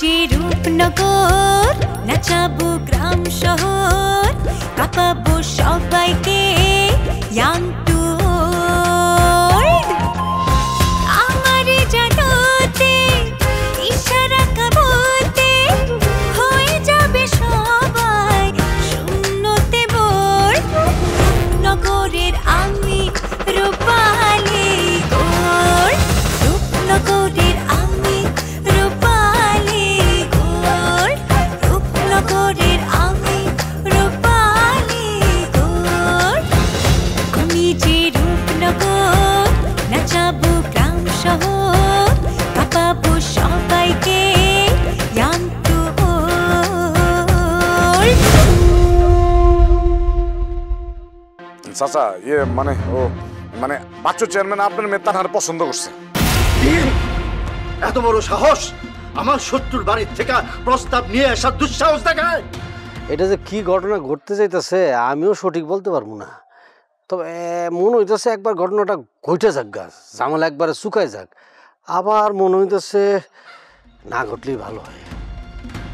যে রূপনগর নাচাবো গ্রাম শহর কাঁপাবো সবাইকে ইয়াং টু ওল্ড আমারে জানাতে ইশারা কাবতে হয়ে যাবে সবাই শূন্যতে বোর নগরের আমি রূপালী গোর রূপনগরের আমি রূপালী গোর রূপনগরের আমি রূপালী গোর আমি যে রূপনগর নাচাবো গ্রাম শহর কাঁপাবো সবাইকে ইয়াং টু ওল্ড চাচা মানে ও মানে বাচ্চু চেয়ারম্যান আপনার মেয়ে তানহার পছন্দ করছে। এত বড় সাহস আমার শত্রুর বাড়ির থেকে প্রস্তাব নিয়ে আসার দুঃসাহস দেখায়। এটা যে কি ঘটনা ঘটতে যাইতেছে আমিও সঠিক বলতে পারবো না, তবে মনে হইতেছে একবার ঘটনাটা ঘটে যাক গাছ জামাল একবারে শুকায় যাক, আবার মনে হইতেছে না ঘটলেই ভালো হয়।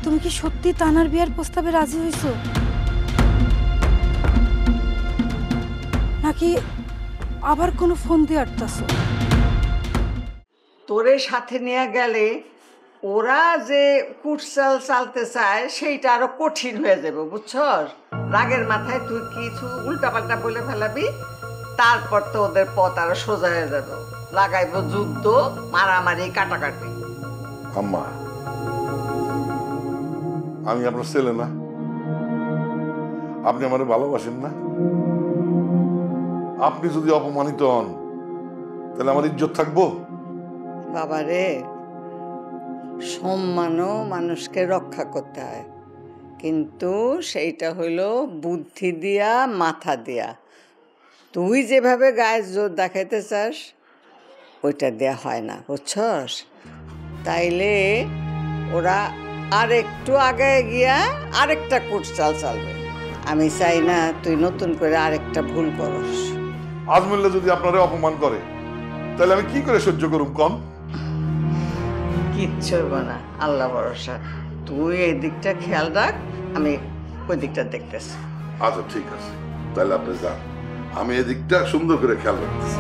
তুমি কি সত্যি তানার বিয়ার প্রস্তাবে রাজি হইছো নাকি আবার কোনো ফোন দিয়ে আটতাছো? তোরে সাথে নিয়ে গেলে ওরা যে কুটচাল চালতে চায় সেইটা আরো কঠিন হয়ে যাবে, বুঝছস? রাগের মাথায় তুই কিছু উল্টাপাল্টা বলে ফেলাবি, তারপর তো ওদের পথ আরো সোজা হয়ে যাবে, লাগাইব যুদ্ধ, মারামারি, কাটাকাটি। আম্মা, আমি আপনার ছেলে না? আপনি আমারে ভালোবাসেন না? আপনি যদি অপমানিত হন তাহলে আমার ইজ্জত থাকবো? বাবারে, সম্মানও মানুষকে রক্ষা করতে হয়, কিন্তু সেইটা হইল বুদ্ধি দিয়া, মাথা দিয়া। তুই যেভাবে গায়ের জোর দেখাইতে চাস ওইটা দেয়া হয় না, বুঝছস? তাইলে ওরা আর একটু আগে গিয়া আরেকটা কুটচাল চালবে। আমি চাই না তুই নতুন করে আরেকটা ভুল করস। আজমুল্লাহ যদি আপনারে অপমান করে তাহলে আমি কি করে সহ্য করুম কম? কিচ্ছু হবে না, আল্লাহ ভরসা। তুই এই দিকটা খেয়াল রাখ, আমি ওই দিকটা দেখতেছি। আচ্ছা ঠিক আছে, তাহলে আপনি যান, আমি এই দিকটা সুন্দর করে খেয়াল রাখতেছি।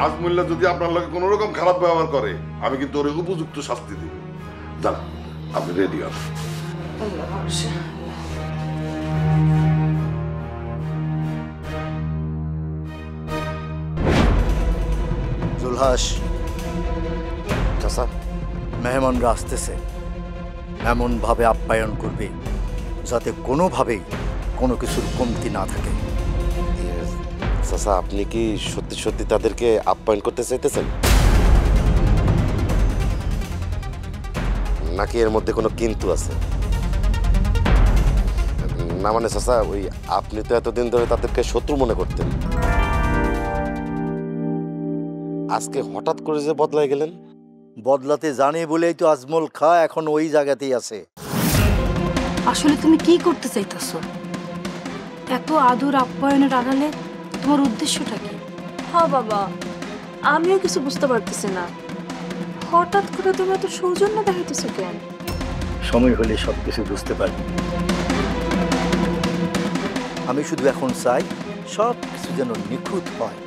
আজমুল্লাহ যদি আপনার লগে কোনো রকম খারাপ ব্যবহার করে আমি কিন্তু ওর উপযুক্ত শাস্তি দিব। যান, আপনি রেডি হন। আল্লাহ ভরসা। জুলহাস, চাচা মেহমানরা আসতেছে, এমনভাবে আপ্যায়ন করবে যাতে কোনোভাবেই কোনো কিছুর কমতি না থাকে। চাচা, আপনি কি সত্যি সত্যি তাদেরকে আপ্যায়ন করতে চাইতেছেন, নাকি এর মধ্যে কোনো কিন্তু আছে? না মানে চাচা, ওই আপনি তো এতদিন ধরে তাদেরকে শত্রু মনে করতেন, আজকে হঠাৎ করে যে বদলাই গেলেন? বদলাতে জানে বলেই তো আজমল খা এখন ওই জায়গাতেই আছে। আসলে তুমি কি করতে চাইতেছো? এত আদর আপ্যায়নের আড়ালে তোমার উদ্দেশ্যটা কি? হ্যাঁ বাবা, আমিও কিছু বুঝতে পারতেছি না, হঠাৎ করে তুমি এত সৌজন্য দেখাইতেছো কেন? সময় হলে সবকিছু বুঝতে পারবি। আমি শুধু এখন চাই সব কিছু যেন নিখুঁত হয়।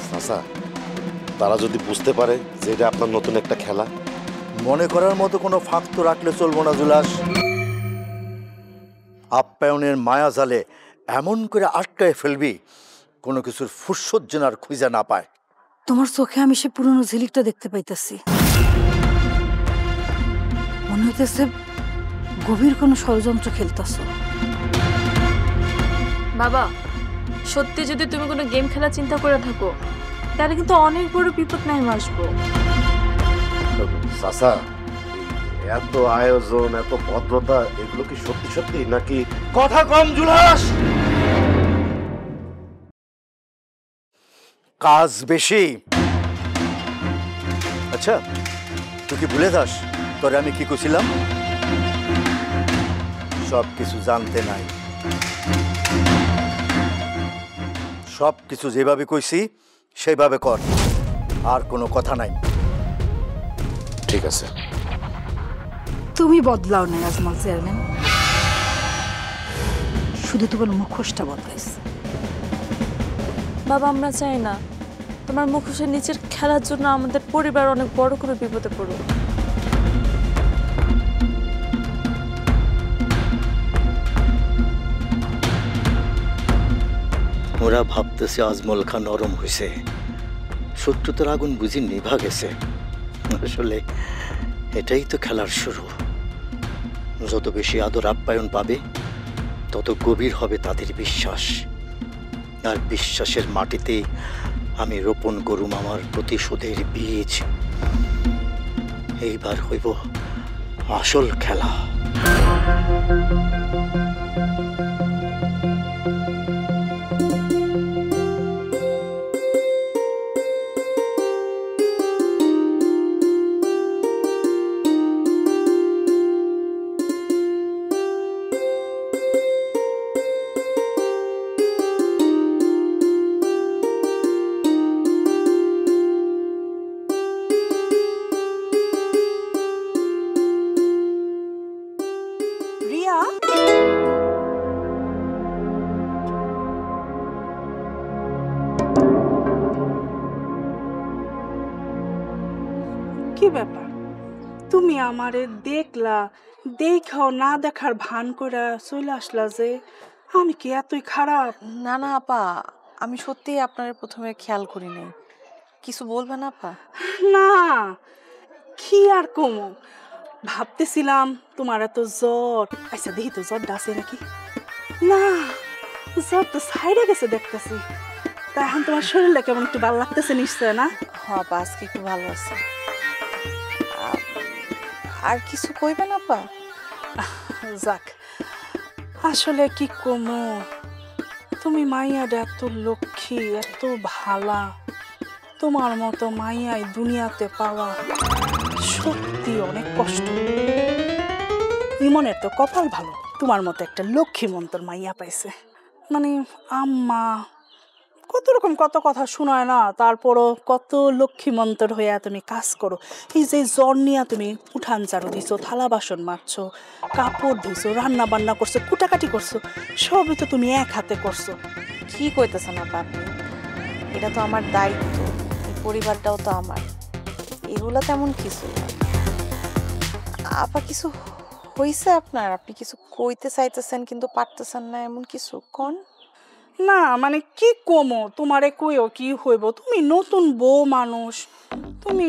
চাচা, তারা যদি বুঝতে পারে যে এটা আপনার নতুন একটা খেলা, মনে করার মতো কোনো ফাঁক তো রাখলে চলবো না জুলাস। আপ্যায়নের মায়া জালে এমন করে আটকায় ফেলবি কোনো কিছুর ফুসত যেন আর খুঁজে না পায়। তোমার চোখে আমি সে পুরনো ঝিলিকটা দেখতে পাইতেছি, মনে হইতেছে গভীর কোনো ষড়যন্ত্র খেলতেছো। বাবা, সত্যি যদি তুমি কোনো গেম খেলা চিন্তা করে থাকো তাহলে কিন্তু অনেক বড় বিপদ নেমে আসবো। চাচা, এত আয়োজন, এত ভদ্রতা, এগুলো কি সত্যি সত্যি নাকি? কথা কম জুলাস, কাজ বেশি। আচ্ছা, তুই কি ভুলে যাস তোরে আমি কি কইছিলাম? সব কিছু জানতে নাই, সব কিছু যেভাবে কইছি সেভাবে কর, আর কোনো কথা নাই। ঠিক আছে। তুমি বদলাও না আজমল চেয়ারম্যান, শুধু তোমার মুখোশটা বদলাইছে। বাবা আমরা চাই না তোমার মুখোশের নিচের খেলার জন্য আমাদের পরিবার অনেক বড় করে বিপদে পড়ুক। ওরা ভাবতেছে আজমল খান নরম হয়েছে, শত্রুতার আগুন বুঝি নিভা গেছে। আসলে এটাই তো খেলার শুরু। যত বেশি আদর আপ্যায়ন পাবে তত গভীর হবে তাদের বিশ্বাস, আর বিশ্বাসের মাটিতে আমি রোপণ করুম আমার প্রতিশোধের বীজ। এইবার হইব আসল খেলা। রিয়া, কি ব্যাপার? তুমি আমারে দেখলা, দেখাও না দেখার ভান করে চলে আসলা যে? আমি কি এতই খারাপ? না না আপা, আমি সত্যিই আপনার প্রথমে খেয়াল করি নাই। কিছু বলবেন আপা? না, কি আর কমো, ভাবতেছিলাম তোমার এত জ্বর। আচ্ছা দেখি তো জ্বরটা আছে নাকি। না, জ্বর তো সাইডে গেছে দেখতেছি। তা এখন তোমার শরীরটা কেমন একটু ভালো লাগতেছে নিশ্চয় না? হ্যাঁ আপা, আজকে একটু ভালো আছে। আর কিছু কইবেন আপা? যাক, আসলে কি কমো, তুমি মাইয়াটা এত লক্ষ্মী, এত ভালা, তোমার মতো মাইয়াই দুনিয়াতে পাওয়া সত্যি অনেক কষ্ট। ইমনের তো কপাল ভালো, তোমার মতো একটা লক্ষ্মী মন্তর মাইয়া পাইছে। মানে আম্মা কত রকম কত কথা শোনায় না, তারপরও কত লক্ষ্মী মন্তর হইয়া তুমি কাজ করো। এই যে জ্বর নিয়া তুমি উঠান ঝাড়ু দিছো, থালা বাসন মাজছো, কাপড় ধুইছো, রান্না বান্না করছো, কুটাকাটি করছো, সবই তো তুমি এক হাতে করছো। কি কইতেছেন আপা আপনি? এটা তো আমার দায়িত্ব, এই পরিবারটাও তো আমার। এগুলো তেমন কিছু না আপা। কিছু হইছে আপনার? আপনি কিছু কইতে চাইতেছেন কিন্তু পারতেছেন না, এমন কিছু কোন? না মানে কি কমো, তোমারে কইও কি হইব, তুমি নতুন বউ মানুষ, তুমি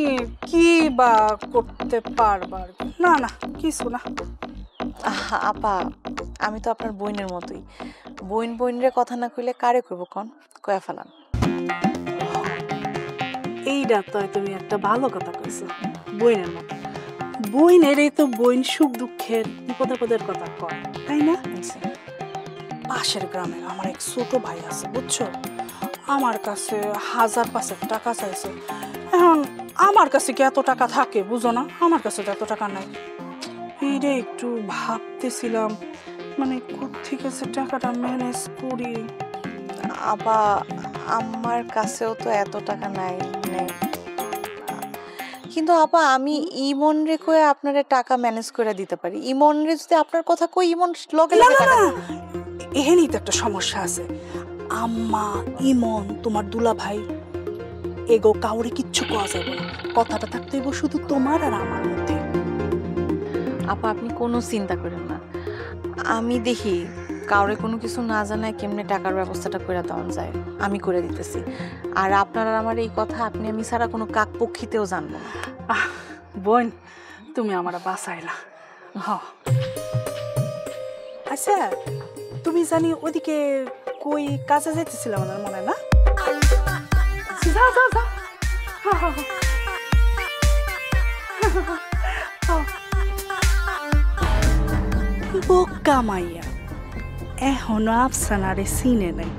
কি বা করতে পারবা? না না কিছু না। আপা আমি তো আপনার বোনের মতোই, বোনরে কথা না কইলে কারে কইব কোন? কয়া ফেলান। এইটা তো তুমি একটা ভালো কথা কইছো, বোনের মতো। বোনের এই তো বোন সুখ দুঃখের বিপদ আপদের কথা কয়, তাই না? পাশের গ্রামে আমার এক ছোট ভাই আছে বুঝছো, আমার কাছে 1000-5 টাকা চাইছে। এখন আমার কাছে কি এত টাকা থাকে বুঝো না, আমার কাছে তো এত টাকা নাই। এইটা একটু ভাবতেছিলাম মানে কোত্থেকে টাকাটা ম্যানেজ করি। আপা আমার কাছেও তো এত টাকা নাই, কিন্তু আপা আমি ইমন রে কয়ে আপনারে টাকা ম্যানেজ করে দিতে পারি। ইমন রে যদি আপনার কথা কই, ইমন লগে লগে টাকা দিবে। এখানেই তো একটা সমস্যা আছে। আম্মা, ইমন, তোমার দুলা ভাই, এগো কাউরে কিচ্ছু কওয়া যাবে না, কথাটা থাকতে হইব শুধু তোমার আর আমার মধ্যে। আপা আপনি কোনো চিন্তা করেন না, আমি দেখি কাউরে কোনো কিছু না জানায় কেমনে টাকার ব্যবস্থাটা করে দেওয়া যায়, আমি করে দিতেছি। আর আপনার আর আমার এই কথা আপনি আমি ছাড়া কোনো কাক পক্ষীতেও জানবো না। বোন তুমি আমার বাঁচাইলা। হ্যাঁ আচ্ছা, তুমি জানি ওদিকে কই কাজে যাইতেছিলাম আমার মনে না? যাও যাও যাও। বোকা মাইয়া, এখনো আফসানারে চিনে নাই,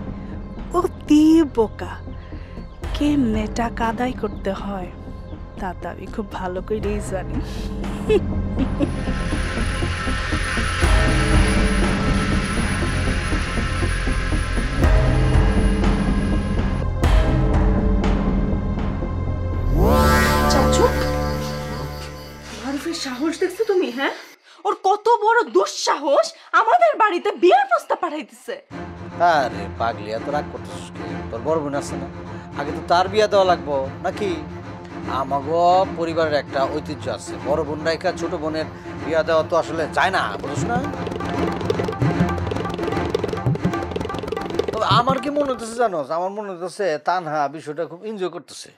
অতি বোকা। কেমনে টাকা আদায় করতে হয় তা তো আমি খুব ভালো করেই জানি। চাচু, মারুফের সাহস দেখছো তুমি? হ্যাঁ, ওর কত বড় দুঃসাহস আমাদের বাড়িতে বিয়ের প্রস্তাব পাঠাইতেছে। আরে পাগলি, এত রাগ করতেছিস কি? তোর বড় বোন আছে না, আগে তো তার বিয়ে দেওয়া লাগবো নাকি? আমাগো পরিবারের একটা ঐতিহ্য আছে, বড় বোন রাইখা ছোট বোনের বিয়ে দেওয়া তো আসলে যায় না, বুঝছ না? তবে আমার কি মনে হতেছে জানোস, আমার মনে হতেছে তানহা বিষয়টা খুব এনজয় করতেছে।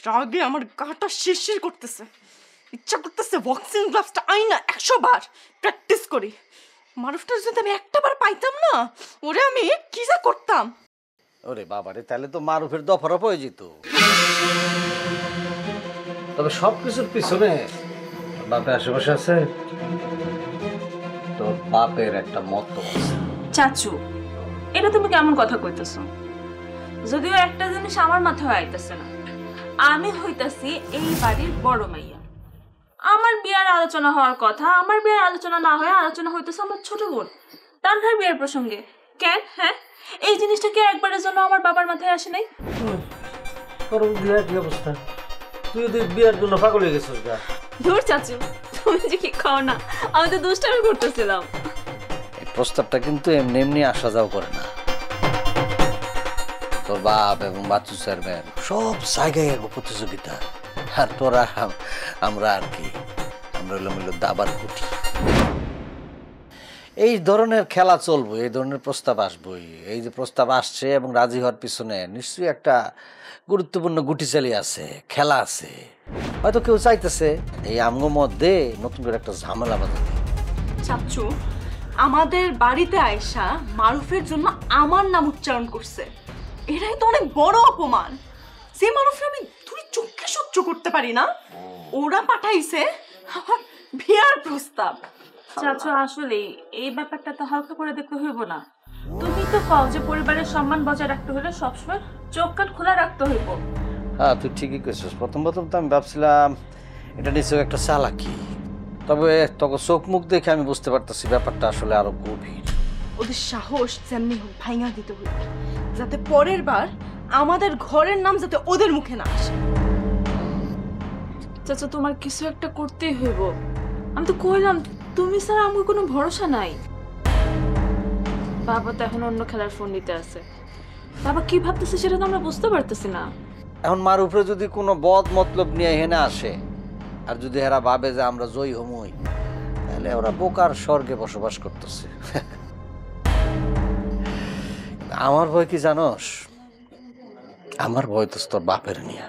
রাগে আমার গাটা শিরশির করতেছে, ইচ্ছা করতেছে বক্সিং গ্লাভসটা আইনা 100 বার প্র্যাকটিস করি। মারুফটা যদি আমি একটা বার পাইতাম না, ওরে আমি কি যা করতাম। ওরে বাবারে, তাহলে তো মারুফের দফারফ হয়ে যেত। তবে সবকিছুর পিছনে বাপের আশেপাশে আছে, তোর বাপের একটা মত আছে। চাচু, এটা তুমি কেমন কথা কইতেছো? যদিও একটা জিনিস আমার মাথায় আইতেছে না, আমি হইতাছি এই বাড়ির বড় মাইয়া। আমার বিয়ের আলোচনা হওয়ার কথা, আমার বিয়ের আলোচনা না হয়ে আলোচনা হইতেছে আমার ছোট বোন তানহার বিয়ের প্রসঙ্গে। কেন? হ্যাঁ, এই জিনিসটা কি একবারের জন্য আমার বাবার মাথায় আসে নাই? তোর বিয়ের কি অবস্থা? তুই ওদের বিয়ের জন্য পাগল হয়ে গেছিস গা? ধুর চাচু, তুমি যে কি খাও না, আমি তো দুষ্টামি করতেছিলাম। এই প্রস্তাবটা কিন্তু এমনি এমনি আসা যাওয়া করে না। তোর বাপ এবং বাচ্চু চেয়ারম্যান সব জায়গায় এক প্রতিযোগিতা, আর তোরা আমরা আর কি, আমরা হলো মিল দাবার কুটি। এই ধরনের খেলা চলবো, এই ধরনের প্রস্তাব আসবোই। এই যে প্রস্তাব আসছে এবং রাজি হওয়ার পিছনে নিশ্চয়ই একটা গুরুত্বপূর্ণ গুটিচালি আছে, খেলা আছে। হয়তো কেউ চাইতেছে এই আমগো মধ্যে নতুন করে একটা ঝামেলা বাঁধাতে। চাচু, আমাদের বাড়িতে আয়সা মারুফের জন্য আমার নাম উচ্চারণ করছে, এটাই তো অনেক বড় অপমান। যে মারুফের আমি দুই চোখে সহ্য করতে পারি না, ওরা পাঠাইছে আমার বিয়ার প্রস্তাব। চাচু, আসলে এই ব্যাপারটা তো হালকা করে দেখতে হইব না। তুমি তো কও যে পরিবারের সম্মান বজায় রাখতে হলে সবসময় চোখ কান খোলা রাখতে হইব। হ্যাঁ, তুই ঠিকই কইছিস। প্রথম তো আমি ভাবছিলাম এটা নিশ্চয়ই একটা চালাকি, তবে তখন চোখ মুখ দেখে আমি বুঝতে পারতেছি ব্যাপারটা আসলে আরো গভীর। ওদের সাহস যেমনি হোক ভাঙা দিতে হইব, যাতে পরের বার আমাদের ঘরের নাম যাতে ওদের মুখে না আসে। চাচা, তোমার কিছু একটা করতেই হইব। আমি তো কইলাম তুমি স্যার আমার কোনো ভরসা নাই। বাবা তো এখন অন্য খেলার ফোন নিতে আছে, বাবা কি ভাবতেছে সেটা তো আমরা বুঝতে পারতেছি না। এখন মার উপরে যদি কোনো বদ মতলব নিয়ে এখানে আসে, আর যদি এরা ভাবে যে আমরা জয়ী হমই, তাহলে ওরা বোকার স্বর্গে বসবাস করতেছে। আমার ভয় কি জানোস? আমার ভয় তো তোর বাপের নিয়ে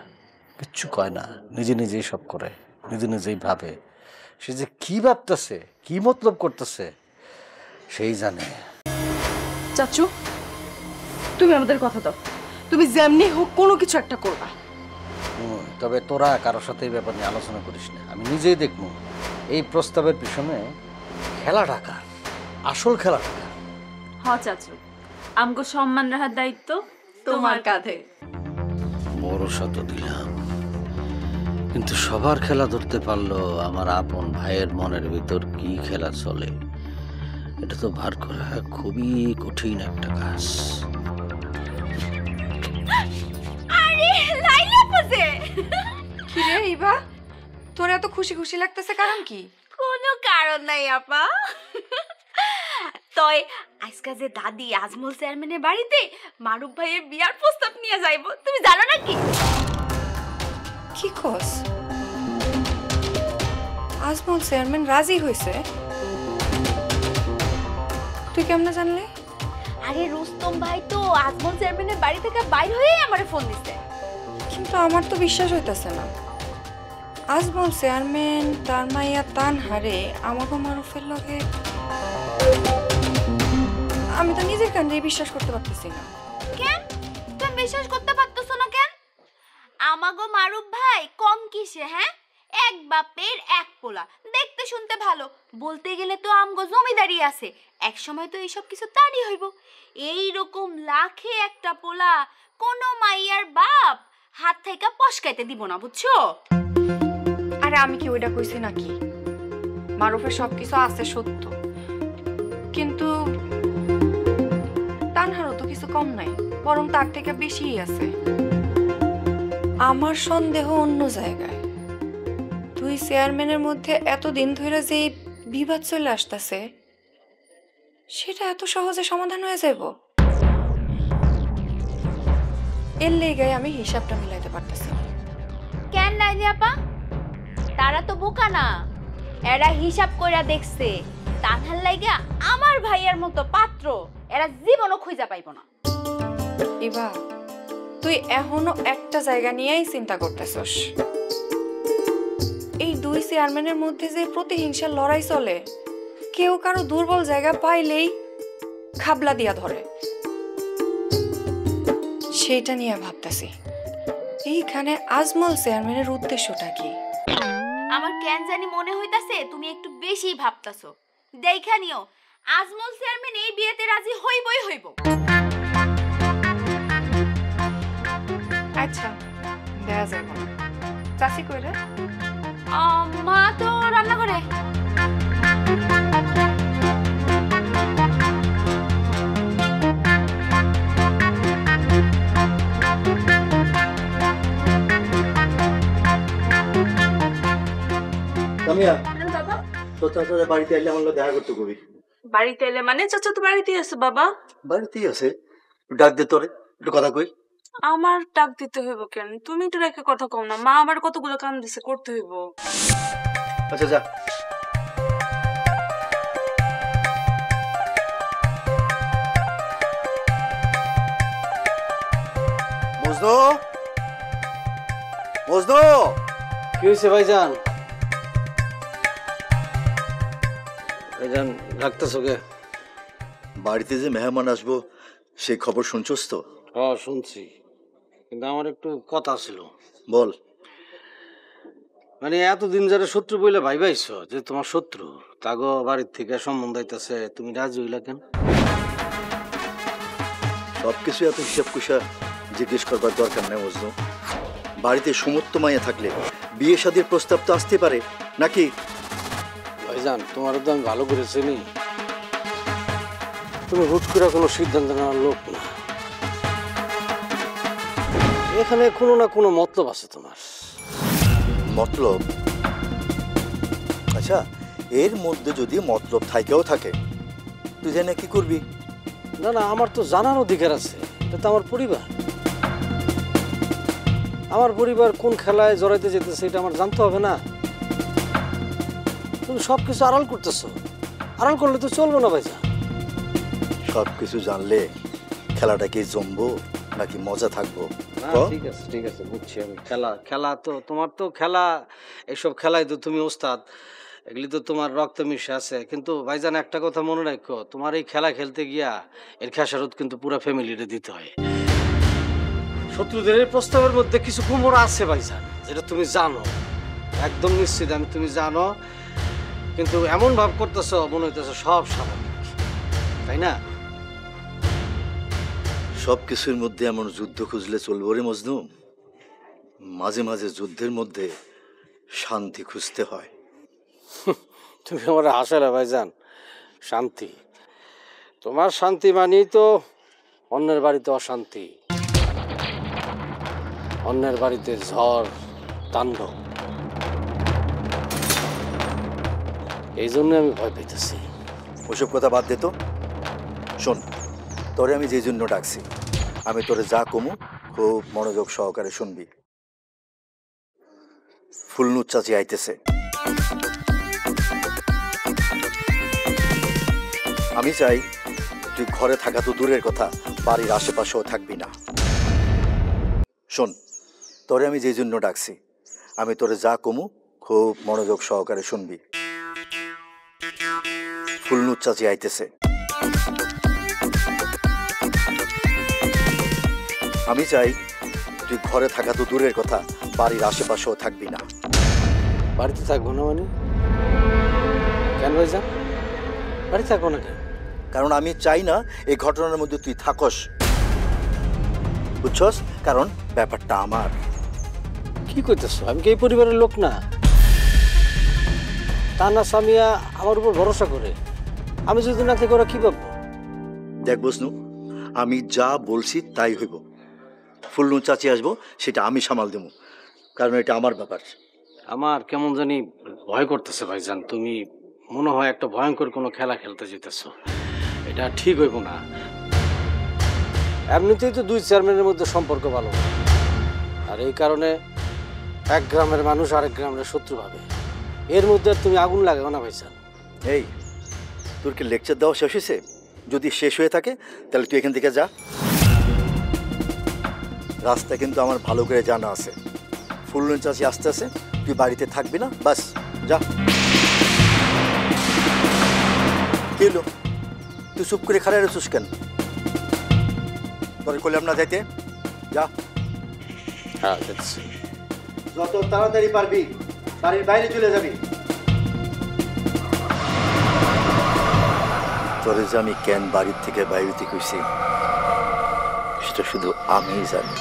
কিচ্ছু কয় না, নিজে নিজেই সব করে, নিজে নিজেই ভাবে। সে যে কি ভাবতেছে, কি মতলব করতেছে, সেই জানে। চাচু, তুমি আমাদের কথা দাও, তুমি যেমনি হোক কোনো কিছু একটা করবা। তবে তোরা কারোর সাথে এই ব্যাপার নিয়ে আলোচনা করিস না, আমি নিজেই দেখবো এই প্রস্তাবের পিছনে খেলা টাকা, আসল খেলা টাকা। হ্যাঁ চাচু, আমগো সম্মান রাখার দায়িত্ব তোমার কাঁধে। ভরসা তো দিলাম, কিন্তু সবার খেলা ধরতে পারলো আমার আপন ভাইয়ের মনের ভিতর কি খেলা চলে, এটা তো ভার করা খুবই কঠিন একটা কাজ। আরে লাইলা পজে, কি রে ইবা, তোর এত খুশি খুশি লাগতেছে কারণ কি? কোনো কারণ নাই আপা। তয় আজকে যে দাদি আজমল চেয়ারম্যানের বাড়িতে মারুফ ভাইয়ের বিয়ার প্রস্তাব নিয়ে যাইব, তুমি জানো নাকি? কি কস? আজমল চেয়ারম্যান রাজি হয়েছে? তুই কেমনে জানলি? আরে রুস্তম ভাই তো আজমল চেয়ারম্যানের বাড়ি থেকে বাইর হয়ে আমারে ফোন দিছে। কিন্তু আমার তো বিশ্বাস হইতাছে না, আজমল চেয়ারম্যান তার মাইয়া তানহারে আমাকে মারুফের লগে। আমি তো নিজের কানে বিশ্বাস করতে পারতেছি না। কেন তুমি বিশ্বাস করতে পারতেছ না কেন? আমাগো মারুফ ভাই কম কিসে? হ্যাঁ, এক বাপের এক পোলা, দেখতে শুনতে ভালো, বলতে গেলে তো আমগো জমিদারি আছে। এক সময় তো এইসব কিছু তারই হইব। এই রকম লাখে একটা পোলা কোন মাইয়ার বাপ হাত থেকে পশকাইতে দিব না, বুঝছো? আরে আমি কি ওইটা কইছি নাকি? মারুফের সবকিছু আছে সত্য, কিন্তু তানহারও তো কিছু কম নাই, বরং তার থেকে বেশিই আছে। আমার সন্দেহ অন্য জায়গায়। তুই চেয়ারম্যানের মধ্যে এতদিন ধরে যে বিবাদ চলে আসতেছে, সেটা এত সহজে সমাধান হয়ে যাব? এর লেগায় আমি হিসাবটা মিলাইতে পারতেছি না। কেন নাইলি আপা? তারা তো বোকা না, এরা হিসাব কইরা দেখছে তানহার লাইগা আমার ভাইয়ের মতো পাত্র এরা জীবনও খুঁজা পাইব না। ইবা, তুই এখনো একটা জায়গা নিয়েই চিন্তা করতেছস। এই দুই চেয়ারম্যানের মধ্যে যে প্রতিহিংসার লড়াই চলে, কেউ কারো দুর্বল জায়গা পাইলেই খাবলা দিয়া ধরে, সেটা নিয়ে ভাবতেছি। এইখানে আজমল চেয়ারম্যানের উদ্দেশ্যটা কি? আমার কেন জানি মনে হইতাছে তুমি একটু বেশি ভাবতাছো। দেখা নিও, আজমল চেয়ারম্যান এই বিয়েতে রাজি হইবই হইব। আচ্ছা, দেয়া যাবে না। চাচি কইরে? মা তো রান্না করে। কামিয়া, তোর চাচা বাড়িতে এলে আমার দেখা করতে কবি। বাড়িতে এলে মানে? চাচা তো বাড়িতেই আছে বাবা। বাড়িতেই আছে, ডাক দে তোরে, একটু কথা কই। আমার ডাক দিতে হইব কেন? তুমি একটু রেখে কথা কও না। মা আমার কতগুলো কাম দিছে, করতে হইব। আচ্ছা যা। মজনু, মজনু, কি হয়েছে ভাইজান? ভাইজান ডাকতেছো কে? বাড়িতে যে মেহমান আসবো সেই খবর শুনছস তো? হ্যাঁ শুনছি, কিন্তু আমার একটু কথা ছিল। বল। মানে এতদিন যারা শত্রু বইলে ভাই ভাইছো যে তোমার শত্রু, তাগো বাড়ির থেকে সম্বন্ধ হইতেছে, তুমি রাজি হইলা কেন? সবকিছু এত হিসাব কুসা জিজ্ঞেস করবার দরকার নেই মজনু। বাড়িতে সমস্ত মাইয়া থাকলে বিয়ে শাদীর প্রস্তাব তো আসতে পারে নাকি? ভাইজান তোমার তো আমি ভালো করে চিনি, তুমি হুট করে কোনো সিদ্ধান্ত নেওয়ার লোক না। এখানে কোনো না কোনো মতলব আছে তোমার। মতলব? আচ্ছা, এর মধ্যে যদি মতলব থাকেও থাকে, তুই জানে কি করবি? না না, আমার তো জানার অধিকার আছে, এটা তো আমার পরিবার। আমার পরিবার কোন খেলায় জড়াইতে যেতেছে এটা আমার জানতে হবে না? তুমি সব কিছু আড়াল করতেছো, আড়াল করলে তো চলবো না ভাইজান। সব কিছু জানলে খেলাটা কি জমবো নাকি মজা থাকবো? ঠিক আছে ঠিক আছে, বুঝছি আমি। খেলা খেলা তো তোমার তো খেলা, এইসব খেলায় তো তুমি ওস্তাদ, এগুলি তো তোমার রক্ত মিশে আছে। কিন্তু ভাইজান একটা কথা মনে রাখো, তোমার এই খেলা খেলতে গিয়া এর খেসারত কিন্তু পুরো ফ্যামিলিরে দিতে হয়। শত্রুদের এই প্রস্তাবের মধ্যে কিছু কুমোর আছে ভাইজান, যেটা তুমি জানো, একদম নিশ্চিত আমি তুমি জানো, কিন্তু এমন ভাব করতেছ মনে হইতেছে সব স্বাভাবিক, তাই না? সব কিছুর মধ্যে এমন যুদ্ধ খুঁজলে চলবো রে মজনু? মাঝে মাঝে যুদ্ধের মধ্যে শান্তি খুঁজতে হয়। তুমি আমার হাসালে ভাইজান। শান্তি? তোমার শান্তি মানেই তো অন্যের বাড়িতে অশান্তি, অন্যের বাড়িতে ঝড় তাণ্ডব। এই জন্য আমি ভয় পেতেছি। ওসব কথা বাদ দে তো। শোন, তোরে আমি যে জন্য ডাকছি, আমি তোরে যা কমু খুব মনোযোগ সহকারে শুনবি। ফুলনুর চাচি আইতেছে। আমি চাই তুই ঘরে থাকা তো দূরের কথা, বাড়ির আশেপাশেও থাকবি না। শোন, তোরে আমি যে জন্য ডাকছি, আমি তোরে যা কমু খুব মনোযোগ সহকারে শুনবি। ফুলনুর চাচি আইতেছে। আমি চাই তুই ঘরে থাকা তো দূরের কথা, বাড়ির আশেপাশেও থাকবি না। বাড়িতে থাকবো না মানে? কেন ভাইজান বাড়ি থাকবো না কেন? কারণ আমি চাই না এই ঘটনার মধ্যে তুই থাকস, বুঝছস? কারণ ব্যাপারটা আমার। কি করতেছো? আমি কি এই পরিবারের লোক না? তানা সামিয়া আমার উপর ভরসা করে, আমি যদি না থেকে ওরা কি ভাববো? দেখ বসনু, আমি যা বলছি তাই হইব। ফুলনু চাচি আসবো সেটা আমি সামাল দেব, কারণ এটা আমার ব্যাপার। আমার কেমন জানি ভয় করতেছে ভাইজান, তুমি মনে হয় একটা ভয়ঙ্কর কোনো খেলা খেলতে যেতেছ। এটা ঠিক হইব না। এমনিতেই তো দুই চেয়ারম্যানের মধ্যে সম্পর্ক ভালো, আর এই কারণে এক গ্রামের মানুষ আরেক গ্রামের শত্রু ভাবে। এর মধ্যে তুমি আগুন লাগাও না ভাইজান। এই, তোর কি লেকচার দেওয়া শেষ হয়েছে? যদি শেষ হয়ে থাকে তাহলে তুই এখান থেকে যা। রাস্তা কিন্তু আমার ভালো করে জানা আছে। ফুলন চাষি আসতে আসে, তুই বাড়িতে থাকবি না, বাস যা। কি হলো, তুই চুপ করে খাড়া রেছিস কেন? তোর করলাম না যাইতে, যা। হ্যাঁ যাচ্ছি। যত তাড়াতাড়ি পারবি বাড়ির বাইরে চলে যাবি। তোরে যে আমি কেন বাড়ির থেকে বাইরে কইছি সেটা শুধু আমিই জানি।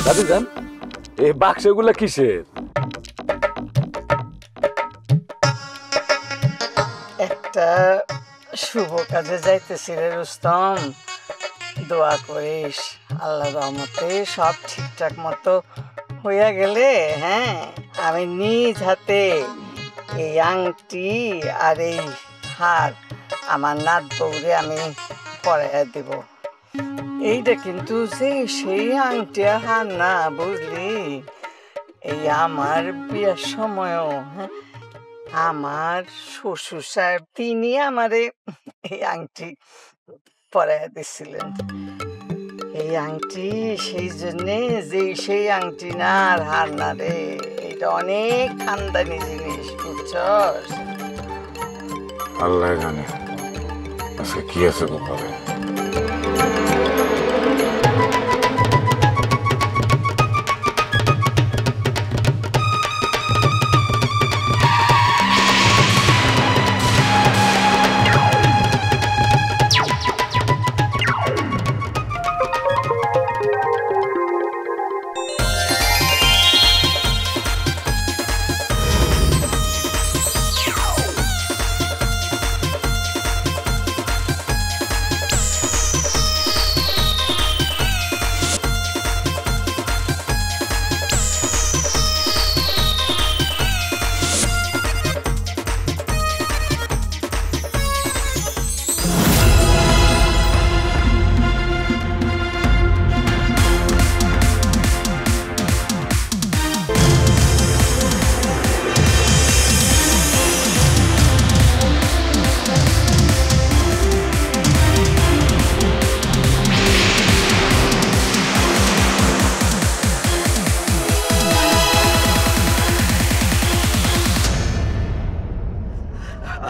দাদু যান, এই বাক্সগুলা কিসের? একটা শুভ কাজে যাইতেছি রে রুস্তম, দোয়া করিস আল্লাহ রহমতে সব ঠিকঠাক মতো হইয়া গেলে, হ্যাঁ, আমি নিজ হাতে এই আংটি আর এই হার আমার নাত বউরে আমি পরাইয়া দিব। এইটা কিন্তু যে সেই আংটি আর হার না, বুঝলি? এই আমার বিয়ের সময়ও আমার শ্বশুর সাহেব তিনি আমারে এই আংটি পরাইয়া দিছিলেন। এই আংটি সেই জন্যে যে সেই আংটি না আর হার না রে, এটা অনেক খানদানি জিনিস, বুঝছস? আল্লাহ জানে আজকে কি আছে গোপালে।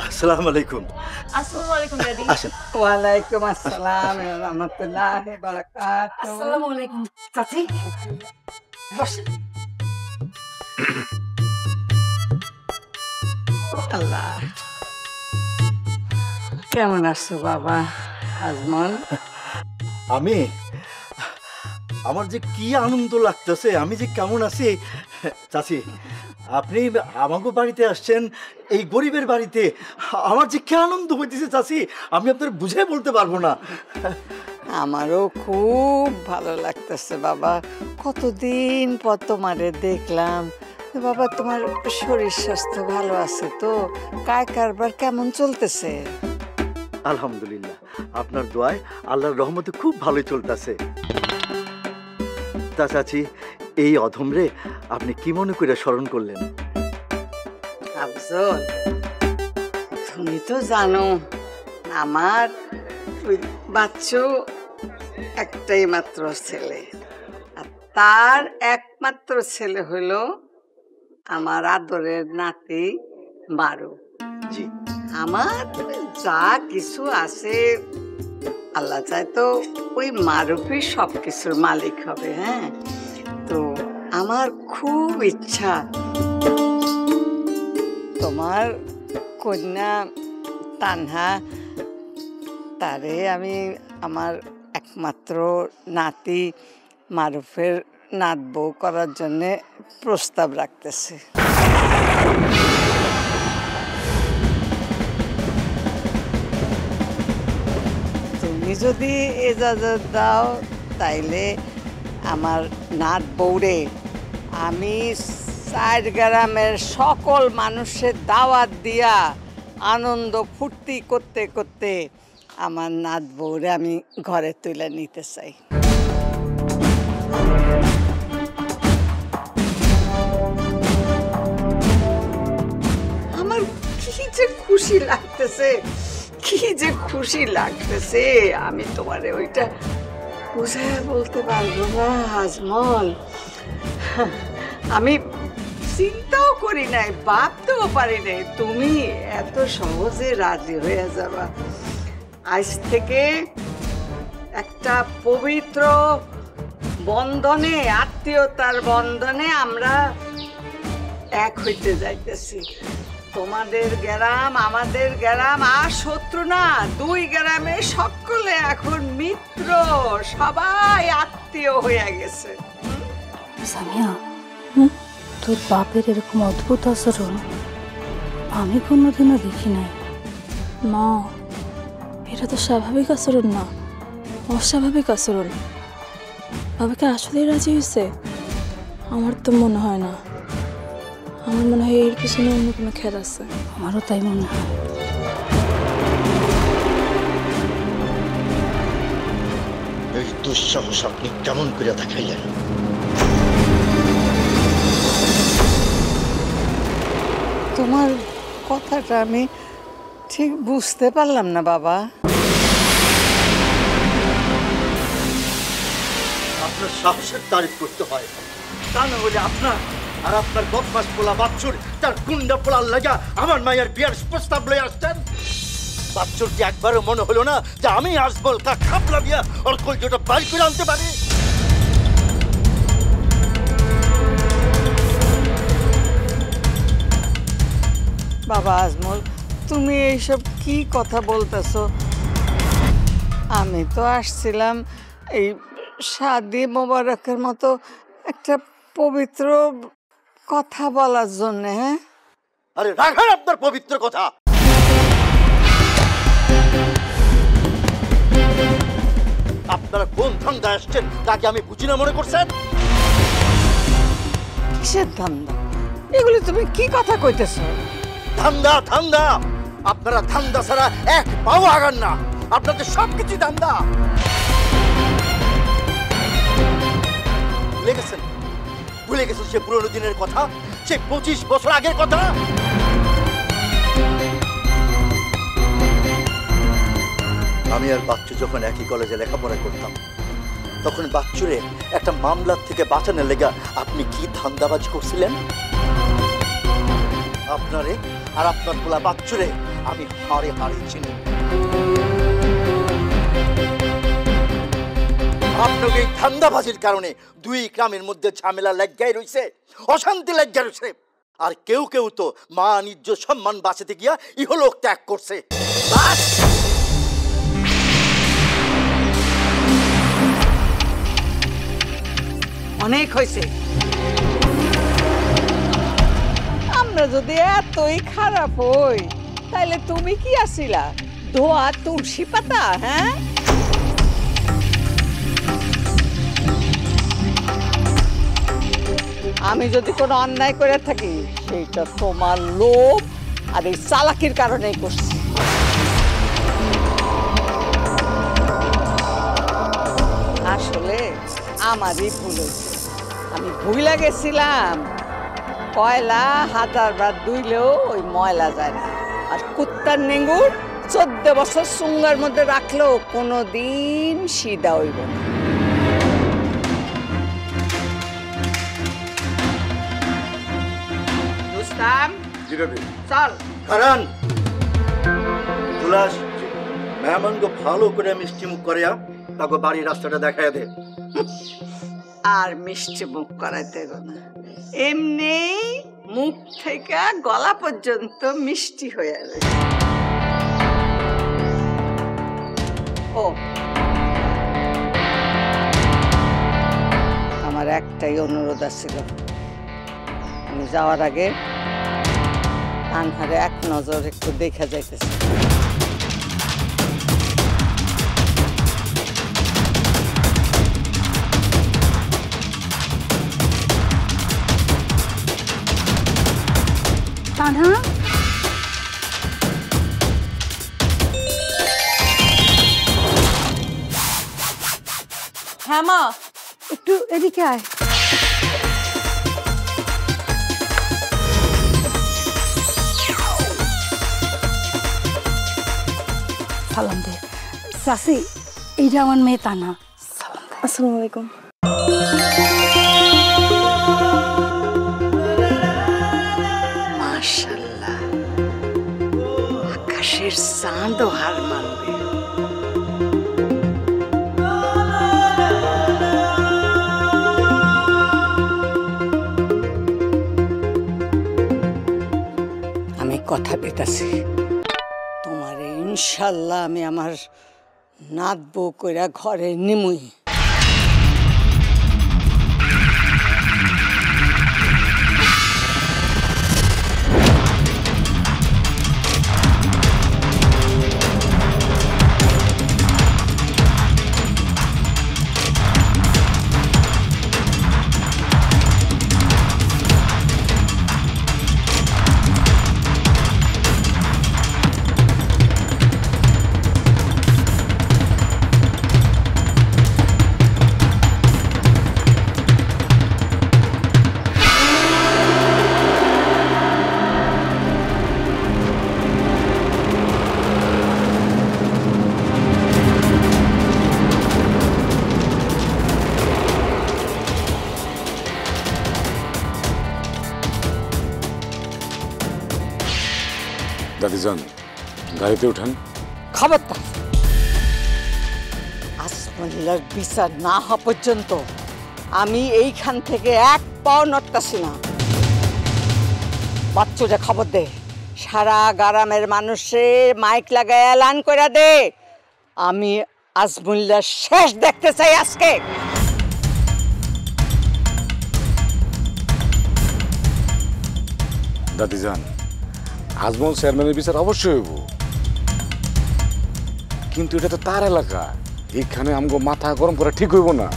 আসসালামু আলাইকুম। আসসালামু আলাইকুম দাদি। আসেন। ওয়ালাইকুম আসসালাম রহমতুল্লাহি বারাকাতুহু। আসসালামু আলাইকুম চাচি। বসেন। আল্লাহ, কেমন আছো বাবা আজমল? আমার যে কি আনন্দ লাগতেছে, আমি যে কেমন আছি। চাচি, আপনি আমাকে বাড়িতে আসছেন, এই গরিবের বাড়িতে, আমার যে কি আনন্দ হইতেছে চাচি, আমি আপনার বুঝে বলতে পারবো না। আমারও খুব ভালো লাগতেছে বাবা, কতদিন পর তোমারে দেখলাম। বাবা, তোমার শরীর স্বাস্থ্য ভালো আছে তো? কাজ কারবার কেমন চলতেছে? আলহামদুলিল্লাহ, আপনার দোয়ায় আল্লাহর রহমতে খুব ভালোই চলতেছে। তা চাচি, এই অধমরে আপনি কি মনে করে স্মরণ করলেন? আফজল, তুমি তো জানো আমার বাচ্চু একটাই মাত্র ছেলে, আর তার একমাত্র ছেলে হলো আমার আদরের নাতি মারু। জি, আমার যা কিছু আছে আল্লাহ চায় তো ওই মারুফই সব কিছুর মালিক হবে। হ্যাঁ, তো আমার খুব ইচ্ছা তোমার কন্যা তানহা তারে আমি আমার একমাত্র নাতি মারুফের নাত বউ করার জন্যে প্রস্তাব রাখতেছে। তুমি যদি এজাজত দাও তাইলে আমার নাত বউরে আমি 4 গ্রামের সকল মানুষের দাওয়াত দিয়া আনন্দ ফুর্তি করতে করতে আমার নাত বউরে আমি ঘরে তুলে নিতে চাই। আমার কি যে খুশি লাগতেছে, কি যে খুশি লাগতেছে, আমি তোমারে ওইটা বুঝায় বলতে পারবো না আজমল। আমি চিন্তাও করি নাই, ভাবতেও পারি নাই তুমি এত সহজে রাজি হয়ে যাবা। আজ থেকে একটা পবিত্র বন্ধনে, আত্মীয়তার বন্ধনে আমরা এক হইতে যাইতেছি। তোমাদের গ্রাম আমাদের গ্রাম আর শত্রু না, 2 গ্রামে সকলে এখন মিত্র, সবাই আত্মীয় হয়ে গেছে। সামিয়া, তোর বাপের এরকম অদ্ভুত আচরণ আমি কোনোদিনও দেখি নাই। মা, এটা তো স্বাভাবিক আচরণ না, অস্বাভাবিক আচরণ। বাবাকে আসলেই রাজি হয়েছে? আমার তো মনে হয় না। আমার মনে হয় এর পিছনে অন্য কোনো খেল আছে। আমারও তাই মনে হয়। এই দুঃসাহস আপনি কেমন করে দেখাইলেন? তোমার কথাটা আমি ঠিক বুঝতে পারলাম না বাবা। আপনার সাহসের তারিফ করতে হয়, তা না হলে আপনার আর আপনার বদমাস পোলা বাচ্চুর তার গুন্ডা পোলার লাগা আমার মায়ের বিয়ার প্রস্তাব লয়ে আসছেন। বাচ্চুর কি একবারও মনে হলো না যে আমি আজমল কা খাপলা দিয়া ওর কলজোটা বাইর করে আনতে পারি? বাবা আজমল, তুমি এইসব কি কথা বলতেছো? আমি তো আসছিলাম এই শাদি মোবারকের মতো একটা পবিত্র কথা বলার জন্য। হ্যাঁ, আরে রাখেন আপনার পবিত্র কথা। আপনারা কোন ধান্দা আসছেন তাকে আমি বুঝি না মনে করছেন? কিসের ধান্দা? এগুলি তুমি কি কথা কইতেছো? ধান্দা ধান্দা, আপনারা ধান্দা ছাড়া এক পাও আগান না। আপনাদের সবকিছু ধান্দা। ভুলে গেছেন? ভুলে গেছেন সে পুরনো দিনের কথা, সে 25 বছর আগের কথা? আমি আর বাচ্চু যখন একই কলেজে লেখাপড়া করতাম, তখন বাচ্চুরে একটা মামলার থেকে বাঁচানোর লেগা আপনি কি ধান্দাবাজি করছিলেন? আপনারে আর আপনার পোলা বাচ্চুরে আমি হারে হারে চিনি। আপনাকে এই ধান্দাবাজির কারণে 2 গ্রামের মধ্যে ঝামেলা লেগাই রয়েছে, অশান্তি লেগাই রয়েছে। আর কেউ কেউ তো মা নিজ সম্মান বাঁচাতে গিয়া ইহলোক ত্যাগ করছে। অনেক হয়েছে। আমরা যদি এতই খারাপ হই তাহলে তুমি কি আসিলা? ধোয়া তুলসী পাতা? হ্যাঁ, আমি যদি কোনো অন্যায় করে থাকি সেইটা তোমার লোভ আর এই চালাকির কারণেই করছি। আসলে আমারই ভুল হয়েছে। আমি ভুলে গেছিলাম কয়লা 1000 বার ধুইলেও ওই ময়লা যায় না। আর কুত্তার নেঙ্গুর 14 বছর সুঙ্গার মধ্যে রাখলেও কোনোদিন সিধা হইব না। রুস্তাম, চল। কারণ তুলাস মেহমানকে ভালো করে মিষ্টি মুখ করিয়া তাকে বাড়ির রাস্তাটা দেখায় দে। আর মিষ্টি মুখ করাইতে গো না, এমনি মুখ থেকে গলা পর্যন্ত মিষ্টি হয়ে যাবে। ও, আমার একটাই অনুরোধ ছিল, আমি যাওয়ার আগে আনহারে এক নজর একটু দেখা যাইতেছে। হ্যাঁ মা, একটু এদিকে আয়। সালাম দে। চাচি, এইটা আমার মেয়ে তানা। আসসালামু আলাইকুম। মাশাআল্লাহ, আকাশের চাঁদও হার মানবে। আমি কথা দিতেছি, তোমার ইনশাল্লাহ আমি আমার নাত বউ কইরা ঘরে নিমুই। দাদিজান, গাড়িতে উঠান। খবরদার, আসমুল্লাহর বিচার না হওয়া পর্যন্ত আমি এইখান থেকে এক পাও নটকাছি না। বাচ্চাটা খবর দে, সারা গ্রামের মানুষের মাইক লাগায় এলান করে দে, আমি আজমুল্লাহর শেষ দেখতে চাই আজকে। দাদিজান, আজমল চেয়ারম্যানের বিচার অবশ্যই হইব, কিন্তু এটা তো তার এলাকা, এখানে আমগো মাথা গরম করা ঠিক হইব না।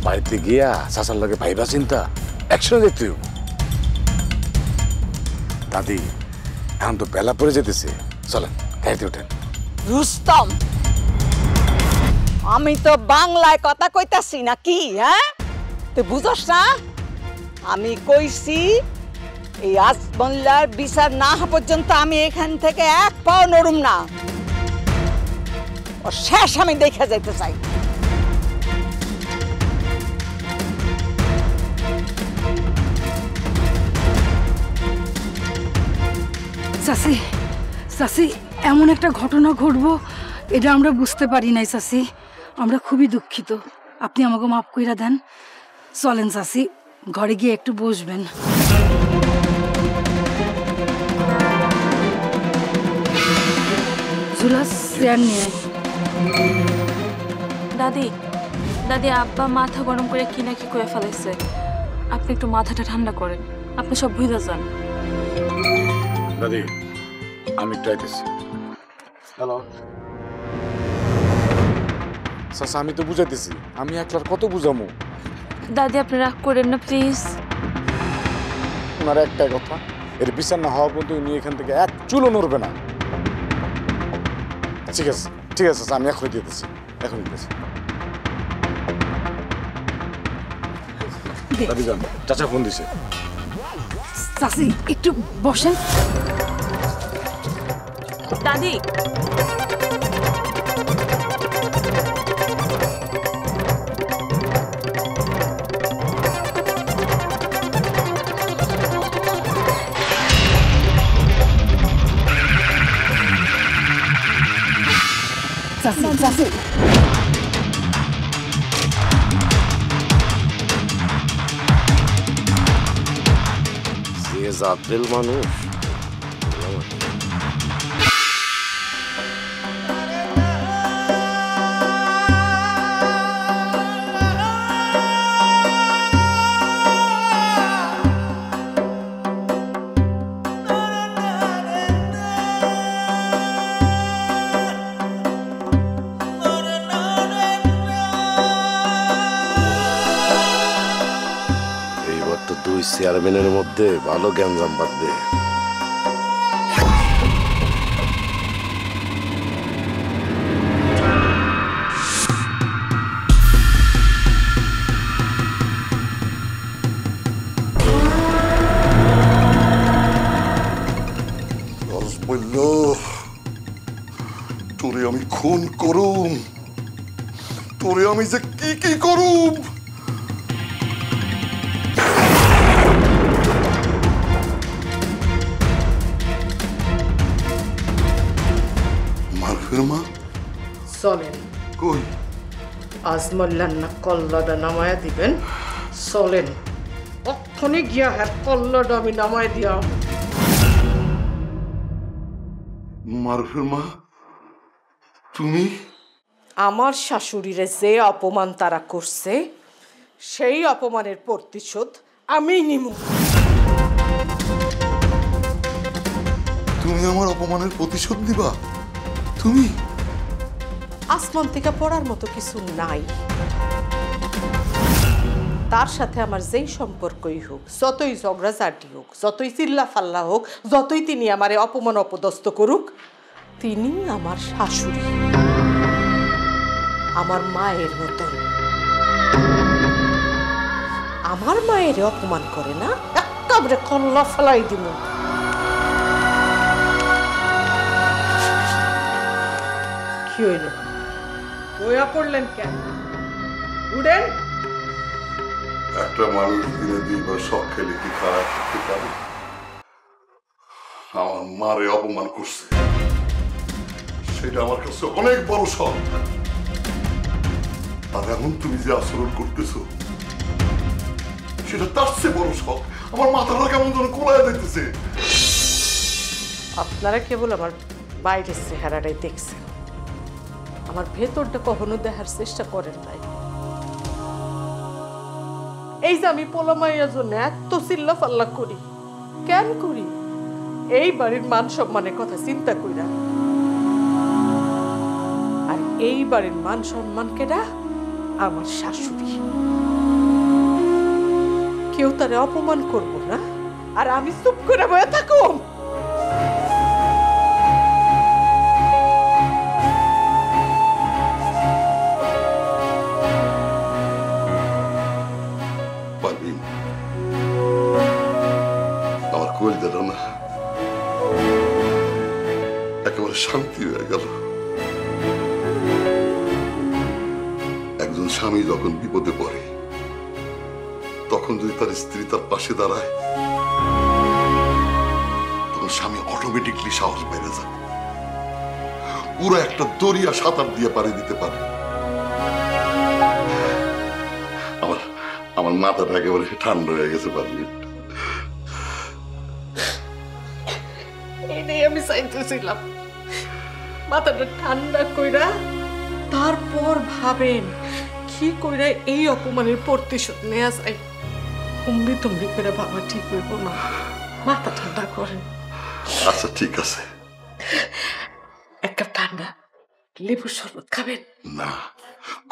বাড়িতে গিয়া চাচার লাগে ভাইবা চিন্তা একসঙ্গে দেখতে হইব। দাদি, এখন তো বেলা পড়ে যেতেছে, চলেন গাড়িতে উঠেন। রুস্তম, আমি তো বাংলায় কথা কইতাছি না কি? হ্যাঁ, তুই বুঝস না? আমি কইছি এই আজমুল্লাহর বিচার না হওয়া পর্যন্ত আমি এখান থেকে এক পাও নড়ুম না। ও শেষ আমি দেখে যাইতে চাই। চাচি, চাচি, এমন একটা ঘটনা ঘটবো এটা আমরা বুঝতে পারি নাই চাচি, আমরা খুবই দুঃখিত। আপনি আমাকে মাফ কইরা দেন। চলেন চাচি, ঘরে গিয়ে একটু বসবেন। জুলাস, চেয়ার নিয়ে আয়। দাদি, দাদি, আব্বা মাথা গরম করে কি না কি করে ফেলাইছে। আপনি একটু মাথাটা ঠান্ডা করেন, আপনি সব ভুলে যান। দাদি, আমি একটু আইতেছি। হ্যালো চাচা, আমি তো বুঝাইতেছি, আমি একলার কত বুঝামু। দাদি, আপনি রাগ করেন না প্লিজ। ওনার একটাই কথা, এর বিচার না হওয়া পর্যন্ত উনি এখান থেকে এক চুলও নড়বে না। ঠিক আছে, ঠিক আছে, আমি এখনই দিতেছি, এখন দিতেছি। দাদি যান, চাচা ফোন দিছে। চাচি, একটু বসেন। দাদি, চাচি, চাচি, যে জাতরেল মানুষ। এইবার তো দুই চেয়ারম্যানের মধ্যে ভালো গ্যাঞ্জাম বাঁধবে। তোরে আমি খুন করুম, তোরে আমি যে কি কি করুম। মারুফের মা চলেন কই? আজমল্লার না কল্লাটা নামায়া দিবেন, চলেন অক্ষণে গিয়া হ্যাঁ কল্লাটা আমি নামায় দিয়া। মারুফের মা তুমি? আমার শাশুড়িরে যে অপমান তারা করছে সেই অপমানের প্রতিশোধ আমি নিব। তুমি আমার অপমানের প্রতিশোধ দিবা? তুমি? আসমান থেকে পড়ার মতো কিছু নাই। তার সাথে আমার যেই সম্পর্কই হোক, যতই ঝগড়াঝাটি হোক, যতই চিল্লা ফাল্লা হোক, যতই তিনি আমারে অপমান অপদস্থ করুক, তিনি আমার শাশুড়ি, আমার মায়ের মতন। আমার মায়ের অপমান করে না, একেবারে কল্লা ফেলাই দিব। কি হইল? বইয়া পড়লেন কেন? উঠেন। একটা মানুষ দিনে দুইবার শখ খেলে কি খারাপ করতে পারে? আমার মারে অপমান করছে, সেটা আমার কাছে অনেক বড় শখ। আর এখন তুমি যে আচরণ করতেছো সেটা তার চেয়ে বড় শখ। আমার মাথাটা কেমন যেন কোলায় দিতেছে। আপনারা কেবল আমার বাইরের চেহারাটাই দেখছেন, আমার ভেতরটা কখনো দেখার চেষ্টা করেন নাই। এই যে আমি পোলামাইয়ার জন্য এত চিল্লা ফাল্লা করি, কেন করি? এই বাড়ির মান সম্মানের কথা চিন্তা কইরা। আর এই বাড়ির মান সম্মান কেডা? আমার শাশুড়ি। কেউ তারে অপমান করব না, আর আমি চুপ করে বসে থাকুম? পারবিন, আমার কলিজাটা না একেবারে শান্তি হয়ে গেল। একজন স্বামী যখন বিপদে পড়ে, তখন যদি তার স্ত্রী তার পাশে দাঁড়ায়, তখন স্বামী অটোমেটিকলি সাহস বেড়ে যায়, পুরো একটা দরিয়া সাঁতার দিয়ে পাড়ি দিতে পারে। আমার মাথাটা একেবারে ঠান্ডা হয়ে গেছে। পারবি, এটাই আমি চাইতেছিলাম, মাথাটা ঠান্ডা কইরা তারপর ভাবেন কি কইরা এই অপমানের প্রতিশোধ নেওয়া যায়। হুমড়ি তুমড়ি করে ভাবা ঠিক হইব না, মাথা ঠান্ডা করেন। আচ্ছা ঠিক আছে। এক কাপ ঠান্ডা লেবুর শরবত খাবেন? না,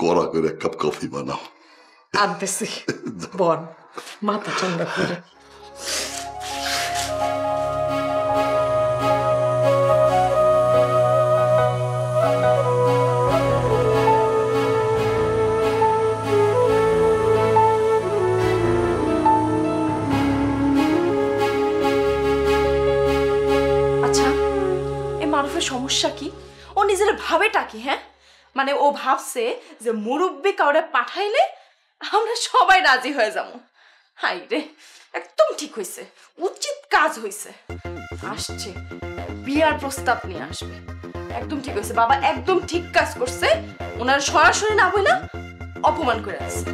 কড়া করে এক কাপ কফি বানাও। আনতেছি, বন মাথা ঠান্ডা করে। আচ্ছা, এই মারুফের সমস্যা কি? ও নিজের ভাবেটা কি? হ্যাঁ, মানে ও ভাবছে যে মুরব্বি কাউরে পাঠাইলে আমরা সবাই রাজি হয়ে যাবো। হাই রে, একদম ঠিক হয়েছে, উচিত কাজ হয়েছে। আসছে বিয়ার প্রস্তাব নিয়ে আসবে, একদম ঠিক হয়েছে। বাবা একদম ঠিক কাজ করছে, ওনার সরাসরি না বইলা অপমান করে আসছে।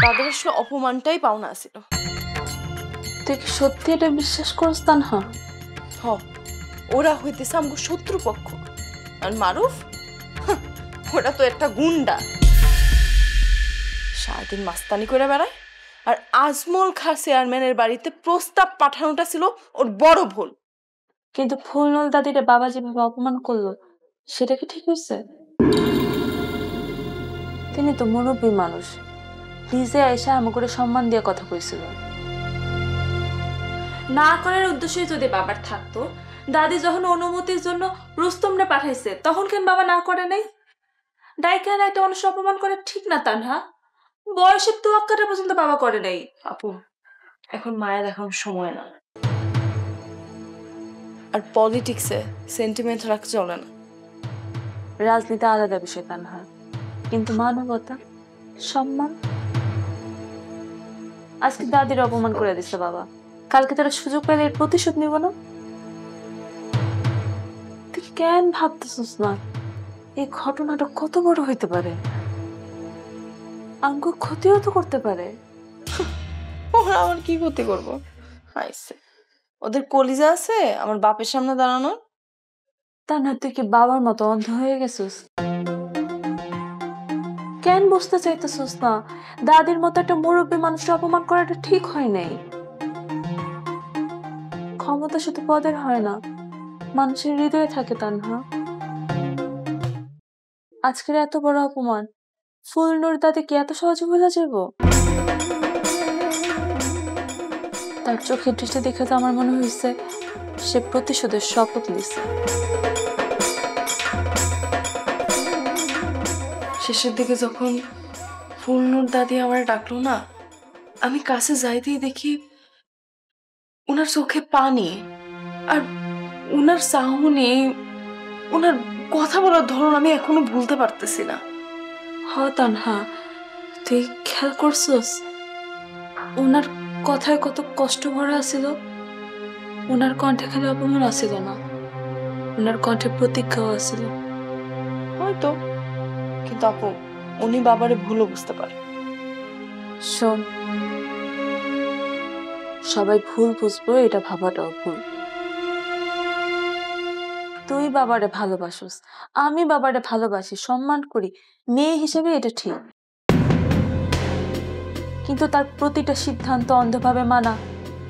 তাদের আসলে অপমানটাই পাওনা ছিল। তুই কি সত্যি এটা বিশ্বাস করস? তা না, ওরা হইতেছে আমগো শত্রুপক্ষ, আর মারুফ ওরা তো একটা গুন্ডা, সারাদিন মাস্তানি করে বেড়ায়। আর আজমল খা চেয়ারম্যানের বাড়িতে প্রস্তাব পাঠানোটা ছিল ওর বড় ভুল। কিন্তু ফুলনল দাদিরে বাবা যেভাবে অপমান করলো সেটা কি ঠিক হয়েছে? তিনি তো মুরব্বী মানুষ, নিজে এসে আমাকে সম্মান দিয়ে কথা কইছিল। না করার উদ্দেশ্যই যদি বাবার থাকতো, দাদি যখন অনুমতির জন্য রুস্তমরে পাঠাইছে তখন কেন বাবা না করে নাই? ডাইকান একটা মানুষের অপমান করে ঠিক না তানহা? বয়সের তোয়াক্কাটা পর্যন্ত বাবা করে নাই। আপু, এখন মায়া দেখানোর সময় না। আর পলিটিক্সে সেন্টিমেন্ট রাখা চলে না। রাজনীতি আলাদা বিষয় তানহা, কিন্তু মানবতা, সম্মান। আজকে দাদির অপমান করে দিছে বাবা, কালকে তারা সুযোগ পেলে এর প্রতিশোধ নিব না? তুই কেন ভাবতেছিস না এই ঘটনাটা কত বড় হইতে পারে? আঙ্গু ক্ষতিও তো করতে পারে। ওরা আমার কি ক্ষতি করবো? আইসে ওদের কলিজা আছে আমার বাপের সামনে দাঁড়ানো। তা না, তুই কি বাবার মতো অন্ধ হয়ে গেছিস? কেন বুঝতে চাইতেছিস না দাদির মতো একটা মুরব্বী মানুষের অপমান করাটা ঠিক হয় নাই? ক্ষমতা শুধু পদের হয় না, মানুষের হৃদয়ে থাকে তানহা। আজকের এত বড় অপমান ফুলনুর দাদি কি এত সহজে ভুলে যাব? তার চোখের দৃষ্টি দেখে তো আমার মনে হয়েছে সে প্রতিশোধের শপথ নিছে। শেষের দিকে যখন ফুলনুর দাদি আমার ডাকলো না, আমি কাছে যাইতেই দেখি ওনার চোখে পানি, আর ওনার চাহনি, ওনার কথা বলার ধরন আমি এখনো ভুলতে পারতেছি না। হ তানহা, তুই খেয়াল করছস ওনার কথায় কত কষ্ট ভরা আছিল? ওনার কণ্ঠে খালি অপমান আছিল না, ওনার কণ্ঠে প্রতিজ্ঞাও আছিল। হয়তো, কিন্তু আপু উনি বাবারে ভুলও বুঝতে পারে। শোন, সবাই ভুল বুঝবো এটা ভাবাটাও ভুল। তুই বাবারে ভালোবাসিস, আমি বাবারে ভালোবাসি, সম্মান করি, মেয়ে হিসেবে এটা ঠিক। কিন্তু তার প্রতিটা সিদ্ধান্ত অন্ধভাবে মানা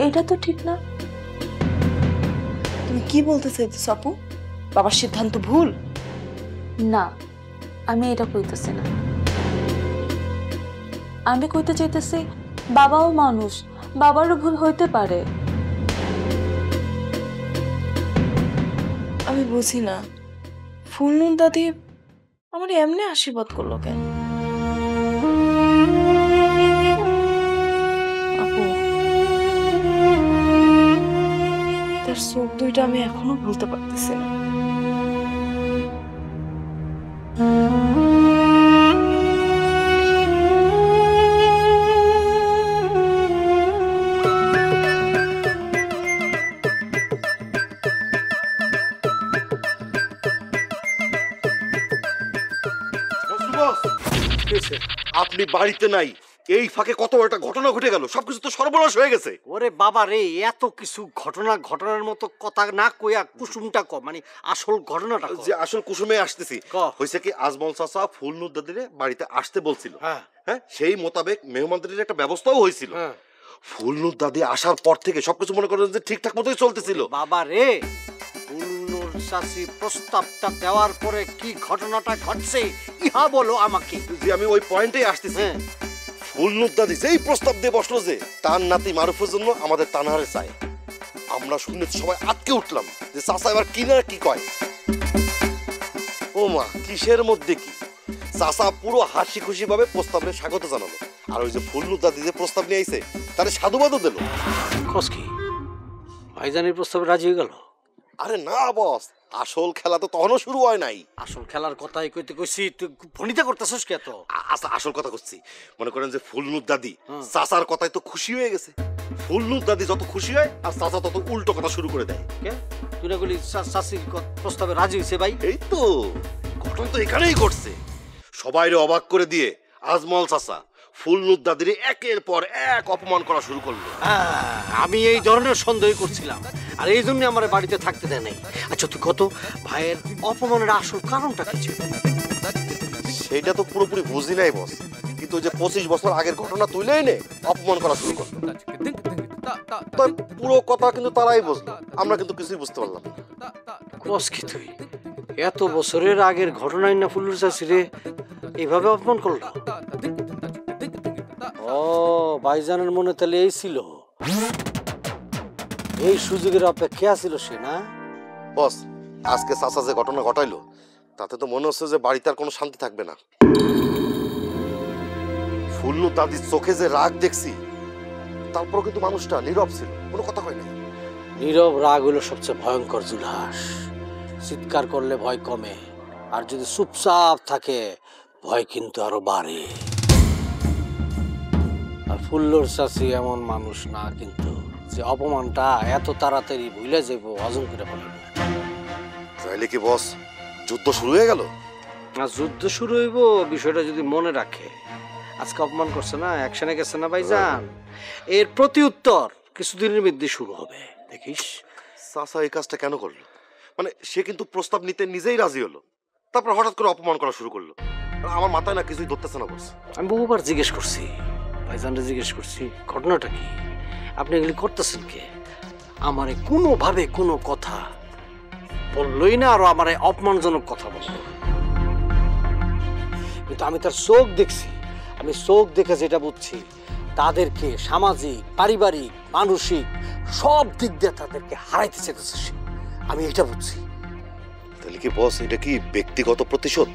এটা তো ঠিক না। তুমি কি বলতে চাইতেছ আপু? বাবার সিদ্ধান্ত ভুল? না, আমি এটা কইতেছি না। আমি কইতে চাইতেছি বাবাও মানুষ, বাবারও ভুল হইতে পারে। আমি বুঝি না ফুলনুর দাদি আমার এমনি আশীর্বাদ করলো কেন? আপু, তার চোখ দুইটা আমি এখনো ভুলতে পারতেছি না। আপনি বাড়িতে নাই, এই ফাঁকে কত একটা ঘটনা ঘটে গেল, সবকিছু তো সর্বনাশ হয়ে গেছে। ওরে বাবা রে, এত কিছু ঘটনার মতো কথা না কইয়া কুসুমটা ক, মানে আসল ঘটনাটা যে আসল কুসুমে আসতেছি। হয়েছে কি, আজমল চাচা ফুলনুর দাদিরে বাড়িতে আসতে বলছিল। হ্যাঁ, সেই মোতাবেক মেহমানদারির একটা ব্যবস্থাও হয়েছিল। ফুলনুর দাদি আসার পর থেকে সবকিছু মনে করেন যে ঠিকঠাক মতোই চলতেছিল। বাবা রে, ফুলনুর চাচি প্রস্তাবটা দেওয়ার পরে কি ঘটনাটা ঘটছে ইহা বলো আমাকে। যে আমি ওই পয়েন্টেই আসতেছি। ফুলনুর দাদি যেই প্রস্তাব দিয়ে বসলো যে তার নাতি মারুফের জন্য আমাদের তানহারে চাই, আমরা শুনে সবাই আটকে উঠলাম যে চাচা এবার কি না কি কয়। ও মা, কিসের মধ্যে কি! চাচা পুরো হাসি খুশি ভাবে প্রস্তাবে স্বাগত জানালো, আর ওই যে ফুলনুর দাদি যে প্রস্তাব নিয়ে আইছে তারে সাধুবাদও দিল। খসকি ভাইজানের প্রস্তাবে রাজি হয়ে গেল? আরে না বস, আসল খেলা তো তখনও শুরু হয় নাই। আসল খেলার কথাই কইতে কইছি, তুই ফোনিতে করতেছস কে? তো আচ্ছা, আসল কথা করছি। মনে করেন যে ফুলনুর দাদি চাচার কথায় তো খুশি হয়ে গেছে। ফুলনুর দাদি যত খুশি হয় আর চাচা তত উল্টো কথা শুরু করে দেয়। তুই না বলি চাচি প্রস্তাবে রাজি হয়েছে ভাই? এই তো ঘটনা তো এখানেই ঘটছে। সবাইরে অবাক করে দিয়ে আজমল চাচা ফুলনুর দাদির একের পর এক অপমান করা শুরু করলো। আমি এই ধরনের সন্দেহ করছিলাম, আর এই জন্য আমার বাড়িতে থাকতে দেয় নাই। আচ্ছা, তুই কত ভাইয়ের অপমানের আসল কারণটা কি ছিল? সেটা তো পুরোপুরি বুঝি নাই বস, কিন্তু যে 25 বছর আগের ঘটনা তুলে এনে অপমান করা শুরু করলো। পুরো কথা কিন্তু তারাই বুঝলো, আমরা কিন্তু কিছুই বুঝতে পারলাম না। কস কি তুই? এত বছরের আগের ঘটনাই না ফুলনুর চাচি রে এইভাবে অপমান করলো? ও, ভাইজানের মনে তাহলে এই ছিল, এই সুযোগের অপেক্ষা ছিল সে না? বস, আজকে চাচা যে ঘটনা ঘটাইলো তাতে তো মনে হচ্ছে যে বাড়িতে আর কোনো শান্তি থাকবে না। ফুলনুর দাদির চোখে যে রাগ দেখছি, তারপরও কিন্তু মানুষটা নীরব ছিল, কোনো কথা হয় নাই। নীরব রাগ হলো সবচেয়ে ভয়ঙ্কর জুলহাস। চিৎকার করলে ভয় কমে, আর যদি চুপচাপ থাকে ভয় কিন্তু আরো বাড়ে। আর ফুল্লর চাচি এমন মানুষ না কিন্তু যে অপমানটা এত তাড়াতাড়ি ভুলে যাবো, হজম করে ফেলবে। তাইলে কি বস যুদ্ধ শুরু হয়ে গেল? আর যুদ্ধ শুরু হইব বিষয়টা যদি মনে রাখে। আজকে অপমান করছে না, অ্যাকশনে গেছে না ভাইজান, এর প্রতি উত্তর কিছুদিনের মধ্যে শুরু হবে, দেখিস। চাচা এই কাজটা কেন করলো? মানে সে কিন্তু প্রস্তাব নিতে নিজেই রাজি হলো, তারপর হঠাৎ করে অপমান করা শুরু করলো। আর আমার মাথায় না কিছুই ধরতেছে না বস। আমি বহুবার জিজ্ঞেস করছি, ভাইজানরে জিজ্ঞেস করছি ঘটনাটা কি, আপনি এগুলি করতেছেন কে? আমারে কোনোভাবে কোনো কথা বললই না, আরো আমারে অপমানজনক কথা বললো। কিন্তু আমি তার চোখ দেখছি, আমি চোখ দেখে যেটা বুঝছি, তাদেরকে সামাজিক, পারিবারিক, মানসিক সব দিক দিয়ে তাদেরকে হারাইতে চেয়েছে সে, আমি এটা বুঝছি। তাহলে কি বস এটা কি ব্যক্তিগত প্রতিশোধ?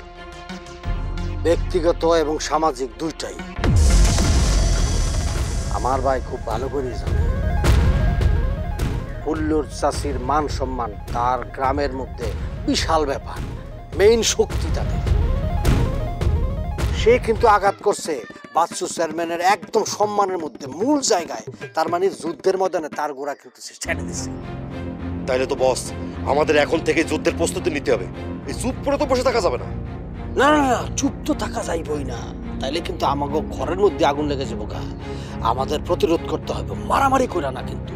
ব্যক্তিগত এবং সামাজিক দুইটাই। আমার ভাই খুব ভালো করে জানে ফুল্লুর চাষির মান সম্মান তার গ্রামের মধ্যে বিশাল ব্যাপার, মেইন শক্তি তাদের। সে কিন্তু আঘাত করছে বাচ্চু চেয়ারম্যানের একদম সম্মানের মধ্যে, মূল জায়গায়। তার মানে যুদ্ধের ময়দানে তার গোড়া কিন্তু সে ছেড়ে দিছে। তাইলে তো বস আমাদের এখন থেকে যুদ্ধের প্রস্তুতি নিতে হবে, এই চুপ করে তো বসে থাকা যাবে না। না না না, চুপ তো থাকা যাইবই না, তাইলে কিন্তু আমাকে ঘরের মধ্যে আগুন লেগে যাবো গা। আমাদের প্রতিরোধ করতে হবে, মারামারি কইরা না, কিন্তু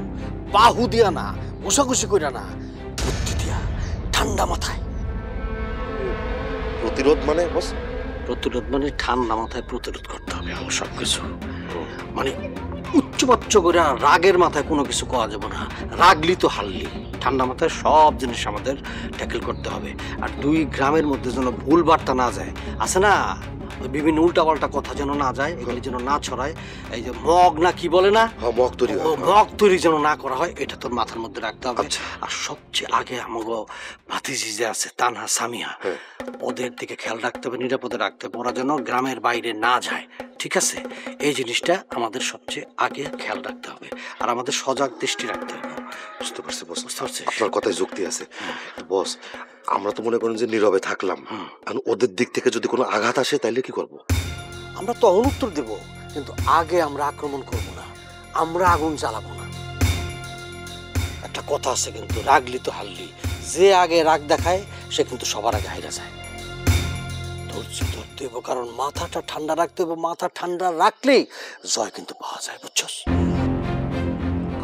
বাহু দিয়া না, ঘুষাঘুষি কইরা না, বুদ্ধি দিয়া, ঠান্ডা মাথায়। প্রতিরোধ মানে বস? প্রতিরোধ মানে ঠান্ডা মাথায় প্রতিরোধ করতে হবে আমার সবকিছু। মানে উচ্চবাচ্চ করে রাগের মাথায় কোনো কিছু করা যাবে না, রাগলি তো হারলি। ঠান্ডা মাথায় সব জিনিস আমাদের ট্যাকেল করতে হবে। আর দুই গ্রামের মধ্যে যেন ভুল বার্তা না যায়, আছে না বিভিন্ন উল্টাপাল্টা কথা যেন না যায়, এগুলি যেন না ছড়ায়। এই যে মগ না কি বলে না, মগ তৈরি যেন না করা হয়, এটা তোর মাথার মধ্যে রাখতে হবে। আর সবচেয়ে আগে আমাকে ভাতিজি যে আছে তানহা সামিয়া, ওদের দিকে খেয়াল রাখতে হবে, নিরাপদে রাখতে হবে, ওরা যেন গ্রামের বাইরে না যায়, ঠিক আছে? এই জিনিসটা আমাদের সবচেয়ে আগে খেয়াল রাখতে হবে, আর আমাদের সজাগ দৃষ্টি রাখতে হবে। বুঝতে পারছি বস, আপনার কথায় যুক্তি আছে। বস আমরা তো মনে করেন যে নীরবে থাকলাম, ওদের দিক থেকে যদি কোনো আঘাত আসে তাইলে কি করব? আমরা তো অনুত্তর দেব, কিন্তু আগে আমরা আক্রমণ করব না, আমরা আগুন জ্বালাবো না। একটা কথা আছে কিন্তু, রাগলি তো হারলি। যে আগে রাগ দেখায় সে কিন্তু সবার আগে হাইরা যায়। ধৈর্য ধরতে হবে, কারণ মাথাটা ঠান্ডা রাখতে হবে, মাথা ঠান্ডা রাখলেই জয় কিন্তু পাওয়া যায়, বুঝছস?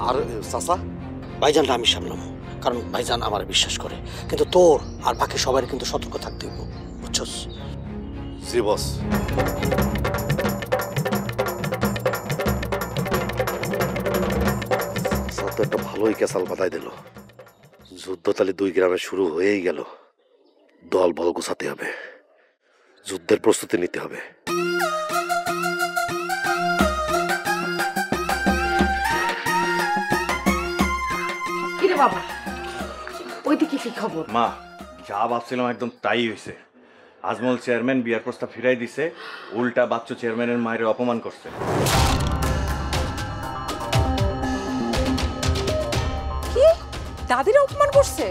আর চাচা ভাইজানটা আমি সামলাম, কারণ ভাইজান আমার বিশ্বাস করে, কিন্তু তোর আর বাকি সবাই কিন্তু সতর্ক থাকতে হবে, বুঝছস? জি বস। তো একটা ভালোই কেসাল বাধাই দিল। যুদ্ধ তাহলে দুই গ্রামে শুরু হয়েই গেল। দল বল গোছাতে হবে, যুদ্ধের প্রস্তুতি নিতে হবে। কিরে বাবা, ওইদিকে কি খবর? মা যা ভাবছিলাম একদম তাই হয়েছে। আজমল চেয়ারম্যান বিয়ার প্রস্তাব ফিরাই দিছে, উল্টা বাচ্চু চেয়ারম্যানের মায়ের অপমান করছে। কি দাদিরা অপমান করছে?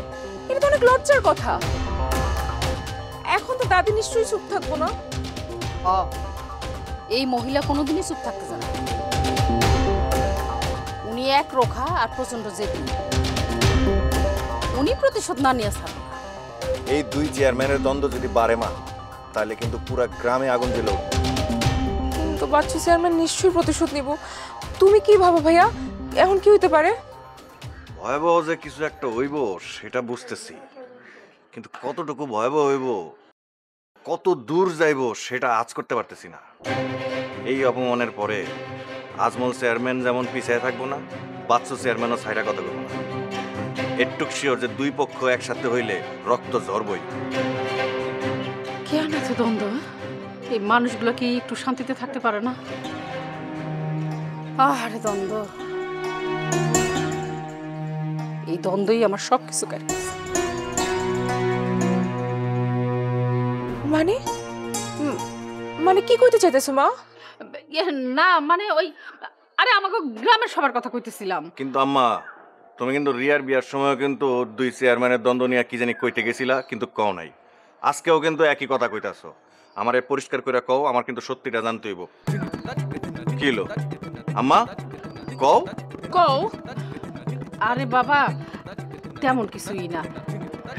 এটা তো অনেক লজ্জার কথা। এখন তো দাদি নিশ্চয়ই চুপ থাকবো না। এই মহিলা কোনোদিনই চুপ থাকতে জানে না। উনি এক রোখা আর প্রচন্ড জেদি। উনি প্রতিশোধ না নিয়ে ছাড়বে। এই দুই চেয়ারম্যানের দ্বন্দ্ব যদি বাড়ে মা, তাহলে কিন্তু পুরো গ্রামে আগুন জ্বলে উঠবে। তো বাচ্চু চেয়ারম্যান নিশ্চয়ই প্রতিশোধ নিব। তুমি কি ভাবো ভাইয়া, এখন কি হইতে পারে? ভয়াবহ যে কিছু একটা হইব সেটা বুঝতেছি, কিন্তু কতটুকু ভয়াবহ হইব, কত দূর যাইব সেটা আজ করতে পারতেছি না। এই অপমানের পরে আজমল চেয়ারম্যান যেমন পিছিয়ে থাকবো না, বাচ্চু চেয়ারম্যানও ছাইরা কথা বলবো না। এটুক শিওর যে দুই পক্ষ একসাথে হইলে রক্ত ঝরবই। কেন এত দ্বন্দ্ব? এই মানুষগুলো কি একটু শান্তিতে থাকতে পারে না? আরে দ্বন্দ্ব, এই দ্বন্দ্বই আমার সব কিছু কাটিয়েছে। মানে মানে কি কইতে চাইতেছো মা? না মানে ওই, আরে আমাকে গ্রামের সবার কথা কইতেছিলাম। কিন্তু আম্মা তুমি কিন্তু রিয়ার বিয়ার সময় কিন্তু দুই চেয়ারম্যানের দ্বন্দ্ব নিয়ে কি জানি কইতে গেছিলা, কিন্তু কও নাই। আজকেও কিন্তু একই কথা কইতাছো। আমারে পরিষ্কার করে কও, আমার কিন্তু সত্যিটা জানতে হইব। কি হলো আম্মা, কও কও। আরে বাবা, তেমন কিছুই না,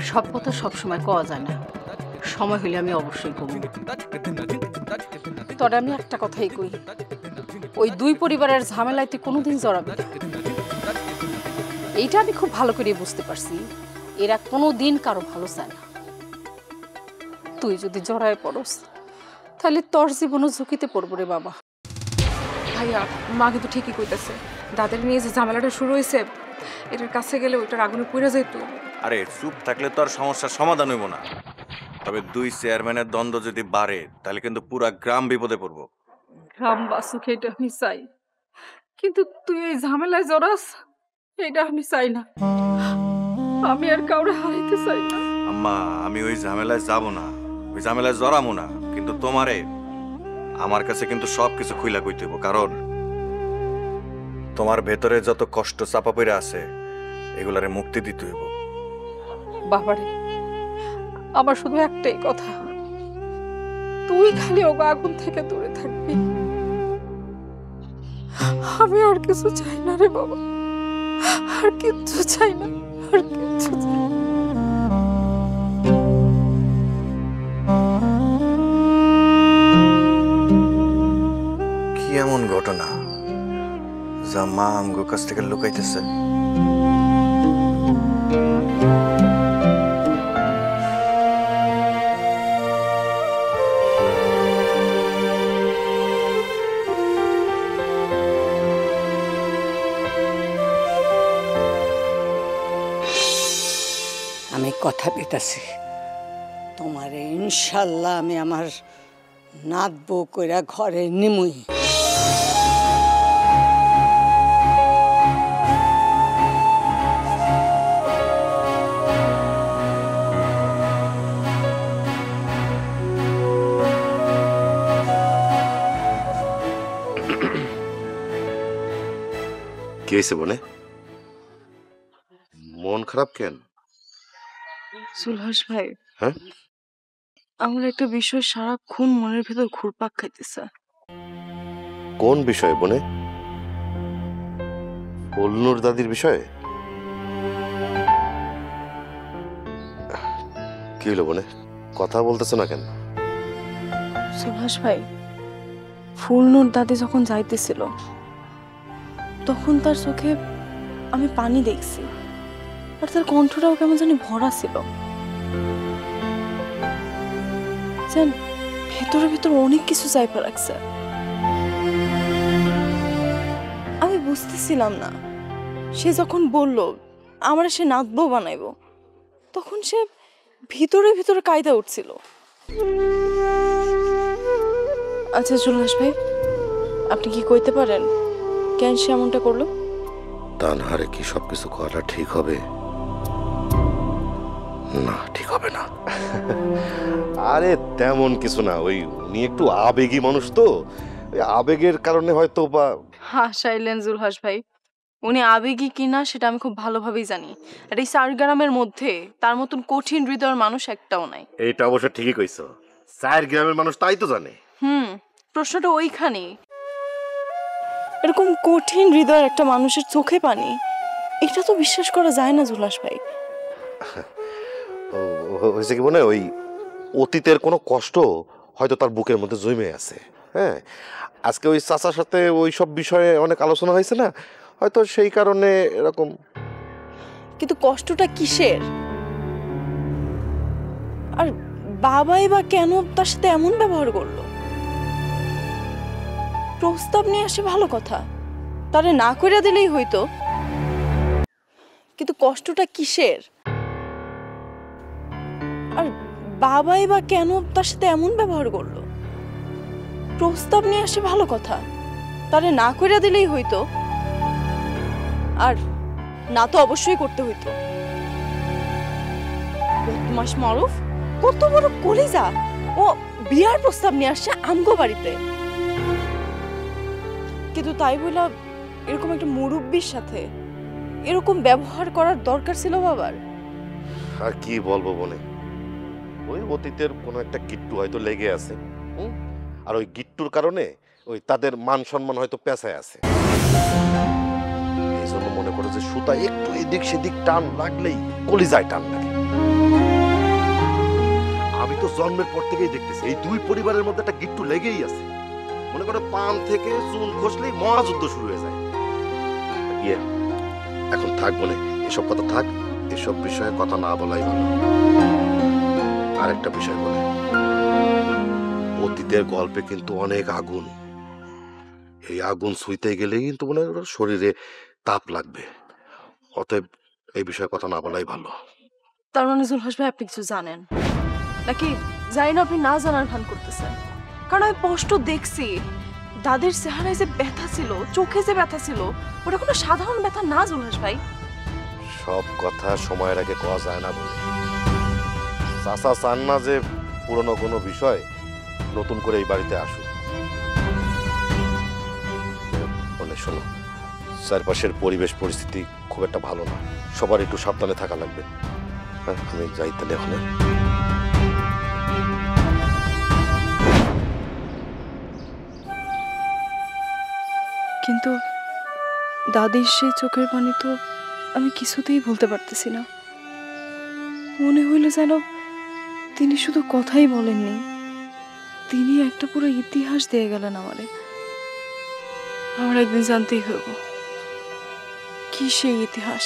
সব কথা সবসময় কওয়া যায় না, সময় হইলে আমি অবশ্যই কমু। তবে আমি একটা কথাই কই, ওই দুই পরিবারের ঝামেলায় তুই কোনোদিন জড়াবি না। এইটা আমি খুব ভালো করে বুঝতে পারছি, এরা কোনোদিন কারো ভালো চায় না। তুই যদি জড়ায় পড়স তাহলে তোর জীবনও ঝুঁকিতে পড়বো রে বাবা। ভাইয়া, মা কিন্তু ঠিকই কইতেছে, দাদের নিয়ে যে ঝামেলাটা শুরু হয়েছে, এটার কাছে গেলে ওইটার আগুনে পুড়ে যেত। আরে চুপ থাকলে তো আর সমস্যার সমাধান হইব না। তবে দুই চেয়ারম্যানের দ্বন্দ্ব যদি বাড়ে তাহলে কিন্তু পুরা গ্রাম বিপদে পড়বো। গ্রাম বাসুক এটা আমি চাই, কিন্তু তুই এই ঝামেলায় জড়াস এটা আমি চাই না। আমি আর কাউরে হারাইতে চাই না। আম্মা, আমি ওই ঝামেলায় যাব না, ওই ঝামেলায় জড়াবো না, কিন্তু তোমারে আমার কাছে কিন্তু সবকিছু খুইলা কইতে হইব। কারণ তোমার ভেতরে যত কষ্ট চাপা পড়ে আছে এগুলারে মুক্তি দিতে হইব। বাবারে, আমার শুধু একটাই কথা, তুই খালি ওগো আগুন থেকে দূরে থাকবি। আমি আর কিছু চাই না রে বাবা, আর কিচ্ছু চাই না, আর কিচ্ছু চাই না। কি এমন ঘটনা যা মা আমগো কাছ থেকে লুকাইতেছে? আমি কথা দিতেছি, তোমারে ইনশাল্লাহ আমি আমার নাত বউ কইরা ঘরে নিমুই। কি হয়েছে বনে? মন খারাপ কেন? সুলহাস ভাই, হ্যাঁ, আমার একটা বিষয় সারাক্ষণ মনের ভেতর ঘুরপাক খাইতেছে। কোন বিষয়ে বনে? ফুলনুর দাদির বিষয়ে? কি হলো বনে, কথা বলতেছো না কেন? সুলহাস ভাই, ফুলনুর দাদি যখন যাইতেছিল তখন তার চোখে আমি পানি দেখছি, আর তার কণ্ঠটাও কেমন জানি ভরা ছিল, যেন ভেতরে ভেতরে অনেক কিছু চাইপা রাখছে। আমি বুঝতেছিলাম না, সে যখন বলল আমার সে নাতবো বানাইবো, তখন সে ভিতরে ভিতরে কায়দা উঠছিল। আচ্ছা সুলহাস ভাই, আপনি কি কইতে পারেন কেন সে এমনটা করলো? তানহারে কি সবকিছু করা ঠিক হবে? না, ঠিক হবে না। আরে তেমন কিছু না, ওই উনি একটু আবেগী মানুষ তো, ওই আবেগের কারণে হয়তো বা। হাসাইলেন জুলহাস ভাই, উনি আবেগী কিনা সেটা আমি খুব ভালোভাবেই জানি, আর এই সারগ্রামের মধ্যে তার মতন কঠিন হৃদয়ের মানুষ একটাও নাই। এইটা অবশ্য ঠিকই কইছো, চার গ্রামের মানুষ তাই তো জানে। প্রশ্নটা ওইখানে, এরকম কঠিন হৃদয়ের একটা মানুষের চোখে পানি, এটা তো বিশ্বাস করা যায় না জুলহাস ভাই। হয়েছে কি মনে, ওই অতীতের কোনো কষ্ট হয়তো তার বুকের মধ্যে জমে আছে। হ্যাঁ, আজকে ওই চাচার সাথে ওই সব বিষয়ে অনেক আলোচনা হয়েছে না, হয়তো সেই কারণে এরকম। কিন্তু কষ্টটা কিসের? আর বাবাই বা কেন তার সাথে এমন ব্যবহার করলো? প্রস্তাব নিয়ে আসে ভালো কথা, তারে না করে দিলেই হইতো, কিন্তু কষ্টটা কিসের? আর বাবাই বা কেন তার সাথে এমন ব্যবহার করলো? প্রস্তাব নিয়ে আসে ভালো কথা, তারে না করে দিলেই হইতো, আর না তো অবশ্যই করতে হইতো। বদমাশ মারুফ কত বড় কলিজা, ও বিয়ার প্রস্তাব নিয়ে আসছে আমগো বাড়িতে, কিন্তু তাই বলে এরকম একটা মুরব্বির সাথে এরকম ব্যবহার করার দরকার ছিল বাবার? আর কি বলবো বনে, ওই অতীতের কোনো একটা গিট্টু হয়তো লেগে আছে। আর ওই গিট্টুর কারণে ওই তাদের মান সম্মান হয়তো পেঁচায় আছে। এই জন্য মনে করো যে সুতা একটু এদিক সেদিক টান লাগলেই কলিজায় টান লাগে। আমি তো জন্মের পর থেকেই দেখতেছি এই দুই পরিবারের মধ্যে একটা গিট্টু লেগেই আছে। মনে করো পান থেকে চুন খসলেই মহাযুদ্ধ শুরু হয়ে যায়। ইয়ে এখন থাক বলে, এসব কথা থাক, এসব বিষয়ে কথা না বলাই ভালো। আর একটা বিষয় বলে, অতীতের গল্পে কিন্তু অনেক আগুন, এই আগুন ছুঁইতে গেলেই কিন্তু মনে হয় শরীরে তাপ লাগবে। অতএব এই বিষয়ে কথা না বলাই ভালো। তার মানে জুলহাস ভাই আপনি কিছু জানেন নাকি? জানি না, আপনি না জানার ভান করতেছেন। কারণ আমি স্পষ্ট দেখছি দাদির চেহারায় যে ব্যথা ছিল, চোখে যে ব্যথা ছিল, ওটা কোনো সাধারণ ব্যথা না জুলহাস ভাই। সব কথা সময়ের আগে কওয়া যায় না বলে। চাচা চান না যে পুরনো কোনো বিষয় নতুন করে এই বাড়িতে আসুক। বলে শোনো, চারপাশের পরিবেশ পরিস্থিতি খুব একটা ভালো না, সবার একটু সাবধানে থাকা লাগবে। আমি যাই তাহলে এখন। কিন্তু দাদির সেই চোখের পানি তো আমি কিছুতেই ভুলতে পারতেছি না। মনে হইল যেন তিনি শুধু কথাই বলেননি, তিনি একটা পুরো ইতিহাস দিয়ে গেলেন আমারে। আমার একদিন জানতেই হইব কি সেই ইতিহাস।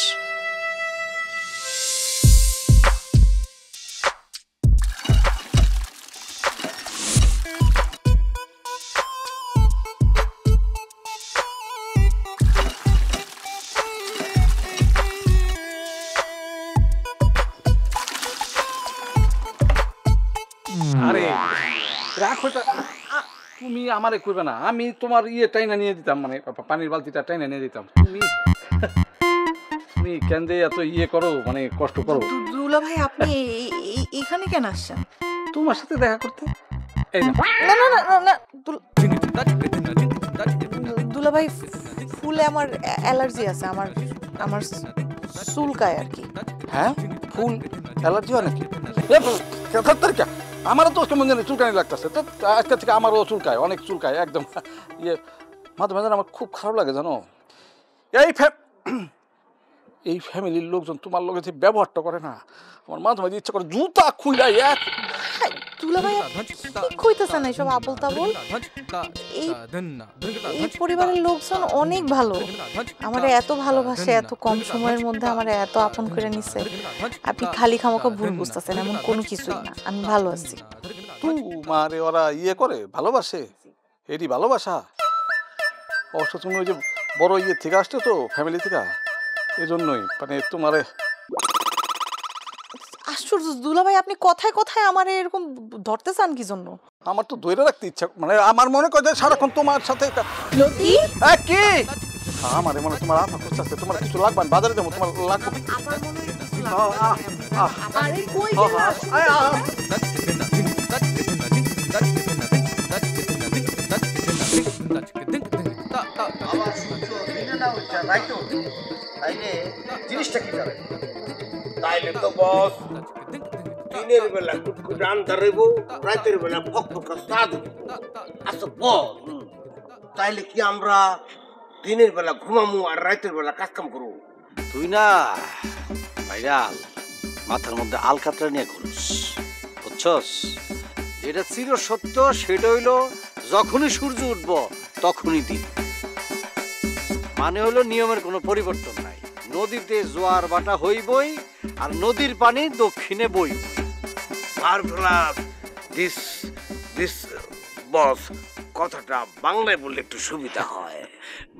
আরে রাখো, তুমি আমারে করবে না, আমি তোমার ইয়ে টাইনা নিয়ে দিতাম, মানে পানির বালতিটা টাইনা নিয়ে দিতাম। তুমি কেন যে এত ইয়ে করো, মানে কষ্ট করো। দুলা ভাই আপনি এখানে কেন আসছেন? তোমার সাথে দেখা করতে। এই না না না না না, দুলা ভাই ফুলে আমার অ্যালার্জি আছে, আমার চুলকায় আর কি। হ্যাঁ, ফুল অ্যালার্জি হয় নাকি? আমারও তো কেমন জানি চুলকানি লাগতেছে, তো আজকে থেকে আমারও চুলকায়, অনেক চুলকায় একদম। ইয়ে মাঝে মাঝে আমার খুব খারাপ লাগে জানো। এই ফ্যামিলির লোকজন তোমার লোকে যে ব্যবহারটা করে না, আমার মাঝে মাঝে ইচ্ছা করে জুতা খুইলাই এক। দুলা ভাই কি কইতেছেন এইসব আবল তাবল? এই পরিবারের লোকজন অনেক ভালো, আমারে এত ভালোবাসে, এত কম সময়ের মধ্যে আমারে এত আপন করে নিছে। আপনি খালি খামাকা ভুল বুঝতেছেন, এমন কোনো কিছুই না, আমি ভালো আছি। মারে ওরা ইয়ে করে ভালোবাসে, এটি ভালোবাসা? অবশ্য তুমি ওই যে বড় ইয়ে থেকে আসছো তো, ফ্যামিলি থেকে, এই জন্যই মানে তোমারে। আশ্চর্য দুলা ভাই, আপনি কথায় কথায় আমারে এরকম ধরতে চান কি জন্য? আমার তো ধরে রাখতে ইচ্ছা, মানে আমার মনে করে যে সারাক্ষণ তোমার সাথে লতি কি আমার মনে তোমার আফা খুঁজতেছে, তোমার কিছু লাগবে, বাজারে যাবো, তোমার লাগবে। আরে কই গেলা? জিনিসটা কি জানেন? তাইলে তো বস দিনের বেলা কুটকুট আন্ধার রইব, রাতের বেলা ফকফকা সাদ। আচ্ছা বস, তাইলে কি আমরা দিনের বেলা ঘুমামু আর রাতের বেলা কাজ কাম করবো? তুই না ভাইরাল মাথার মধ্যে আলকাতরা নিয়ে ঘুরস, বুঝছস? যেটা চির সত্য সেটা হইল যখনই সূর্য উঠব তখনই দিন। মানে হলো নিয়মের কোনো পরিবর্তন নাই, নদীতে জোয়ার ভাটা হইবই আর নদীর পানি দক্ষিণে বইব। মার্ভেলাস, দিস দিস বস, কথাটা বাংলায় বললে একটু সুবিধা হয়।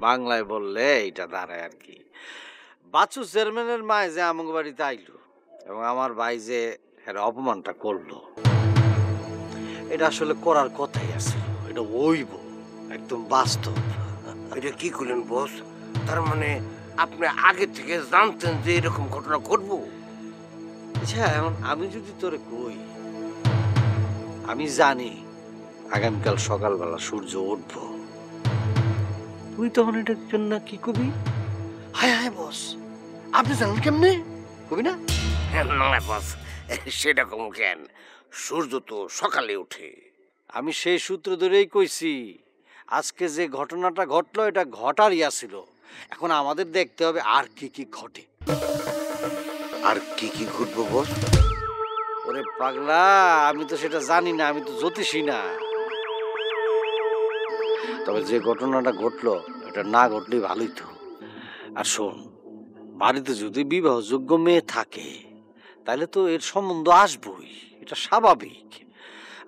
বাংলায় বললে এইটা দাঁড়ায় আর কি। বাচ্চু চেয়ারম্যানের মায় যে আমাকে বাড়িতে আইলো এবং আমার ভাই যে এর অপমানটা করলো, এটা আসলে করার কথাই আছে, এটা হইব, একদম বাস্তব। এটা কি করলেন বস? তার মানে আপনি আগে থেকে জানতেন যে এরকম ঘটনা ঘটবো? আচ্ছা, এখন আমি যদি তোরে কই আমি জানি আগামীকাল সকালবেলা সূর্য উঠবো, তুই তখন এটার জন্য কি কবি? হায় হায় বস, আপনি জানেন কেমনে কবি না? না বস, সেটা কম কেন, সূর্য তো সকালে ওঠে। আমি সেই সূত্র ধরেই কইছি আজকে যে ঘটনাটা ঘটলো এটা ঘটার ইয়া ছিল। এখন আমাদের দেখতে হবে আর কি কি ঘটে। আর কি কি ঘটবো বস? ওরে পাগলা, আমি তো সেটা জানি না, আমি তো জ্যোতিষী না। তবে যে ঘটনাটা ঘটলো এটা না ঘটলেই ভালোই তো। আর শোন, বাড়িতে যদি বিবাহযোগ্য মেয়ে থাকে তাহলে তো এর সম্বন্ধ আসবই, এটা স্বাভাবিক।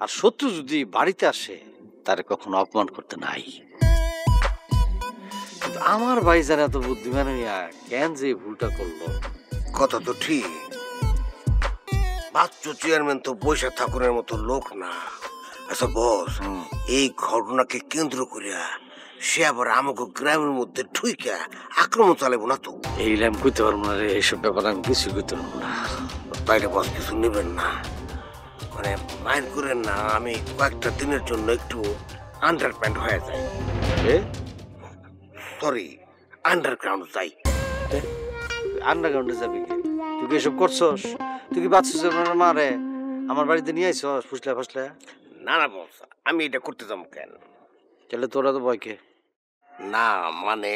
আর শত্রু যদি বাড়িতে আসে তারে কখনো অপমান করতে নাই। কিন্তু আমার ভাই যারা এত বুদ্ধিমান হইয়া কেন যে ভুলটা করলো? কথা তো ঠিক, বাচ্চু চেয়ারম্যান তো বৈশা ঠাকুরের মতো লোক না। আচ্ছা বস, এই ঘটনাকে কেন্দ্র করিয়া সে আবার আমাকে গ্রামের মধ্যে ঠুইকা আক্রমণ চালাবো না তো? এইলাম কইতে পারবো না রে, এইসব ব্যাপারে আমি কিছু কইতে পারবো না। বাইরে বস কিছু নেবেন না, মানে মাইন্ড করেন না, আমি কয়েকটা দিনের জন্য একটু আন্ডারপ্যান্ট হয়ে যাই। সরি, আন্ডারগ্রাউন্ড যাই। আন্ডারগ্রাউন্ডে যাবি কি? তুই কি এসব করছস? তুই কি বাচ্চা মারে আমার বাড়িতে নিয়ে আইছস ফুসলে ফাসলে? না না বস, আমি এটা করতে যাবো কেন? তাহলে তোরা তো ভয় কে? না মানে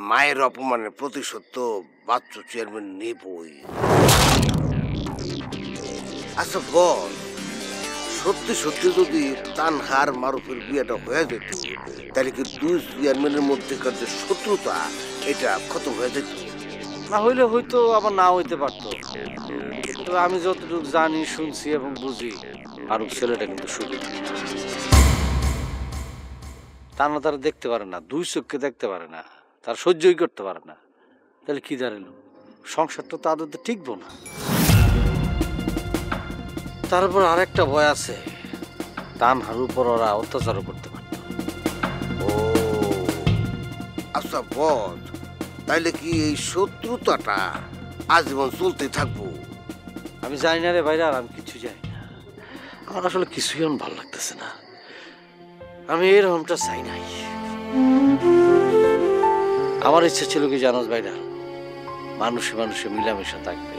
মায়ের অপমানের প্রতিশোধ তো বাচ্চু চেয়ারম্যান নেবই। আচ্ছা বল, সত্যি সত্যি যদি তানহার মারুফের বিয়েটা হয়ে যেত তাহলে কি দুই চেয়ারম্যানের মধ্যেকার যে শত্রুতা এটা খতম হয়ে যেত? না হইলে হয়তো আবার না হইতে পারতো। তবে আমি যতটুকু জানি, শুনছি এবং বুঝি, মারুফ ছেলেটা কিন্তু সুযোগ তা না, তারা দেখতে পারে না, দুই চোখকে দেখতে পারে না, তার সহ্যই করতে পারে না। তাহলে কি দাঁড়ালো? সংসারটা তো আদতে টিকবো না। তারপর আরেকটা ভয় আছে, তানহার উপর ওরা অত্যাচারও করতে পারত। ও আচ্ছা বল, তাইলে কি এই শত্রুতাটা আজীবন চলতে থাকবো? আমি জানি না রে ভাইরা, আমি কিছু জানি না। আমার আসলে কিছুই এখন ভালো লাগতেছে না। আমি এরকমটা চাই নাই। আমার ইচ্ছা ছিল কি জানোস ভাইরা, মানুষে মানুষে মিলামেশা থাকবে,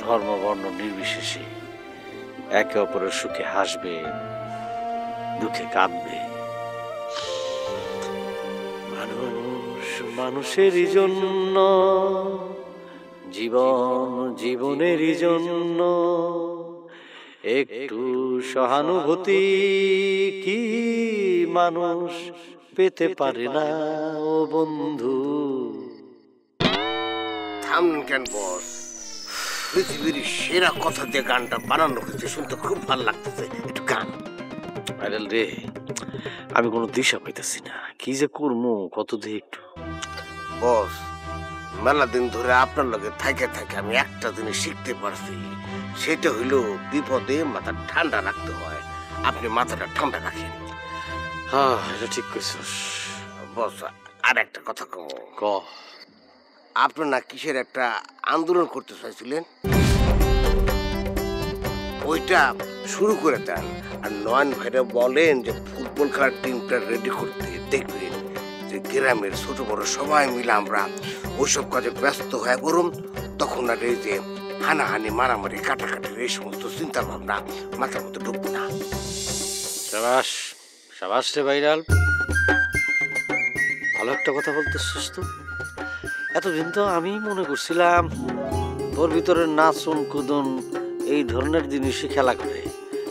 ধর্ম বর্ণ নির্বিশেষে একে অপরের সুখে হাসবে, দুঃখে কাঁদবে। মানুষ মানুষেরই জন্য, জীবন জীবনেরই জন্য, একটু সহানুভূতি কি মানুষ পেতে পারে না ও বন্ধু? থামুন কেন বস, পৃথিবীর সেরা কথা দিয়ে গানটা বানানো হয়েছে, শুনতে খুব ভালো লাগতেছে, একটু গান। ভাইরাল রে, আমি কোনো দিশা পাইতেছি না, কি যে করবো কত দিয়ে একটু। বস, মেলা দিন ধরে আপনার লগে থাকে থাকে আমি একটা জিনিস শিখতে পারছি, সেটা হইলো বিপদে মাথা ঠান্ডা রাখতে হয়। আপনি মাথাটা ঠান্ডা রাখেন। হ্যাঁ, এটা ঠিক কইছস। বস আর একটা কথা কম। ক। আপনি না কিসের একটা আন্দোলন করতে চাইছিলেন, ওইটা শুরু করে দেন। আর নয়ন ভাইরা বলেন যে ফুটবল খেলার টিমটা রেডি করতে, দেখবেন যে গ্রামের ছোট বড় সবাই মিলে আমরা ওইসব কাজে ব্যস্ত হয়ে পড়ুন। তখন আর এই যে হানাহানি মারামারি কাটাকাটির এই সমস্ত চিন্তা ভাবনা মাথার মধ্যে ঢুকবে না। সাবাস সাবাস রে ভাইরাল, ভালো একটা কথা বলতেছিস তো। এতদিন তো আমি মনে করছিলাম তোর ভিতরে নাচন কুদন এই ধরনের জিনিসই খেলা করে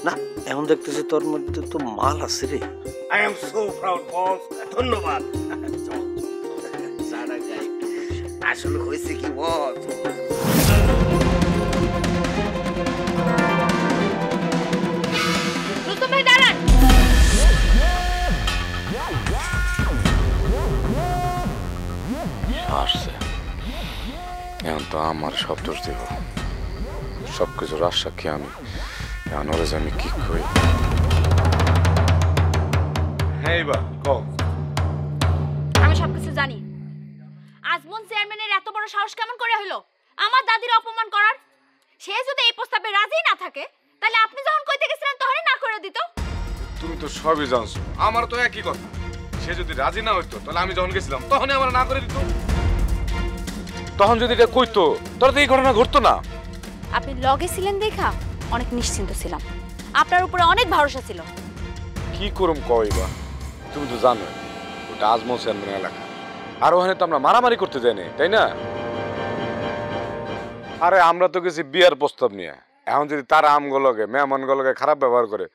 না, এখন দেখতেছি তোর মধ্যে তো মাল আছে রে। আই এম সো প্রাউড বস, ধন্যবাদ। আসলে হয়েছে কি বস, রুস্তম ভাই দাঁড়ান। আসছে, এখন তো আমার সব দোষ দিব, সবকিছু রাজসাক্ষী আমি। এখন ওরে যে আমি কি কই? হ্যাঁ বা কও। আমি সবকিছু জানি। আজমন চেয়ারম্যানের এত বড় সাহস কেমন করে হলো আমার দাদির অপমান করার? সে যদি এই প্রস্তাবে রাজি না থাকে তাহলে আপনি যখন কইতে গেছিলেন তখনই না করে দিত। তুমি তো সবই জানছো, আমার তো একই কথা। সে যদি রাজি না হইতো তাহলে আমি যখন গেছিলাম তখনই আমার না করে দিত। তখন যদি এটা কইতো তাহলে তো এই ঘটনা ঘটতো না। আপনি লগে ছিলেন দেখা অনেক নিশ্চিন্ত ছিলাম, আপনার উপরে অনেক ভরসা ছিল। কি করুম কইবা, তুমি তো জানো ওটা আজমল চেয়ারম্যান এলাকা, আর ওখানে তো আমরা মারামারি করতে যাই না, তাই না? আরে আমরা তো গেছি বিয়ার প্রস্তাব নিয়ে, এখন যদি তারা আমগুলোকে মেহমানগুলোকে খারাপ ব্যবহার করে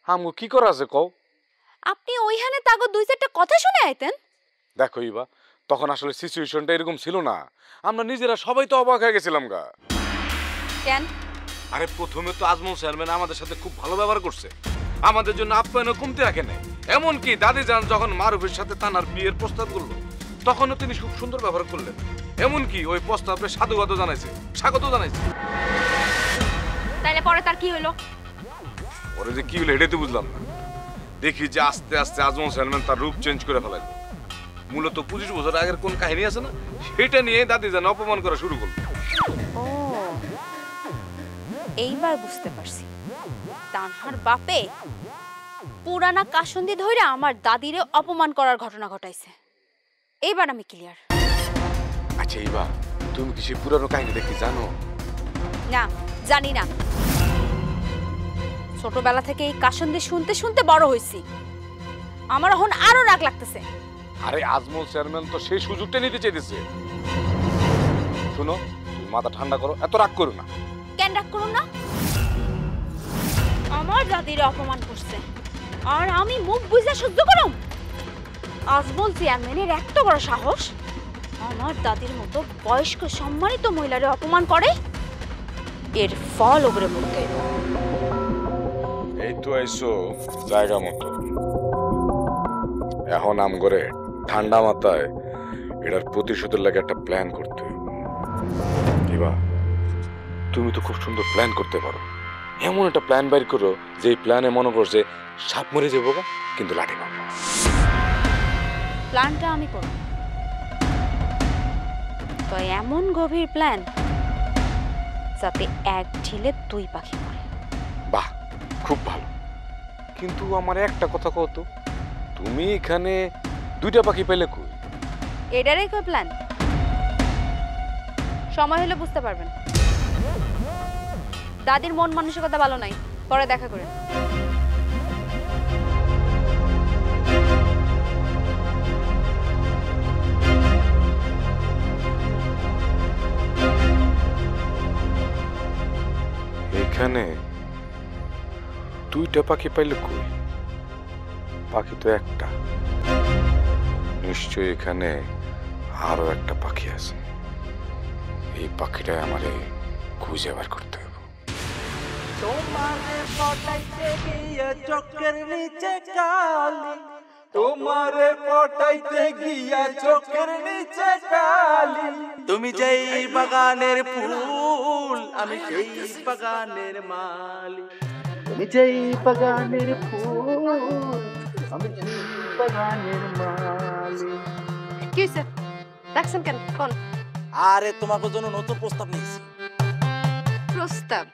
আমগো কি করা আছে কও? আপনি ওইখানে তাগো দুই চারটা কথা শুনে আইতেন। দেখো ইবা, তখন আসলে সিচুয়েশনটা এরকম ছিল না, আমরা নিজেরা সবাই তো অবাক হয়ে গেছিলাম গা। কেন? আরে প্রথমে তো আজমল চেয়ারম্যান আমাদের সাথে খুব ভালো ব্যবহার করছে, আমাদের জন্য আপ্যায়নও কমতে রাখে নাই। এমনকি দাদিজান যখন মারুফের সাথে তানার বিয়ের প্রস্তাব করলো তখনও তিনি খুব সুন্দর ব্যবহার করলেন, এমনকি ওই প্রস্তাবে সাধুবাদও জানাইছে, স্বাগত জানাইছে। তাইলে পরে তার কি হলো? পরে যে কি হলো এটাই তো বুঝলাম না। দেখি যে আস্তে আস্তে আজমল চেয়ারম্যান তার রূপ চেঞ্জ করে ফেলাইল। মূলত 25 বছর আগের কোন কাহিনী আছে না, সেটা নিয়ে দাদিজান অপমান করা শুরু করলো। ও, এইবার বুঝতে পারছি, তানহার বাপে পুরানা কাসন্দি ধইরা আমার দাদিরে অপমান করার ঘটনা ঘটাইছে। এইবার আমি ক্লিয়ার। আচ্ছা ইবা, তুমি কি সেই পুরানো কাহিনীটা কি জানো? না, জানি না। ছোটবেলা থেকে এই কাসন্দি শুনতে শুনতে বড় হইছি, আমার এখন আরো রাগ লাগতেছে। আরে আজমল চেয়ারম্যান তো সেই সুযোগটা নিতে চাইতেছে। শুনো, তুমি মাথা ঠান্ডা করো, এত রাগ করো না। কেন রাগ করুন না? আমার দাদিরে অপমান করছে আর আমি মুখ বুঝে সহ্য করুম? আজমল চেয়ারম্যানের এত বড় সাহস, আমার দাদির মতো বয়স্ক সম্মানিত মহিলারে অপমান করে, এর ফল ওপরে মুখে। এই তো আইসো জায়গা মতো, এখন আম করে ঠান্ডা মাথায় এটার প্রতিশোধের লাগে একটা প্ল্যান করতে। এবার তুমি তো খুব সুন্দর প্ল্যান করতে পারো, এমন একটা প্ল্যান বাইর করো যে প্ল্যানে মনে করছে সাপ মরে যাবো কিন্তু লাঠি পাবো। প্ল্যানটা আমি করব, তো এমন গভীর প্ল্যান যাতে এক ঢিলে দুই পাখি মরে। বাহ, খুব ভালো, কিন্তু আমার একটা কথা কত, তুমি এখানে দুইটা পাখি পেলে কই? এটারই কই প্ল্যান, সময় হলে বুঝতে পারবেন। দাদির মন মানসিকতা ভালো নাই, পরে দেখা করে। এখানে দুইটা পাখি পাইলে কই? পাখি তো একটা, নিশ্চয়ই এখানে আরো একটা পাখি আছে। এই পাখিটা আমারে খুঁজে বার করতে হবে। তোমারে পটাইতে গিয়ে চোখের নিচে কালি, তোমারে পটাইতে গিয়া চোখের নিচে কালি। তুমি যেই বাগানের ফুল, আমি সেই বাগানের মালি। তুমি যেই বাগানের ফুল, আমি সেই বাগানের মালি। কি হইছে? দেখছেন কেন? কোন? আরে তোমাকে জন্য নতুন প্রস্তাব নিয়েছি। প্রস্তাব?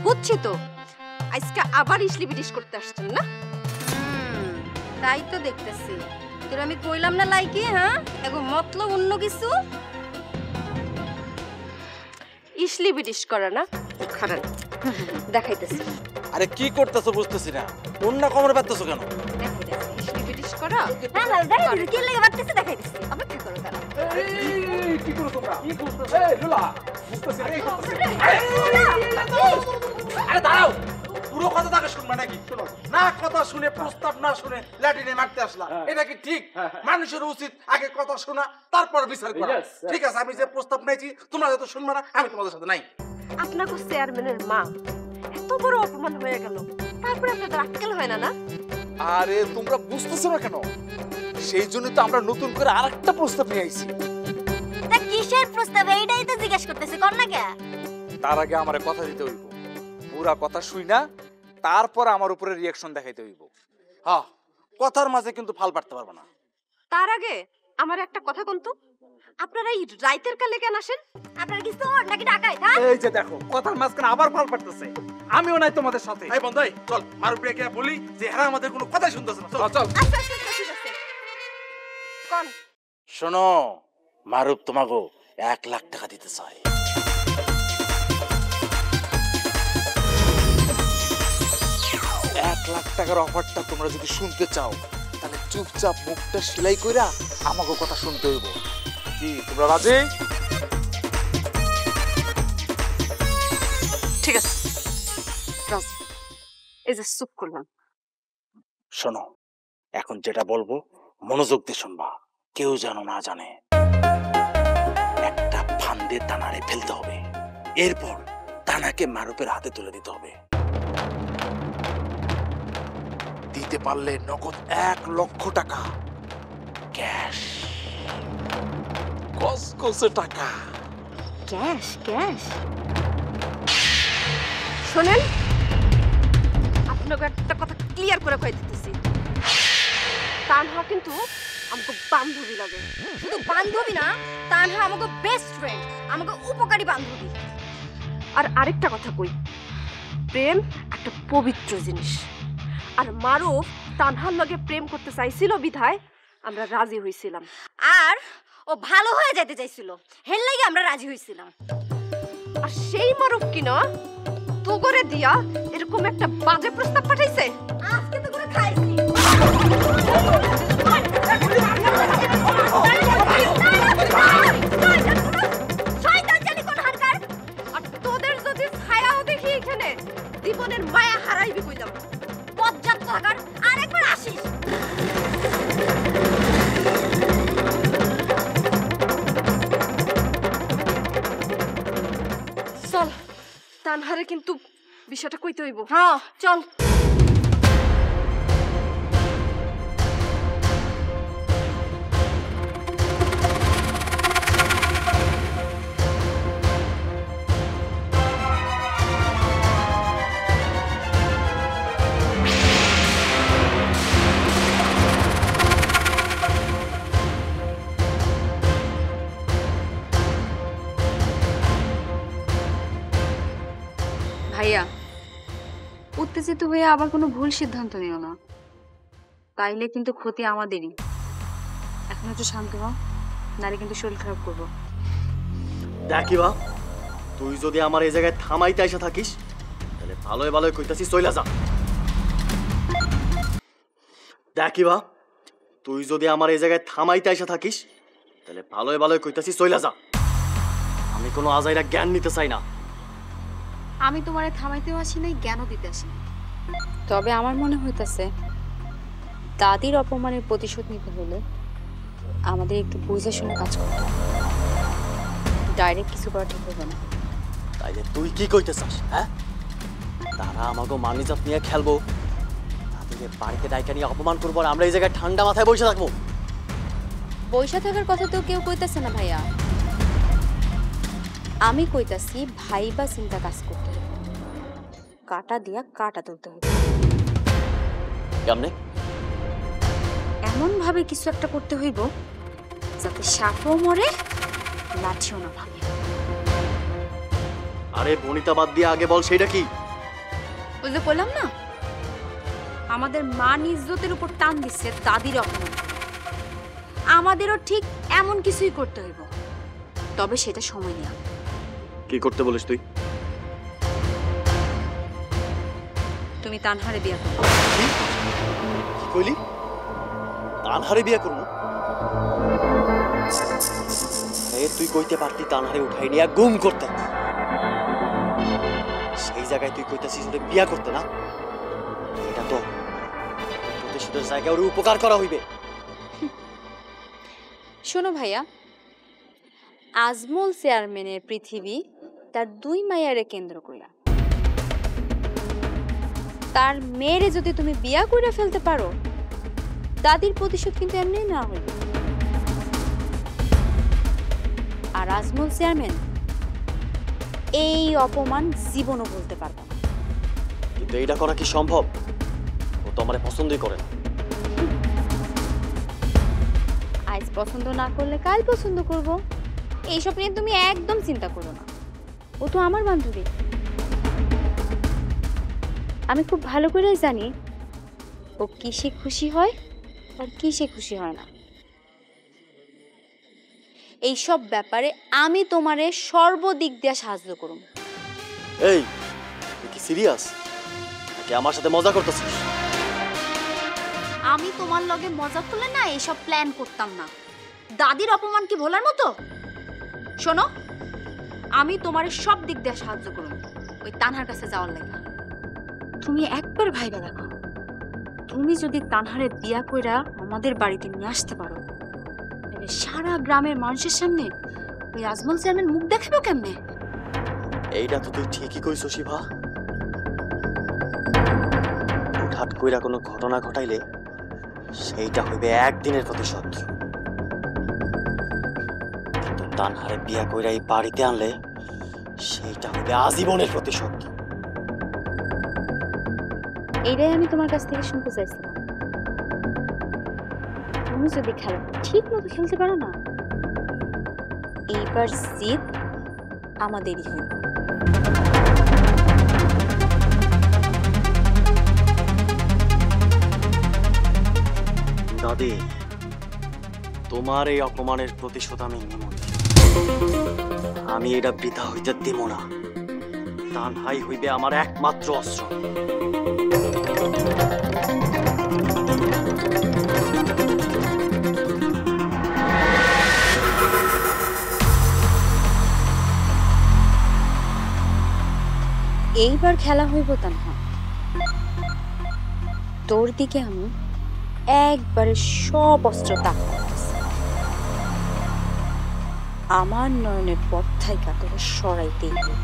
বুঝছি তো, আজকে আবার ইসলি বিডিশ করতে আসছেন না? তাই তো দেখতেছি। তোর আমি কইলাম না লাইকি, হ্যাঁ এগো মতলব অন্য কিছু। ইসলি বিডিশ করা না, খারাপ দেখাইতেছি। আরে কি করতেছো বুঝতেছি না, অন্য কোমরে বাঁধতেছো কেন? ইসলি বিডিশ করা না না, দেখাইতেছি কি লাগে বাঁধতেছি, দেখাইতেছি। অপেক্ষা করো তারা। কি করো তোমরা? কি করতেছো? এই লুলা বুঝতেছি না, এই করতেছি। আরে দাঁড়াও, পুরো কথা তাকে শুনবে নাকি? শোনো না, কথা শুনে প্রস্তাব না শুনে ল্যাটিনে মারতে আসলা, এটা কি ঠিক? মানুষের উচিত আগে কথা শোনা তারপর বিচার করা। ঠিক আছে, আমি যে প্রস্তাব নিয়েছি তোমরা যত শুনবে না, আমি তোমাদের সাথে নাই। আপনাকে চেয়ারম্যানের মা এত বড় অপমান হয়ে গেল, তারপরে আপনাদের আটকেল হয় না? না আরে তোমরা বুঝতেছো না কেন? সেই জন্য তো আমরা নতুন করে আরেকটা প্রস্তাব নিয়ে আইছি। তা কিসের প্রস্তাব? এইটাই তো জিজ্ঞেস করতেছি, কর না কে? তার আগে আমারে কথা দিতে হইব, পুরা কথা শুই না তারপর আমার উপরে রিয়াকশন দেখাইতে হইব। হ্যাঁ, কথার মাঝে কিন্তু ফাল পাড়তে পারবে না। তার আগে আমার একটা কথা কোন তো, আপনারা এই রাইতের কালে কেন আসেন? আপনারা কি চোর নাকি ডাকাত? হ্যাঁ, এই যে দেখো কথার মাঝখানে আবার ফাল পাড়তেছে। আমিও নাই তোমাদের সাথে। এই বন্ধু, চল মারুফ রেখে বলি যে এরা আমাদের কোনো কথাই শুনতেছে না। চল চল। আচ্ছা আচ্ছা ঠিক আছে, কোন? শোনো, মারুফ তোমাগো 1 লাখ টাকা দিতে চাই। 1 লাখ টাকার অফারটা তোমরা যদি শুনতে চাও তাহলে চুপচাপ মুখটা সেলাই কইরা আমাকে কথা শুনতে হইব। কি তোমরা রাজি? ঠিক আছে রাজি। এই যে চুপ করলাম। শোনো, এখন যেটা বলবো মনোযোগ দিয়ে শুনবা, কেউ যেন না জানে। একটা ফান্দে তানারে ফেলতে হবে, এরপর তানাকে মারুফের হাতে তুলে দিতে হবে। দিতে পারলে নগদ 1 লক্ষ টাকা ক্যাশ, কসকসে টাকা। Cash cash. শোনেন, আপনাকে একটা কথা ক্লিয়ার করে কই দিতেছি, তানহা কিন্তু আমাকে বান্ধবী লাগে। শুধু বান্ধবী না, তানহা আমাকে বেস্ট ফ্রেন্ড, আমাকে উপকারী বান্ধবী। আর আরেকটা কথা কই, প্রেম একটা পবিত্র জিনিস। আর মারুফ তানহার লগে প্রেম করতে চাইছিল বিধায় আমরা রাজি হইছিলাম। আর ও ভালো হয়ে যেতে চাইছিল, হেল লাগে আমরা রাজি হইছিলাম। আর সেই মারুফ কিনা তো করে দিয়া এরকম একটা বাজে প্রস্তাব পাঠাইছে। আজকে তো করে খাইছি। শয়তান জানি কোন হারকার। আর তোদের যদি ছায়াও দেখি এখানে, জীবনের মায়া হারাইবি কইলাম। বজ্জাত থাকার আরেকবার আসিস। চল, তানহারে কিন্তু বিষয়টা কইতে হইব। হ্যাঁ চল। ভাইয়া, উত্তেজিত হয়ে আবার কোনো ভুল সিদ্ধান্ত নিও না, তাইলে কিন্তু ক্ষতি আমাদেরই। এখন একটু শান্ত হও, নারে কিন্তু শরীর খারাপ করবো। দেখিবা, তুই যদি আমার এই জায়গায় থামাইতে আইসা থাকিস তাহলে ভালোই ভালোই কইতাছি চইলা যা। দেখিবা, তুই যদি আমার এই জায়গায় থামাইতে আইসা থাকিস তাহলে ভালোই ভালোই কইতাছি চইলা যা। আমি কোনো আজাইরা জ্ঞান নিতে চাই না। আমি তোমারে থামাইতেও আসি নাই, জ্ঞানও দিতে আসি। তবে আমার মনে হইতাছে দাদির অপমানের প্রতিশোধ নিতে হলে আমাদের একটু বুঝে শুনে কাজ করতে হবে। ডাইরেক্ট কিছু করা ঠিক হবে না। তাইলে তুই কি কইতে চাস? হ্যাঁ, তারা আমাকে মানিজাত নিয়ে খেলবো, তাদের বাড়িতে ডাইকা নিয়ে অপমান করবো, আর আমরা এই জায়গায় ঠান্ডা মাথায় বসে থাকবো? বইসা থাকার কথা তো কেউ কইতাছে না ভাইয়া। আমি কইতাছি ভাইবা চিন্তা কাজ করতে হবে, কাটা দিয়া কাটা তুলতে হবে। কেমনে? এমন ভাবে কিছু একটা করতে হইব যাতে সাপও মরে, লাঠিও না ভাঙে। আরে বনিতা বাদ দিয়ে আগে বল সেটা কি? ওই যে বললাম না, আমাদের মান ইজ্জতের উপর টান দিচ্ছে দাদির অপমান। আমাদেরও ঠিক এমন কিছুই করতে হইব, তবে সেটা সময় নেওয়া। কি করতে বলিস তুই? তুমি তানহারে বিয়ে করো। কি কইলি? তানহারে বিয়ে করবো? তুই কইতে পারতি তানহারে উঠাই নিয়ে গুম করতে, সেই জায়গায় তুই কইতাছিস ওরে বিয়া করতে না? এটা তো প্রতিশোধের জায়গায় ওর উপকার করা হইবে। শোনো ভাইয়া, আজমল চেয়ারম্যানের পৃথিবী তার 2 মাইয়ারে কেন্দ্র কইরা। তার মেয়েরে যদি তুমি বিয়া করে ফেলতে পারো, দাদির প্রতিশোধ কিন্তু এমনি না হইবে। আর আজমল চেয়ারম্যান এই অপমান জীবনও বলতে পারবে না। কিন্তু এইটা করা কি সম্ভব? ও তো আমারে পছন্দই করে না। আজ পছন্দ না করলে কাল পছন্দ করব, এইসব নিয়ে তুমি একদম চিন্তা করো না। ও তো আমার বান্ধবী। আমি খুব ভালো করে জানি ও কিসে খুশি হয় আর কিসে খুশি হয় না। এইসব ব্যাপারে আমি তোমারে সর্বদিক দিয়ে সাহায্য করব। এই তুই কি সিরিয়াস নাকি আমার সাথে মজা করতেছিস? আমি তোমার লগে মজা করলে না এসব প্ল্যান করতাম না। দাদির অপমান কি ভোলার মতো? শোনো, আমি তোমারে সব দিক দিয়ে সাহায্য করব ওই তানহার কাছে যাওয়ার লাগা। তুমি একবার ভাইবা দেখো, তুমি যদি তানহারে বিয়া কইরা আমাদের বাড়িতে নিয়ে আসতে পারো, তাহলে সারা গ্রামের মানুষের সামনে ওই আজমল চেয়ারম্যান মুখ দেখাবো কেমনে? এইটা তো তুই ঠিকই কইছো শিভা। হুটহাট কইরা কোনো ঘটনা ঘটাইলে সেইটা হইবে একদিনের প্রতিশোধ, কিন্তু তানহারে বিয়া কইরা এই বাড়িতে আনলে সেইটা হইবে আজীবনের প্রতিশোধ। এইটাই আমি তোমার কাছ থেকে শুনতে চাইছিলাম। তুমি যদি খেলা ঠিক মতো খেলতে পারো না, এইবার জিত আমাদেরই হইবে। দাদি, তোমার এই অপমানের প্রতিশোধ আমি নেব না। আমি এটা বৃথা হইতে দেব না। তানহাই হইবে আমার একমাত্র অস্ত্র। এইবার খেলা হইব তানহা। তোর দিকে আমি একবারে সব অস্ত্র তাক করতেছি। আমার নয়নের পথ থেকে তোরে সরাইতেই হইব।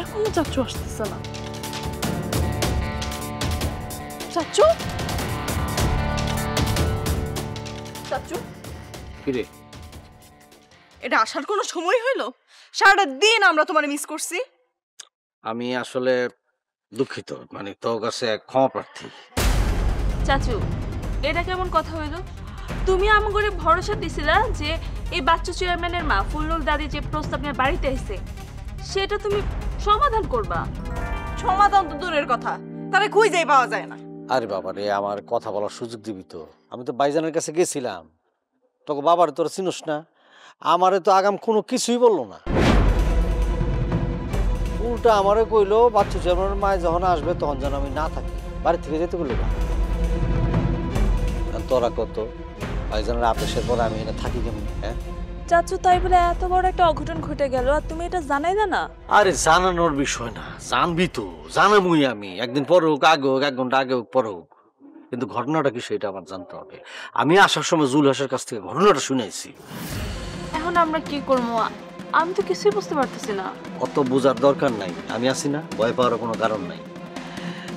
এখনো চাচ্চু আসতেছে না। চাচ্চু, চাচ্চু, কিরে এটা আসার কোনো সময় হইলো? সারাটা দিন আমরা তোমার মিস করছি। আমি আসলে দুঃখিত, মানে তোর কাছে ক্ষমা প্রার্থী। চাচু, এটা কেমন কথা হইলো? তুমি আমাকে ভরসা দিছিলা যে এই বাচ্চু চেয়ারম্যানের মা ফুলনুর দাদি যে প্রস্তাব নিয়ে বাড়িতে এসে সেটা তুমি সমাধান করবা। সমাধান তো দূরের কথা, তাহলে খুঁজেই পাওয়া যায় না। আরে বাবা রে, আমার কথা বলার সুযোগ দিবি তো। আমি তো ভাইজানের কাছে গেছিলাম, তোকে বাবার তোর চিনোস না, আমারে তো আগাম কোনো কিছুই বললো না। উল্টা আমারে কইলো বাচ্চু চেয়ারম্যানের মায় যখন আসবে তখন যেন আমি না থাকি, বাড়ি থেকে যেতে বললো না। তোরা কত ভাইজানের আদেশের পরে আমি এটা থাকি কেমন? হ্যাঁ চাচু, তাই বলে এত বড় একটা অঘটন ঘটে গেল আর তুমি এটা জানাইলে না? আরে জানানোর বিষয় না, জানবি তো, জানাবই আমি। একদিন পরে হোক, আগে হোক, 1 ঘন্টা আগে হোক, পরে হোক, কিন্তু ঘটনাটা কি সেটা আমার জানতে হবে। আমি আসার সময় জুলহাসের কাছ থেকে ঘটনাটা শুনেছি। এখন আমরা কি করবো? আমি তো কিছুই বুঝতে পারতেছি না। অত বোঝার দরকার নাই, আমি আছি না, ভয় পাওয়ার কোনো কারণ নাই।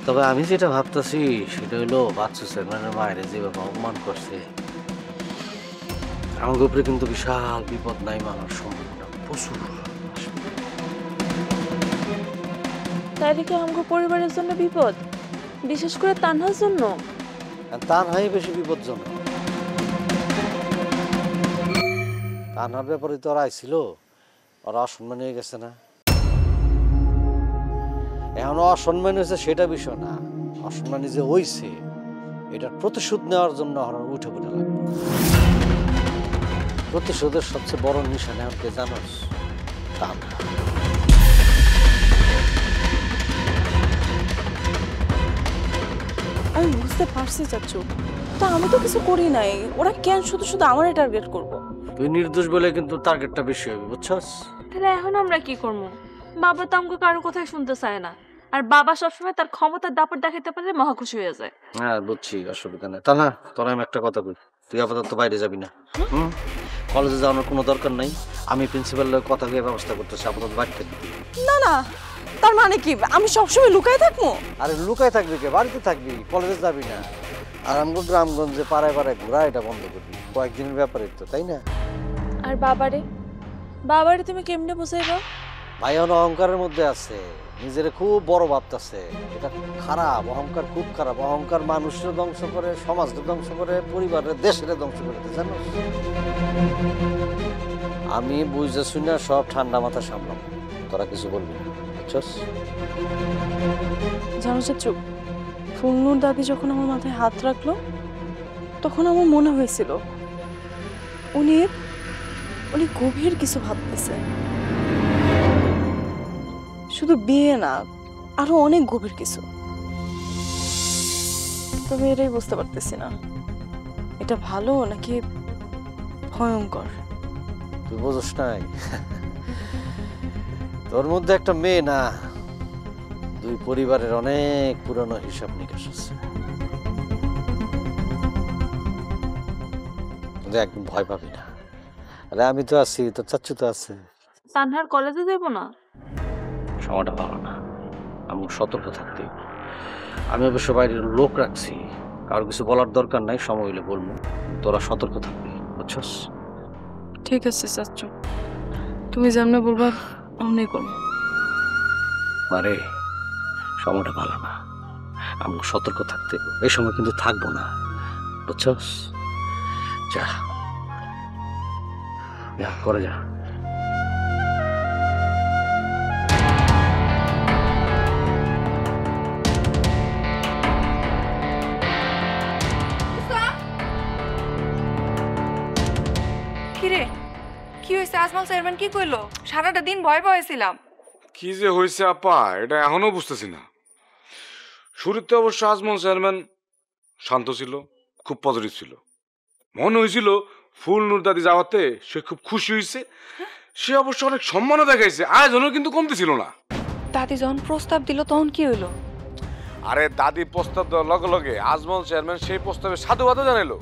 তবে আমি যেটা ভাবতেছি সেটা হলো বাচ্চু চেয়ারম্যানের মায়ের যেভাবে অপমান করছে, আমার উপরে কিন্তু বিশাল বিপদ নাই মানার সম্ভাবনা প্রচুর। তাইলে কি আমাকে পরিবারের জন্য বিপদ, বিশেষ করে তানহার জন্য? তানহাই বেশি বিপজ্জনক। তানহার ব্যাপারে তো ওরা আইছিল, ওরা অসম্মান হয়ে গেছে না। এখন অসম্মান হয়েছে সেটা বিষয় না, অসম্মানী যে হইছে এটার প্রতিশোধ নেওয়ার জন্য উঠে পড়ে লাগবে। প্রতিশোধের সবচেয়ে বড় নিশানা আমাকে জানোস? তানহা। আমি বুঝতে পারছি চাচ্চু, তা আমি তো কিছু করি নাই। ওরা কেন শুধু শুধু আমারই টার্গেট করবো? তুই নির্দোষ বলে কিন্তু টার্গেটটা বেশি হবে, বুঝছস? তাহলে এখন আমরা কি করবো? বাবা তো আমাকে কারো কথাই শুনতে চায় না, আর বাবা সবসময় তার ক্ষমতার দাপট দেখাতে পারলে মহা খুশি হয়ে যায়। হ্যাঁ বুঝছি, অসুবিধা নেই। তা না, তোরা আমি একটা কথা কই, তুই আপাতত বাইরে যাবি না। কলেজে যাওয়ার কোনো দরকার নাই, আমি প্রিন্সিপালের কথা দিয়ে ব্যবস্থা করতেছি, আপাতত বাইরে থাকবি। না না, তার মানে কি আমি সবসময় লুকায় থাকবো? আরে লুকায় থাকবি কে, বাড়িতে থাকবি, কলেজে যাবি না। আর আমগো গ্রামগঞ্জে পাড়ায় পাড়ায় ঘোরা এটা বন্ধ করবি, কয়েকদিনের ব্যাপারে তো, তাই না? আর বাবারে, বাবারে তুমি কেমনে বুঝাইবা? ভাইয়ান অহংকারের মধ্যে আছে, নিজের খুব বড় ভাবতেছে। এটা খারাপ, অহংকার খুব খারাপ। অহংকার মানুষের ধ্বংস করে, সমাজকে ধ্বংস করে, পরিবারের দেশের ধ্বংস করে, জানো? আমি বুঝতে শুনি না, সব ঠান্ডা মাথা সামলাম, তোরা কিছু বলবি না, বুঝছস? জানো চাচু, ফুলনুর দাদি যখন আমার মাথায় হাত রাখলো তখন আমার মনে হয়েছিল উনি উনি গভীর কিছু ভাবতেছে। শুধু বিয়ে না, আরো অনেক গভীর কিছু। তবে এটাই বুঝতে পারতেছি না এটা ভালো নাকি ভয়ঙ্কর। তুই বুঝছ নাই, তোর মধ্যে একটা মেয়ে না, দুই পরিবারের অনেক পুরনো হিসাব নিকাশ আছে। একদম ভয় পাবি না। আরে আমি তো আছি, তোর চাচ্চু তো আছে। তানহার কলেজে যাবো না? সময়টা ভালো না, আমি সতর্ক থাকতে। আমি অবশ্য বাইরের লোক রাখছি, কারো কিছু বলার দরকার নাই, সময় হইলে বলবো। তোরা সতর্ক থাকবি, বুঝছস? ঠিক আছে চাচু, তুমি যেমনে বলবা অমনি করবো। আরে সময়টা ভালো না, আমি সতর্ক থাকতে। এই সময় কিন্তু থাকবো না, বুঝছস? যা যা করে যা। কিরে, কি হয়েছে? আজমল চেয়ারম্যান কি কইলো? সারাটা দিন ভয় পাইছিলাম। কি যে হয়েছে আপা, এটা এখনো বুঝতেছি না। শুরুতে অবশ্য আজমল চেয়ারম্যান শান্ত ছিল, খুব পজিটিভ ছিল। মনে হয়েছিল ফুলনুর দাদি যাওয়াতে সে খুব খুশি হয়েছে। সে অবশ্য অনেক সম্মানও দেখাইছে, আয়োজনও কিন্তু কমতে ছিল না। দাদি যখন প্রস্তাব দিল তখন কি হইলো? আরে দাদি প্রস্তাব দেওয়ার লগে লগে আজমল চেয়ারম্যান সেই প্রস্তাবে সাধুবাদও জানাইলো।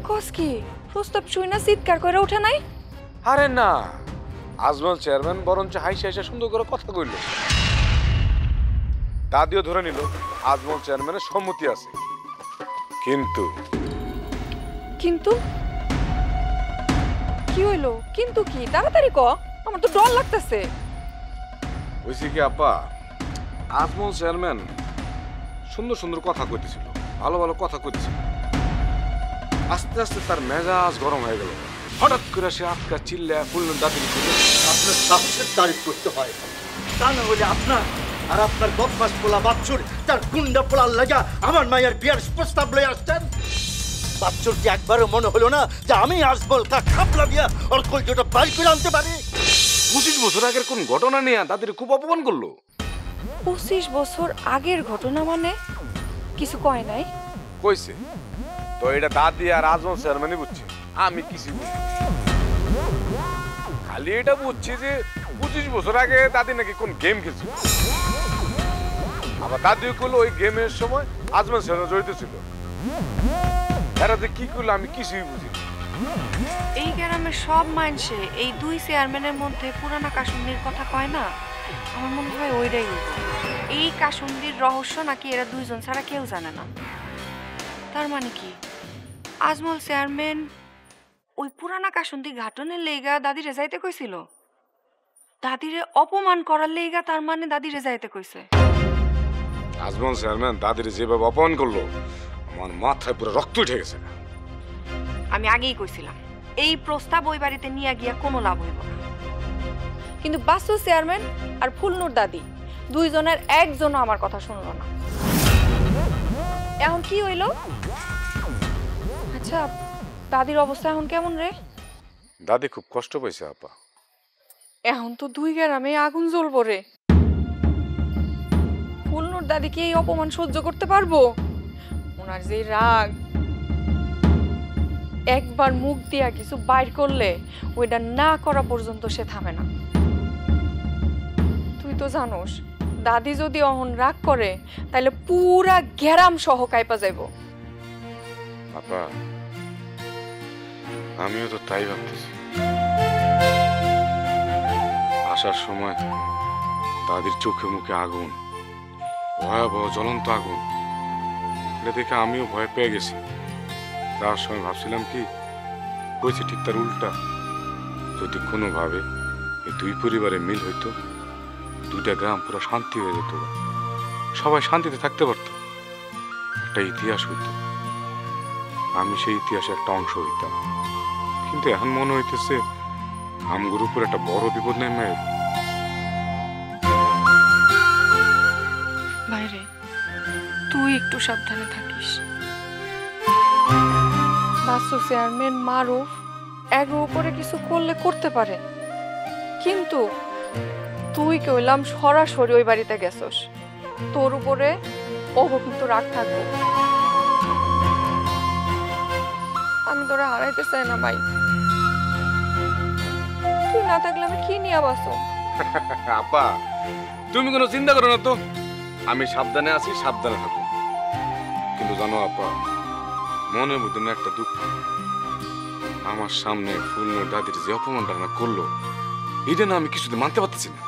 কস কি? প্রস্তাব শুই না চিৎকার করে ওঠে নাই? আরে না, আজমল চেয়ারম্যান বরঞ্চ হাইসা হাইসা সুন্দর করে কথা কইল। দাদিও ধরে নিল আজমল চেয়ারম্যানের সম্মতি আছে। কিন্তু কিন্তু কি হইলো? কিন্তু কি? তাড়াতাড়ি ক, আমার তো ডর লাগতেছে। হইছে কি আপা, আজমল চেয়ারম্যান সুন্দর সুন্দর কথা কইতেছিল, ভালো ভালো কথা কইতেছিল। আস্তে আস্তে তার মেজাজ গরম হয়ে গেল। হঠাৎ করে সে আটকা চিল্লা ফুলনুর দাদির আপনার সাহসের তারিফ করতে হয়, তা না হলে আপনার আর আপনার বদমাস পোলা বাচ্চুর তার গুন্ডা পোলার লাগা আমার মায়ের বিয়ার প্রস্তাব লয়ে আসতেন। বাচ্চুর কি একবারও মনে হলো না যে আমি আজমল তা খাপলা দিয়া ওর কলজোটা বাইর করে আনতে পারি? 25 বছর আগের কোন ঘটনা নিয়ে দাদির খুব অপমান করলো। 25 বছর আগের ঘটনা মানে? কিছু কয় নাই? কইছে তো, এটা দাদি আর আজমল চেয়ারম্যানই বুঝছে, আমি কিছু বুঝি। খালি এটা বুঝছি যে 25 বছর আগে দাদি নাকি কোন গেম খেলছিল। আবার দাদিও কইলো ওই গেমের সময় আজমল চেয়ারম্যান জড়িত ছিল। এরা যে কি করলো আমি কিছুই বুঝি। এই গ্রামের সব মানুষে এই দুই চেয়ারম্যানের মধ্যে পুরানা কাশুন্দির কথা কয় না? আমার মনে হয় ওইটাই হইব। এই কাশুন্দির রহস্য নাকি এরা দুইজন ছাড়া কেউ জানে না। তার মানে কি আজমল চেয়ারম্যান ওই পুরানা কাশুন্দি ঘাটনের লেগা দাদিরে যাইতে কইছিল? দাদিরে অপমান করার লেগা তার মানে দাদিরে যাইতে কইছে? আজমল চেয়ারম্যান দাদিরে যেভাবে অপমান করলো, আমার মাথায় পুরো রক্ত উঠে গেছে। আমি আগেই কইছিলাম এই প্রস্তাব ওই বাড়িতে নিয়ে গিয়া কোনো লাভ হইব না। কিন্তু বাসু চেয়ারম্যান আর ফুলনুর দাদি দুইজনের একজনও আমার কথা শুনলো না। এখন কি হইল? আচ্ছা, দাদির অবস্থা এখন কেমন রে? দাদি খুব কষ্ট পাইছে আপা। এখন তো দুই গ্রামে আগুন জ্বলবো রে। ফুলনুর দাদি কি এই অপমান সহ্য করতে পারবো? ওনার যে রাগ, একবার মুখ দিয়া কিছু বাইর করলে ওইটা না করা পর্যন্ত সে থামে না। তুই তো জানোস দাদি যদি অহন রাগ করে তাহলে পুরা গ্রাম সহ কাইপা যাইব। আপা আমিও তো তাই ভাবতেছি। আসার সময় দাদির চোখে মুখে আগুন, ভয়াবহ জ্বলন্ত আগুন, এটা দেখে আমিও ভয় পেয়ে গেছি। তার সময় ভাবছিলাম কি হয়েছে ঠিক তার উল্টা। যদি কোনোভাবে এই দুই পরিবারে মিল হইতো, দুইটা গ্রাম পুরো শান্তি হয়ে যেত, সবাই শান্তিতে থাকতে পারতো, একটা ইতিহাস হইতো, আমি সেই ইতিহাসে একটা অংশ হইতাম। কিন্তু এখন মনে হইতেছে আমগুর উপর একটা বড় বিপদ নেমে। বাইরে তুই একটু সাবধানে থাকিস। বাসু চেয়ারম্যান মারুফ এর উপরে কিছু করলে করতে পারে, কিন্তু তুই কইলাম সরাসরি ওই বাড়িতে গেছস, তোর উপরে ওগো কিন্তু রাগ থাকবো। আমি তোরা হারাইতে চাই না ভাই, তুই না থাকলে আমি কি নিয়ে বাসো। আপা তুমি কোনো চিন্তা করো না তো, আমি সাবধানে আছি, সাবধানে থাকো। কিন্তু জানো আপা, মনের মধ্যে না একটা দুঃখ, আমার সামনে ফুলনুর দাদির যে অপমানটা না করলো, এটা না আমি কিছুতে মানতে পারতেছি না।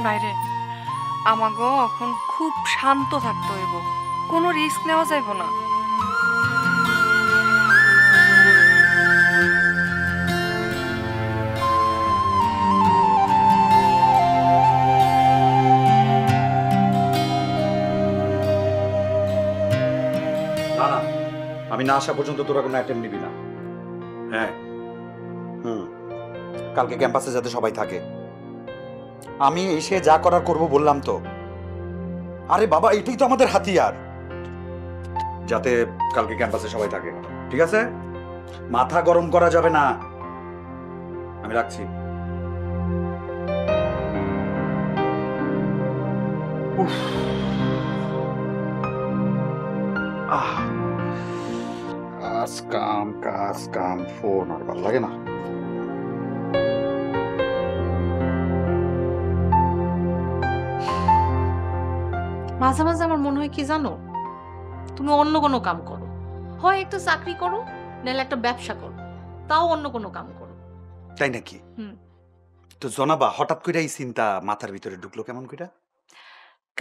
বাইরে আমাগো এখন খুব শান্ত থাকতে হইব, কোনো রিস্ক নেওয়া যাইব না। না না, আমি না আসা পর্যন্ত তোরা কোনো অ্যাটেম্প নিবি না। হ্যাঁ, কালকে ক্যাম্পাসে যাতে সবাই থাকে। আমি এসে যা করার করব বললাম তো। আরে বাবা, এটাই তো আমাদের হাতিয়ার, যাতে কালকে ক্যাম্পাসে সবাই থাকে। ঠিক আছে? মাথা গরম করা যাবে না। আমি রাখছি। কাজ কাম ফোন আর ভালো লাগে না। মাঝে মাঝে আমার মনে হয় কি জানো, তুমি অন্য কোনো কাম করো, হয় একটা চাকরি করো, নাহলে একটা ব্যবসা করো, তাও অন্য কোনো কাম করো। তাই নাকি? তো জনাবা, হঠাৎ করে এই চিন্তা মাথার ভিতরে ঢুকলো কেমন করে?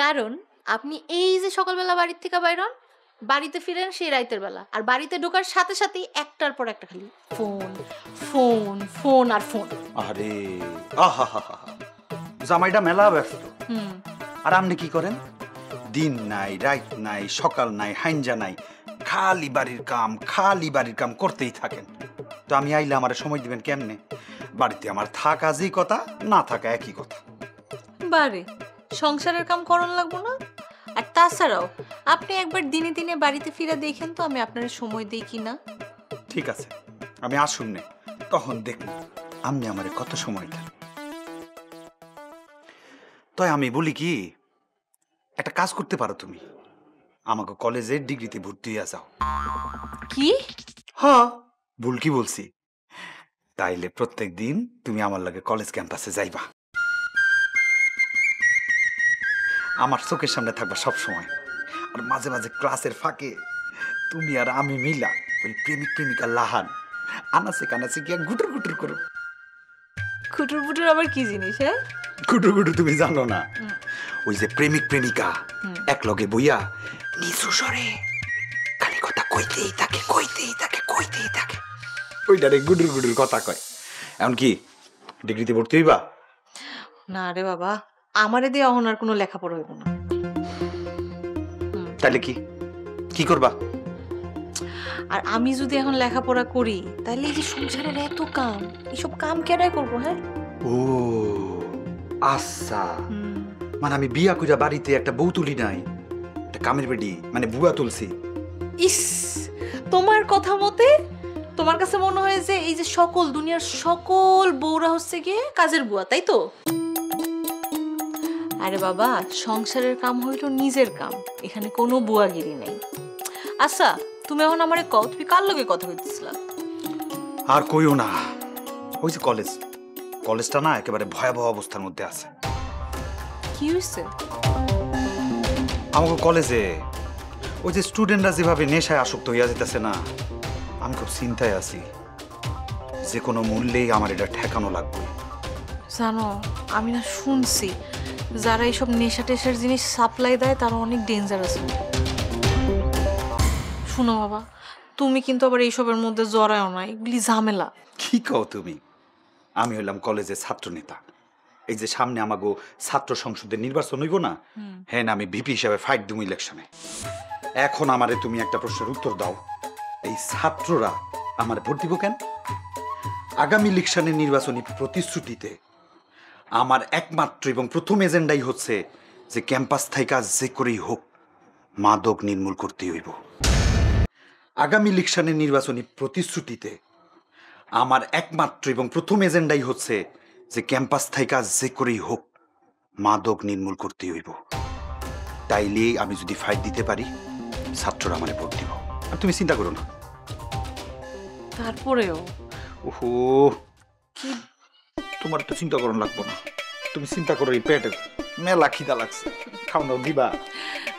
কারণ আপনি এই যে সকালবেলা বাড়ির থেকে বাইরন, বাড়িতে ফিরেন সেই রাতের বেলা, আর বাড়িতে ঢোকার সাথে সাথেই একটার পর একটা খালি ফোন ফোন ফোন আর ফোন। আরে আহা, জামাইটা মেলা ব্যস্ত। আর আপনি কি করেন? দিন নাই, রাত নাই, সকাল নাই, হাইঞ্জা নাই, খালি বাড়ির কাম করতেই থাকেন। তো আমি আইলে আমার সময় দিবেন কেমনে? বাড়িতে আমার থাকা যে কথা, না থাকা একই কথা। বারে সংসারের কাম করন লাগবো না? আর তাছাড়াও আপনি একবার দিনে দিনে বাড়িতে ফিরে দেখেন তো আমি আপনার সময় দিই কিনা। ঠিক আছে, আমি আসুন নে, তখন দেখুন আপনি আমারে কত সময় দেন। তাই আমি বলি কি, একটা কাজ করতে পারো তুমি, আমাকে কলেজের ডিগ্রিতে ভর্তি হয়ে যাও। কি? হ্যাঁ, ভুল কি বলছি? তাইলে প্রত্যেক দিন তুমি আমার লাগে কলেজ ক্যাম্পাসে যাইবা, আমার চোখের সামনে থাকবা সব সময়। আর মাঝে মাঝে ক্লাসের ফাঁকে তুমি আর আমি মিলা ওই প্রেমিক প্রেমিকা লাহান আনাসে কানাসে গিয়া গুটুর গুটুর করো। খুটুর বুটুর আবার কি জিনিস? হ্যাঁ, গুটুর গুটুর তুমি জানো না? ওই যে প্রেমিক প্রেমিকা এক লগে বইয়া নিচু স্বরে খালি কথা কইতেই থাকে, ওইটারে গুডুর গুডুর কথা কয়। এমন কি ডিগ্রিতে ভর্তি হইবা? না রে বাবা, আমারে দিয়ে এখন আর কোনো লেখাপড়া হইব না। তাহলে কি করবা? আর আমি যদি এখন লেখাপড়া করি তাহলে এই যে সংসারের এত কাম, এইসব কাম কেডাই করবো? হ্যাঁ, ও আচ্ছা, মানে আমি বিয়া কইরা বাড়িতে একটা বউ তুলি নাই, একটা কামের বেডি মানে বুয়া তুলছি। ইস, তোমার কথা মতে তোমার কাছে মনে হয় যে এই যে সকল দুনিয়ার সকল বউরা হচ্ছে গিয়ে কাজের বুয়া, তাই তো? আরে বাবা, সংসারের কাম হইল নিজের কাম, এখানে কোনো বুয়াগিরি নেই। আচ্ছা, তুমি এখন আমারে কও, তুমি কার লগে কথা কইতেছিলা? আর কইও না, ওই যে কলেজটা না একেবারে ভয়াবহ অবস্থার মধ্যে আছে। কি হইছে? আমাকে কলেজে ওই যে স্টুডেন্টরা যেভাবে নেশায় আসক্ত হইয়া যেতেছে না, আমি খুব চিন্তায় আছি। যে কোনো মূল্যেই আমার এটা ঠেকানো লাগবে। জানো, আমি না শুনছি যারা এইসব নেশা টেশার জিনিস সাপ্লাই দেয় তারা অনেক ডেঞ্জারাস। শুনো বাবা, তুমি কিন্তু আবার এইসবের মধ্যে জড়ায়ও না, এগুলি ঝামেলা। কি কও তুমি? আমি হইলাম কলেজের ছাত্র নেতা। এই যে সামনে আমাগো ছাত্র সংসদের নির্বাচন হইব না, হ্যাঁ না আমি ভিপি হিসাবে ফাইট দিমু ইলেকশনে। এখন আমারে তুমি একটা প্রশ্নের উত্তর দাও, এই ছাত্ররা আমার ভোট দিব কেন? আগামী ইলেকশনের নির্বাচনী প্রতিশ্রুতিতে আমার একমাত্র এবং প্রথম এজেন্ডাই হচ্ছে যে ক্যাম্পাস থেকে যে করেই হোক মাদক নির্মূল করতে হইব। আগামী ইলেকশনের নির্বাচনী প্রতিশ্রুতিতে আমার একমাত্র এবং প্রথম এজেন্ডাই হচ্ছে যে ক্যাম্পাস থেকে যে করেই হোক মাদক নির্মূল করতে হইব। তাইলে আমি যদি ফাইট দিতে পারি ছাত্ররা আমারে ভোট দিব। আর তুমি চিন্তা করো না। তারপরেও ওহো, তোমার তো চিন্তা করুন লাগবো না। তুমি চিন্তা করো, এই পেটের মেলা খিদা লাগছে, খাওয়া দাও দিবা।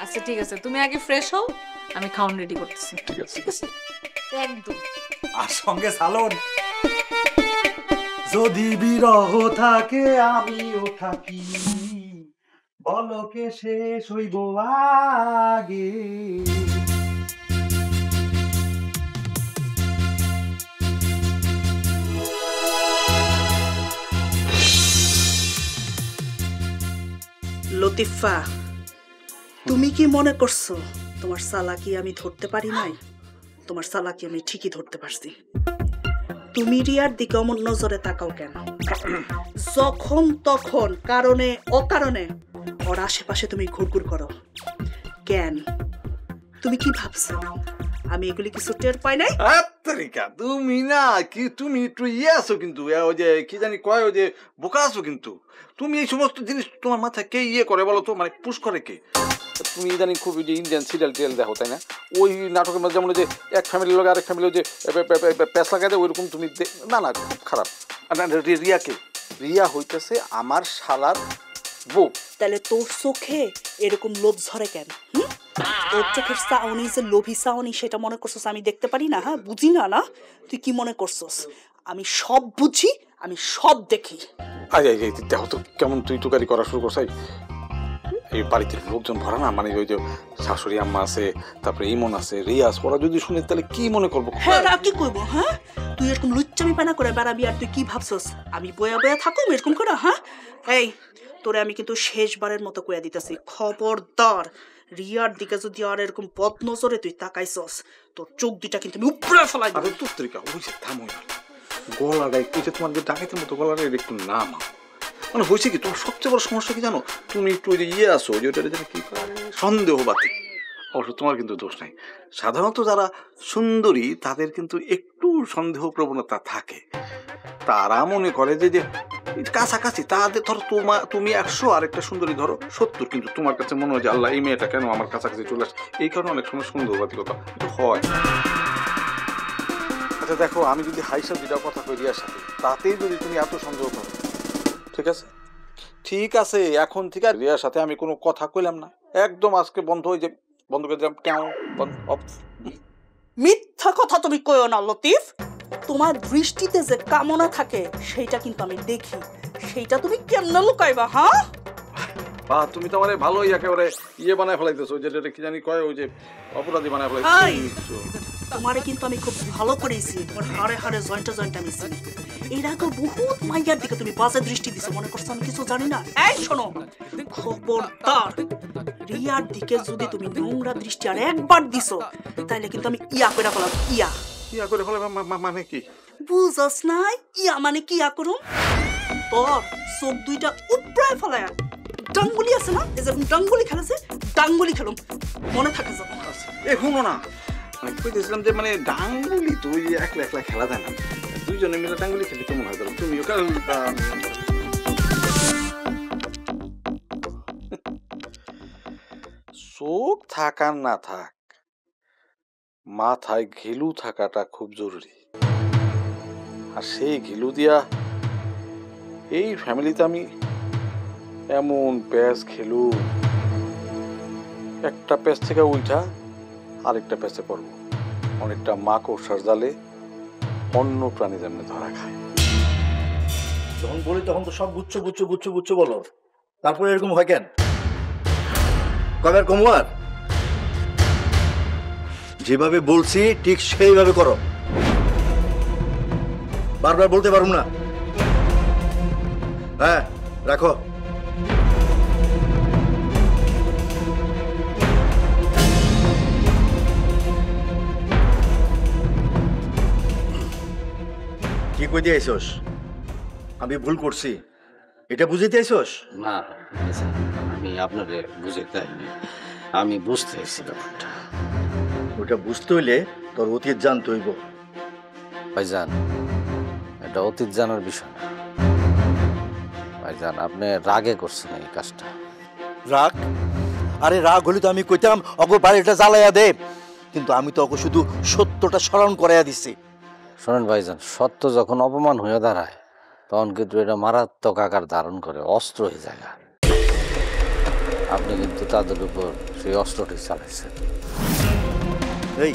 আচ্ছা ঠিক আছে, তুমি আগে ফ্রেশ হও, আমি খাওয়ান রেডি করতেছি। ঠিক আছে ঠিক আছে, একদম। আর সঙ্গে সালন। যদি বিরহ থাকে আমিও থাকি, বলকে শেষ হইব আগে। লতিফা, তুমি কি মনে করছো তোমার চালাকি আমি ধরতে পারি নাই? তোমার চালাকি আমি ঠিকই ধরতে পারছি। তুমি রিয়ার দিকে অমন নজরে তাকাও কেন? যখন তখন কারণে অকারণে ওর আশেপাশে তুমি ঘুরঘুর করো কেন? তুমি কি ভাবছো আমি এগুলি কিছু টের পাই নাই? আত্তারিকা, তুমি না কি তুমি একটু আছো কিন্তু, ওই যে কি জানি কয়, ওই যে বোকা আছো কিন্তু। তুমি এই সমস্ত জিনিস তোমার মাথায় কে করে বলো তো, মানে পুশ করে কে? তুমি ইদানিং খুব ইন্ডিয়ান সিরিয়াল টিরিয়াল দেখো তাই না? ওই নাটকের মধ্যে যেমন যে এক ফ্যামিলির লোক আরেক ফ্যামিলি যে প্যাঁচ লাগাই দেয়, ওইরকম তুমি না না খুব খারাপ। রিয়াকে, রিয়া হইতেছে আমার শালার বউ। তাহলে তোর চোখে এরকম লোভ ঝরে কেন? তোর চোখের চাউনি যে লোভী চাউনি সেটা মনে করছস আমি দেখতে পারি না? হ্যাঁ, বুঝি না? না, তুই কি মনে করছস আমি সব বুঝি, আমি সব দেখি। দেখো তো কেমন তুই তুকারি করা শুরু করছাই। এই বাড়িতে লোকজন ভরা না, মানে ওই যে শাশুড়ি আম্মা আছে, তারপরে ইমন আছে, রিয়াজ, ওরা যদি শুনে তাহলে কি মনে করবো? হ্যাঁ, কি করবো? হ্যাঁ, তুই এরকম লুচ্চামি পানা করে বেড়াবি আর তুই কি ভাবছস আমি বয়া বয়া থাকুম এরকম করে? হ্যাঁ, এই তোরে আমি কিন্তু শেষবারের মতো কইয়া দিতেছি, খবরদার রিয়ার দিকে যদি আর এরকম বদ নজরে তুই তাকাইছস তোর চোখ দুইটা কিন্তু আমি উপরে ফেলাই দেব। তুত্রিকা ওই যে থামো, গলাটা একটু তোমার যে ডাকাতের মতো গলাটা একটু না মানে হয়েছে কি, তোমার সবচেয়ে বড় সমস্যা কি জানো? তুমি একটু ওই যে আসো যে ওটা যেন কি সন্দেহবাদী। অবশ্য তোমার কিন্তু দোষ নাই, সাধারণত যারা সুন্দরী তাদের কিন্তু একটু সন্দেহ প্রবণতা থাকে। তারা মনে করে যে কাছাকাছি, তাদের ধরো তুমি 100 আর একটা সুন্দরী ধরো 70, কিন্তু তোমার কাছে মনে হয় যে আল্লাহ এই মেয়েটা কেন আমার কাছাকাছি চলে আসে, এই কারণে অনেক সময় সন্দেহবাদিকতা হয়। আচ্ছা দেখো, আমি যদি হাইসা দুটা কথা কই রিয়ার সাথে, তাতেই যদি তুমি এত সন্দেহ করো, ঠিক আছে ঠিক আছে, এখন থেকে রিয়ার সাথে আমি কোনো কথা কইলাম না, একদম আজকে বন্ধ হয়ে যে বন্ধ করে দিলাম। কেন মিথ্যা কথা তুমি কইও না লতিফ। তোমার দৃষ্টিতে যে কামনা থাকে সেইটা কিন্তু আমি দেখি, সেইটা তুমি কেমনে লুকাইবা? হ্যাঁ, তুমি তো মানে ভালোই একেবারে বানায় ফেলাইতেছো, যেটা কি জানি কয় ওই যে অপরাধী বানায় ফেলাইতেছো। তোমারে কিন্তু আমি খুব ভালো করেছি, তোমার হাড়ে হাড়ে জয়েন্টে জয়েন্টে আমি চিনি। এর আগে বহুত মাইয়ার দিকে তুমি বাজে দৃষ্টি দিছো, মনে করছো আমি কিছু জানি না? এই শোনো, খবরদার রিয়ার দিকে যদি তুমি নোংরা দৃষ্টি আর একবার দিছো তাইলে কিন্তু আমি ইয়া করে ফেলাম। ইয়া করে ফেলাম মানে কি বুঝছস নাই? ইয়া মানে কি? ইয়া করুম তোর চোখ দুইটা উপড়ায় ফেলায় ডাঙ্গুলি আছে না, এই যেরকম ডাঙ্গুলি খেলেছে ডাঙ্গুলি খেলুম, মনে থাকে যখন। এখনো না আমি কইতেছিলাম যে মানে ডাঙ্গুলি তো ওই একলা একলা খেলা যায় না, দুইজনে মিলে ডাঙ্গুলি খেলে কেমন হয়? ধরো তুমিও চোখ থাক আর না থাক, মাথায় ঘিলু থাকাটা খুব জরুরি। আর সেই ঘিলু দিয়া এই ফ্যামিলিতে আমি এমন প্যাচ খেলু, একটা প্যাচ থেকে উঠা আরেকটা প্যাচে পড়বো। অনেকটা মাকড়সার জালে অন্য প্রাণী যেমনি ধরা খায়। যখন বলি তখন তো সব গুচ্ছ গুচ্ছ গুচ্ছ গুচ্ছ বলো, তারপরে এরকম হয় কেন? কবে কমুয়ার যেভাবে বলছি ঠিক সেইভাবে করো, বারবার বলতে পারবো না। হ্যাঁ রাখো। কি কইতে আইছস? আমি ভুল করছি এটা বুঝাইতে আইছস? না আমি আপনারে বুঝাইতে আইনি, আমি বুঝতে আইছি ব্যাপারটা। ওটা বুঝতে হইলে তোর অতীত জানতে হইব। ভাইজান এটা অতীত জানার বিষয় না ভাইজান, আপনি রাগে করছেন এই কাজটা। রাগ? আরে রাগ হলে তো আমি কইতাম অগো বাড়িটা জ্বালাইয়া দে, কিন্তু আমি তো অগো শুধু সত্যটা স্মরণ করাইয়া দিছি। শোনেন ভাইজান, সত্য যখন অপমান হয়ে দাঁড়ায় তখন কিন্তু এটা মারাত্মক আকার ধারণ করে, অস্ত্র হয়ে যায়। আপনি কিন্তু তাদের উপর সেই অস্ত্রটি চালাইছেন। এই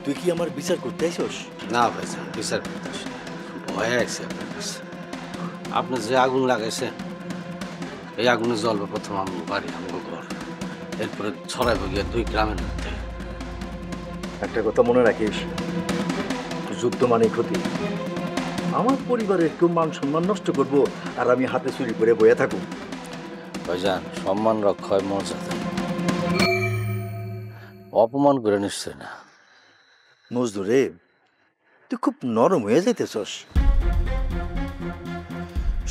তুই কি আমার বিচার করতে আইছস? না ভাইজান, বিচার করতে আসি না, ভয়ে আছি আপনার কাছে। আপনি যে আগুন লাগাইছেন এই আগুনে জ্বলবে প্রথম আমার বাড়ি, আমার ঘর, এরপরে ছড়াইব গিয়ে 2 গ্রামের মধ্যে। একটা কথা মনে রাখিস, যুদ্ধ মানে ক্ষতি। আমার পরিবারের কেউ মান সম্মান নষ্ট করব আর আমি হাতে চুরি করে বয়ে থাকবো? ভাইজান সম্মান রক্ষা হয় মর্যাদা, অপমান করে নিশ্চয় না। মজদুরে তুই খুব নরম হয়ে যাইতেছস।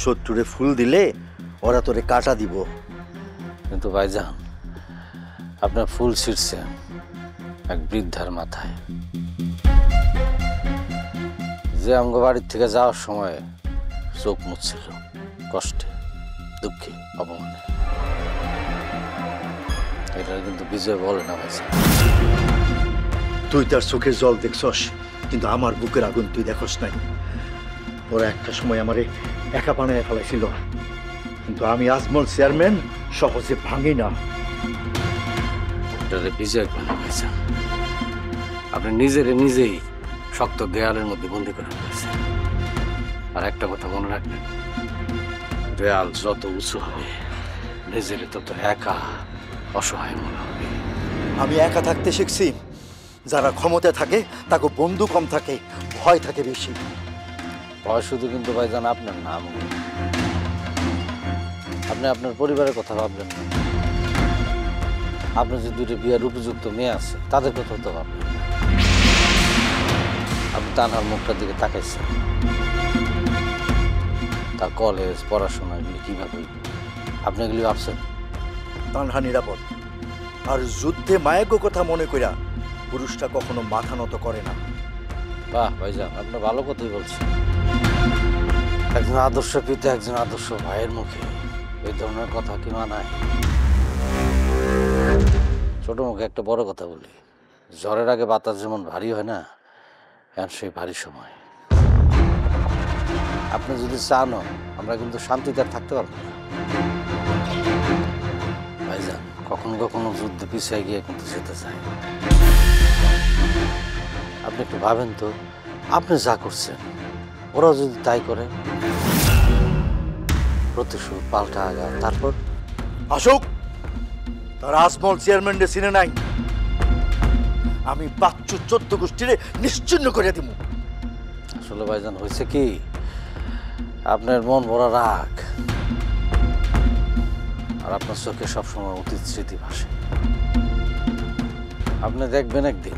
শত্রুরে ফুল দিলে ওরা তোরে কাটা দিব। কিন্তু ভাইজান আপনার ফুল ছিঁড়ছেন এক বৃদ্ধার মাথায়, যে অঙ্গ বাড়ির থেকে যাওয়ার সময় চোখ মুছছিল কষ্টে, দুঃখে, অপমানে। এটা কিন্তু বিজয় বলে না ভাইজান। তুই তার চোখের জল দেখছস, কিন্তু আমার বুকের আগুন তুই দেখস নাই। ওরা একটা সময় আমারে একা বানায় ফেলাইছিল, কিন্তু আমি আজমল চেয়ারম্যান সহজে ভাঙি না। এটারে বিজয় বলে ভাইজান। আপনি নিজেই শক্ত দেয়ালের মধ্যে বন্দি করে ফেলেছেন। আর একটা কথা মনে রাখবেন, দেয়াল যত উঁচু হবে নিজের তত একা অসহায় মনে হবে। আমি একা থাকতে শিখছি, যারা ক্ষমতা থাকে তাকে বন্ধু কম থাকে, ভয় থাকে বেশি। ভয় শুধু কিন্তু ভাইজান আপনার নাম, আপনি আপনার পরিবারের কথা ভাবলেন না। আপনার যে 2টি বিয়ের উপযুক্ত মেয়ে আছে তাদের কথা তো ভাবলেন না। আপনি তানহার মুখটার দিকে তাকাইছেন, তার কলেজ পড়াশোনা এগুলি কিভাবে আপনি এগুলি ভাবছেন? তানহা নিরাপদ, আর যুদ্ধে মায়াগ্য কথা মনে কইরা পুরুষটা কখনো মাথা নত করে না। বাহ ভাইজান, আপনি ভালো কথাই বলছেন। একজন আদর্শ পিতা একজন আদর্শ ভাইয়ের মুখে এই ধরনের কথা কি মানায়? ছোট মুখে একটা বড় কথা বলি, ঝড়ের আগে বাতাস যেমন ভারী হয় না, এখন সেই ভারী সময়। আপনি যদি চানও আমরা কিন্তু শান্তিতে আর থাকতে পারবো না ভাইজান। কখনো কখনো যুদ্ধে পিছিয়ে গিয়ে কিন্তু যেতে চাই। আপনি একটু ভাবেন তো, আপনি যা করছেন ওরাও যদি তাই করে, প্রতিশোধ পাল্টা আঘাত, তারপর আসুক। তার আজমল চেয়ারম্যান চিনে নাই, আমি 14 গোষ্ঠীরে নিশ্চিহ্ন করে দিব। আসলে ভাইজান হয়েছে কি, আপনার মন ভরা রাগ আর আপনার চোখে সবসময় অতীত স্মৃতি ভাসে। আপনি দেখবেন একদিন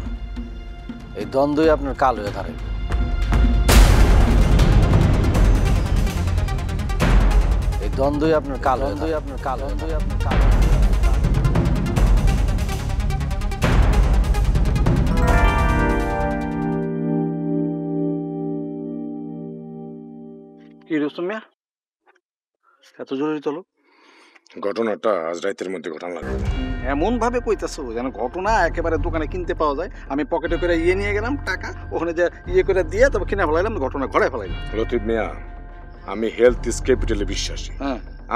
এই দ্বন্দ্বই আপনার কাল হয়ে দাঁড়াবে। এই দ্বন্দ্বই আপনার কাল হয়ে কি রুস্তম মিয়া, এত জরুরি চলো? ঘটনাটা আজ রাতের মধ্যে ঘটনা লাগবে। এমন ভাবে কইতাছো যেন ঘটনা একেবারে দোকানে কিনতে পাওয়া যায়। আমি পকেটে করে নিয়ে গেলাম টাকা, ওখানে যে করে দিয়ে তবে কিনে ফেলাইলাম, ঘটনা ঘরে ফেলাইলাম। লতিফ মিয়া, আমি হেলথ ইজ ক্যাপিটালে বিশ্বাসী।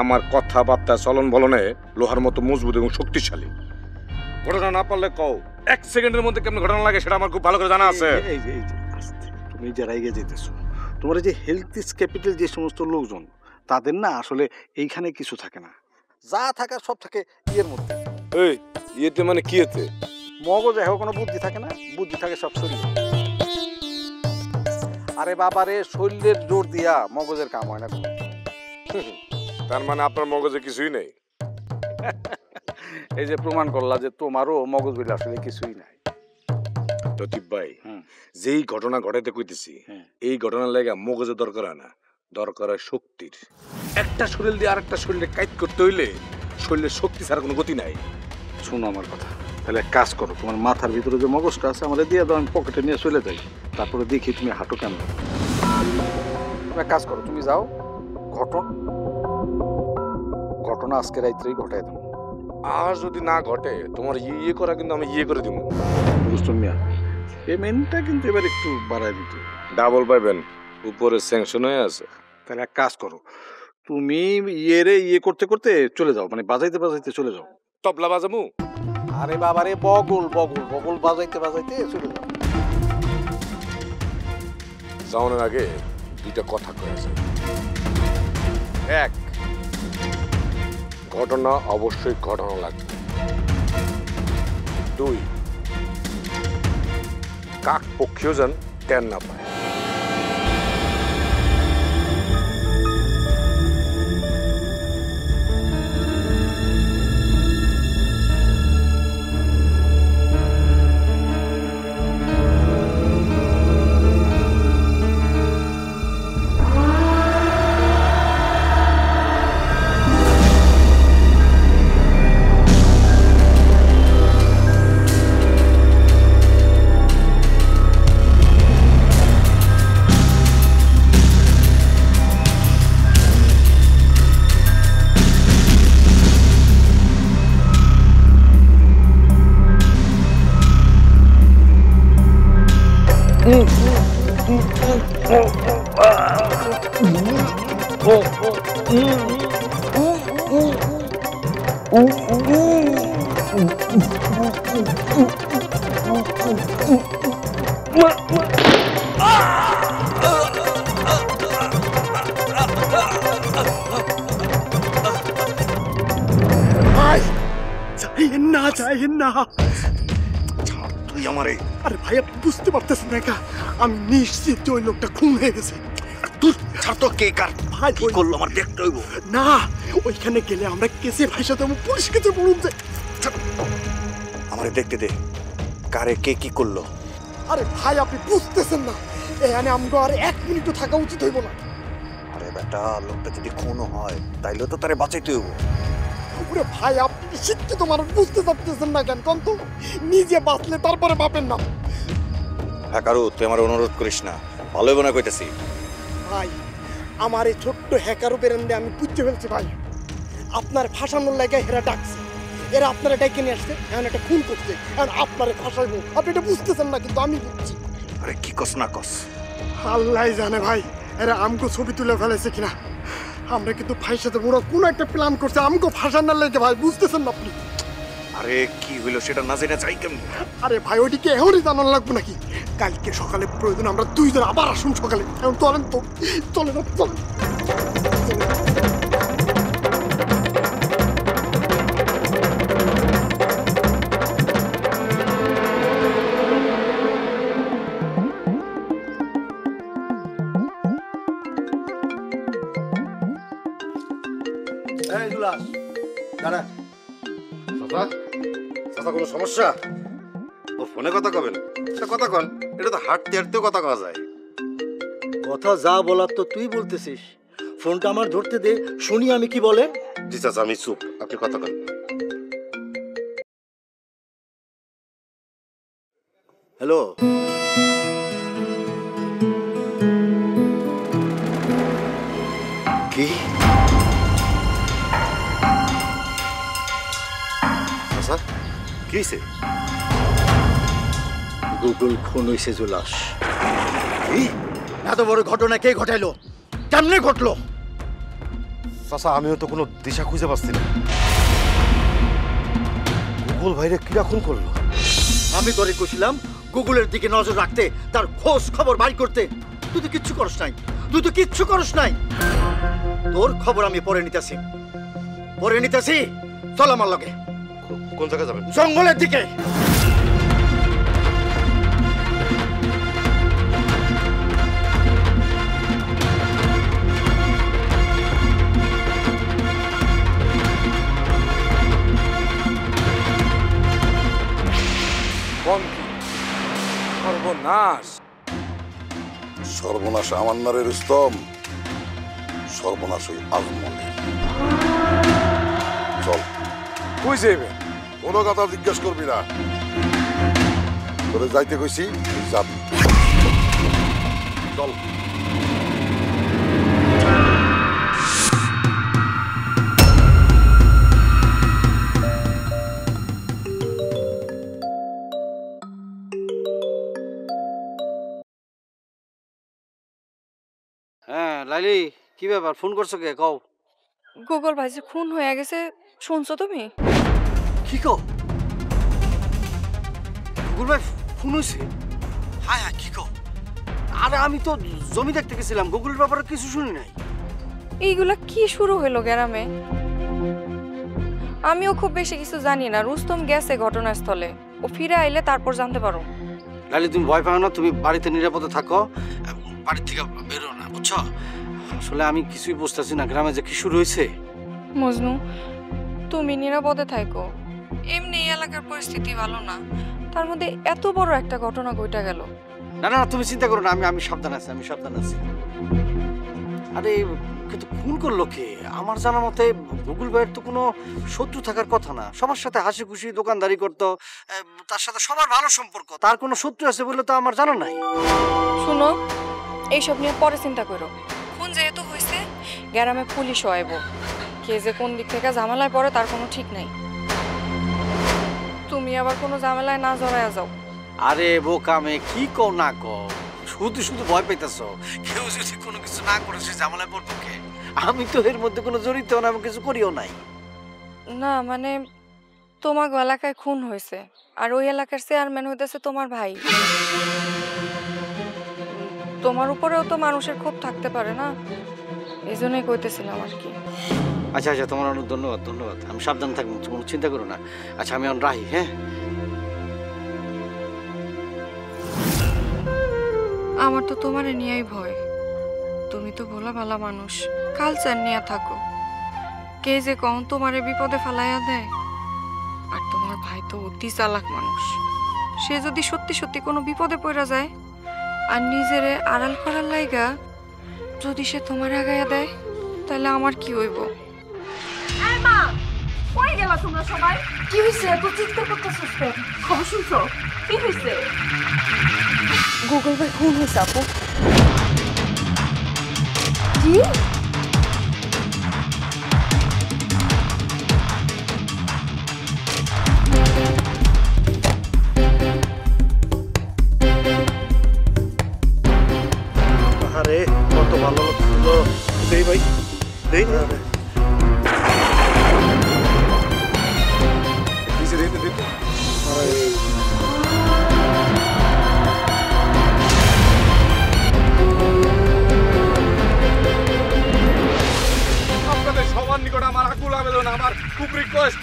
আমার কথাবার্তা চলন বলনে লোহার মতো মজবুত এবং শক্তিশালী। ঘটনা না পারলে কও, 1 সেকেন্ডের মধ্যে কেমন ঘটনা লাগে সেটা আমার খুব ভালো করে জানা আছে। এই যে তুমি যারা এগিয়ে যেতেছো, তোমার যে হেলথ ইজ ক্যাপিটাল যে সমস্ত লোকজন, তাদের না আসলে এইখানে কিছু থাকে না, যা থাকার সব থাকে ইয়ের মধ্যে। এই ইয়েতে মানে কি এতে? মগজে এখন কোনো বুদ্ধি থাকে না, বুদ্ধি থাকে সব শরীর। আরে বাবারে, শরীরের জোর দিয়া মগজের কাম হয় না কোনো। তার মানে আপনার মগজে কিছুই নেই। এই যে প্রমাণ করলা যে তোমারও মগজ বলে আসলে কিছুই নাই। লতিফ ভাই, যেই ঘটনা ঘটাইতে কইতেছি এই ঘটনার লাগা মগজের দরকার হয় না, দরকার হয় শক্তির। একটা শরীর দিয়ে আরেকটা শরীরে কাজ করতে হইলে শরীরের শক্তি ছাড়া কোনো গতি নাই। শোনো আমার কথা, তাহলে এক কাজ করো, তোমার মাথার ভিতরে যে মগজটা আছে আমাদের দিয়ে দাও, আমি পকেটে নিয়ে চলে যাই, তারপরে দেখি তুমি হাঁটো কেন। তুমি এক কাজ করো, তুমি যাও, ঘটনা আজকে রাত্রেই ঘটাই দাও। আর যদি না ঘটে তোমার ইয়ে করা কিন্তু আমি ইয়ে করে দিব। রুস্তম মিয়া, পেমেন্টটা কিন্তু এবার একটু বাড়ায় দিতে। ডাবল পাইবেন, উপরে স্যাংশন হয়ে আছে। তাহলে এক কাজ করো, তুমি ইয়ে করতে করতে চলে যাও, মানে বাজাইতে বাজাইতে চলে যাও। তবলা বাজামু? আরে বাবারে, বগল বগল বগল বাজাইতে বাজাইতে চলে যাও। যাওয়ার আগে দুইটা কথা কয়েছে। এক, ঘটনা অবশ্যই ঘটনা লাগবে। দুই, কাক পক্ষীও যেন টের না পায়। তুই আমারে, আরে ভাই আপনি বুঝতে পারতেছেন না কা, আমি নিশ্চিত যে ওই লোকটা খুন হয়ে গেছে। তুই ছাড় তো, কে কার ভাই কি করলো আমার দেখতে হইব। না, ওইখানে গেলে আমরা কেসে ভাইসা দেবো, পুলিশ কেসে পড়ুন যে। আমারে দেখতে দে, কারে কে কি করলো। আরে ভাই আপনি বুঝতেছেন না, এখানে আমগো আর 1 মিনিটও থাকা উচিত হইব না। আরে বেটা, লোকটা যদি খুনও হয় তাইলে তো তারে বাঁচাইতে হইব। ওরে ভাই আপনি শিক্ষিত মানুষ, বুঝতে পারতেছেন না কেন? কোন তো নিজে বাঁচলে তারপরে বাপের নাম। হ্যাঁ কারু, তুই আমার অনুরোধ করিস না, ভালো হইব না কইতেছি। ভাই আমার এই ছোট্ট হ্যাকারও বেরেন্দে আমি বুঝতে ফেলছি ভাই, আপনার ফাঁসানোর লাগে হেরা ডাকছে, এরা আপনারা ডেকে নিয়ে আসছে, এখন একটা খুন করছে, এখন আপনারে ফাঁসাইবো। আপনি এটা বুঝতেছেন না, কিন্তু আমি বুঝছি। আরে কি কস না কস, আল্লাহ জানে ভাই, এরা আমগো ছবি তুলে ফেলেছে কিনা। আমরা কিন্তু ভাইয়ের সাথে ওরা কোনো একটা প্ল্যান করছে আমগো ফাঁসানোর লাগে ভাই, বুঝতেছেন না আপনি? আরে কি হইলো সেটা না জেনে চাই কেমন? আরে ভাই ওইদিকে এখনই জানার লাগবে নাকি? কালকে সকালে প্রয়োজন আমরা দুইজন আবার আসুন সকালে। এখন চলেন তো, চলেন চলেন। এই দুলাস, দাঁড়া। চাচা কোনো সমস্যা? ও ফোনে কথা কবেন, কথা কন, এটা তো হাঁটতে হাঁটতেও কথা কওয়া যায়। কথা যা বলার তো তুই বলতেছিস, ফোনটা আমার ধরতে দে, শুনি আমি কি বলে। জি চাচা, আমি চুপ, আপনি কথা কন। হ্যালো, কি চাচা কি হয়েছে? গুগল খুন হয়েছে জুলাস। কি এত বড় ঘটনা কে ঘটাইলো, কেমনে ঘটলো? চাচা আমিও তো কোনো দিশা খুঁজে পাচ্ছি না। গুগল ভাইরে কিরা খুন করলো? আমি তোরে কইছিলাম গুগলের দিকে নজর রাখতে, তার খোঁজ খবর বাই করতে। তুই তো কিচ্ছু করস নাই, তুই তো কিচ্ছু করস নাই। তোর খবর আমি পরে নিতেছি, পরে নিতেছি। চল আমার লগে। কোন জায়গায় যাবেন? জঙ্গলের দিকে। সর্বনাশ আমার নারে রুস্তম, সর্বনাশ ওই আজমলের। চল। কই যাইবে? কোনো কথা জিজ্ঞেস করবি না। তোরে যাইতে কইছি, তুই যাবি। চল। হ্যাঁ লাইলি, কি ব্যাপার, ফোন করছো কে? কও। গুগল ভাই যে খুন হয়ে গেছে, শুনছো তুমি? কি কও? গুগল ভাই ফোন হয়েছে? হ্যাঁ হ্যাঁ, কি কও? আরে আমি তো জমি দেখতে গেছিলাম, গুগলের ব্যাপারে কিছু শুনি নাই। এইগুলা কি শুরু হইলো গ্রামে? আমিও খুব বেশি কিছু জানি না। রুস্তম গেছে ঘটনাস্থলে, ও ফিরে আইলে তারপর জানতে পারো। লাইলি তুমি ভয় পাও না, তুমি বাড়িতে নিরাপদে থাকো, বাড়ি থেকে বেরো না, বুঝছো? আসলে আমি কিছুই বুঝতেছি না গ্রামে যে কি শুরু হয়েছে। মজনু, তুমি নিরাপদে থাকো। এমনি এই এলাকার পরিস্থিতি ভালো না, তার মধ্যে এত বড় একটা ঘটনা ঘটে গেল। না না, তুমি চিন্তা করো না, আমি সাবধান আছি, আমি সাবধান আছি। আরে কিন্তু খুন করলো কে? আমার জানা মতে গুগল ভাইয়ের তো কোনো শত্রু থাকার কথা না, সবার সাথে হাসি খুশি দোকানদারি করতো, তার সাথে সবার ভালো সম্পর্ক, তার কোনো শত্রু আছে বলে তো আমার জানা নাই। শুনো, এইসব নিয়ে পরে চিন্তা করো। খুন যেহেতু হয়েছে, গ্রামে পুলিশও আইব। কে যে কোন দিক থেকে ঝামেলায় পড়ে তার কোনো ঠিক নাই। তুমি আবার কোনো ঝামেলায় না জড়ায়া যাও। আরে বোকামে, কি কও না কও, শুধু শুধু ভয় পাইতেছ। কেউ যদি কোনো কিছু না করে সে ঝামেলায় পড়বো কে? আমি তো এর মধ্যে কোনো জড়িত না, আমি কিছু করিও নাই। না মানে তোমার এলাকায় খুন হয়েছে, আর ওই এলাকার চেয়ারম্যান হইতেছে তোমার ভাই। তোমার উপরেও তো মানুষের ক্ষোভ থাকতে পারে না, এই জন্যই কইতেছিলাম আর কি। আচ্ছা আচ্ছা, তোমার অনেক ধন্যবাদ ধন্যবাদ, আমি সাবধান থাকবো, কোনো চিন্তা করো না। আচ্ছা আমি এখন রাহি। হ্যাঁ, আমার তো তোমারে নিয়েই ভয়। তুমি তো ভোলা ভালা মানুষ, কালচার নিয়ে থাকো। কে যে কখন তোমারে বিপদে ফেলাইয়া দেয়। আর তোমার ভাই তো অতি চালাক মানুষ, সে যদি সত্যি সত্যি কোনো বিপদে পড়া যায় আর নিজেরে আড়াল করার লাইগা যদি সে তোমার আগাইয়া দেয়, তাহলে আমার কি হইব? মা, কই গেলা তোমরা সবাই? কি হইছে? এত চিৎকার করতেছিস কেন? খবর শুনছো? কি হইছে? গুগল ভাই খুন হয়েছে আপু। কি? আরে কত ভালো লাগলো। দেই ভাই, দেই না। দিতে দিতে দিতে। আপনাদের সবার নিকট আমার আকুল আবেদন, আমার খুব রিকোয়েস্ট,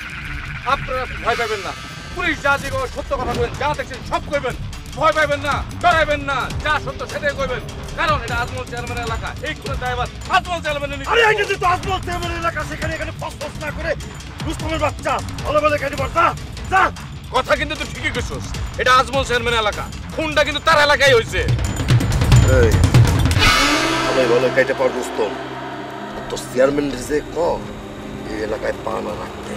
আপনারা ভয় পাবেন না। পুলিশ যা যে সত্য কথা কইবেন, যা দেখছেন সব কইবেন, ভয় পাইবেন না, ডরাইবেন না, যা সত্য সেটাই কইবেন। কারণ এটা আজমল চেয়ারম্যানের এলাকা, এই খুনের দায়ভার আজমল চেয়ারম্যানের। আরে এই যে তো আজমল চেয়ারম্যানের এলাকা, সেখানে এখানে ফসফস না করে রুস্তমের বাচ্চা ভালো ভালো কেটে পড়। যা যা। কথা কিন্তু তুই ঠিকই কইছস, এটা আজমল চেয়ারম্যানের এলাকা, খুনটা কিন্তু তার এলাকায় হইছে। এই ভালো ভালো কেটে পড় রুস্তম, তো চেয়ারম্যান রিজে ক এই এলাকায় পা না রাখতে।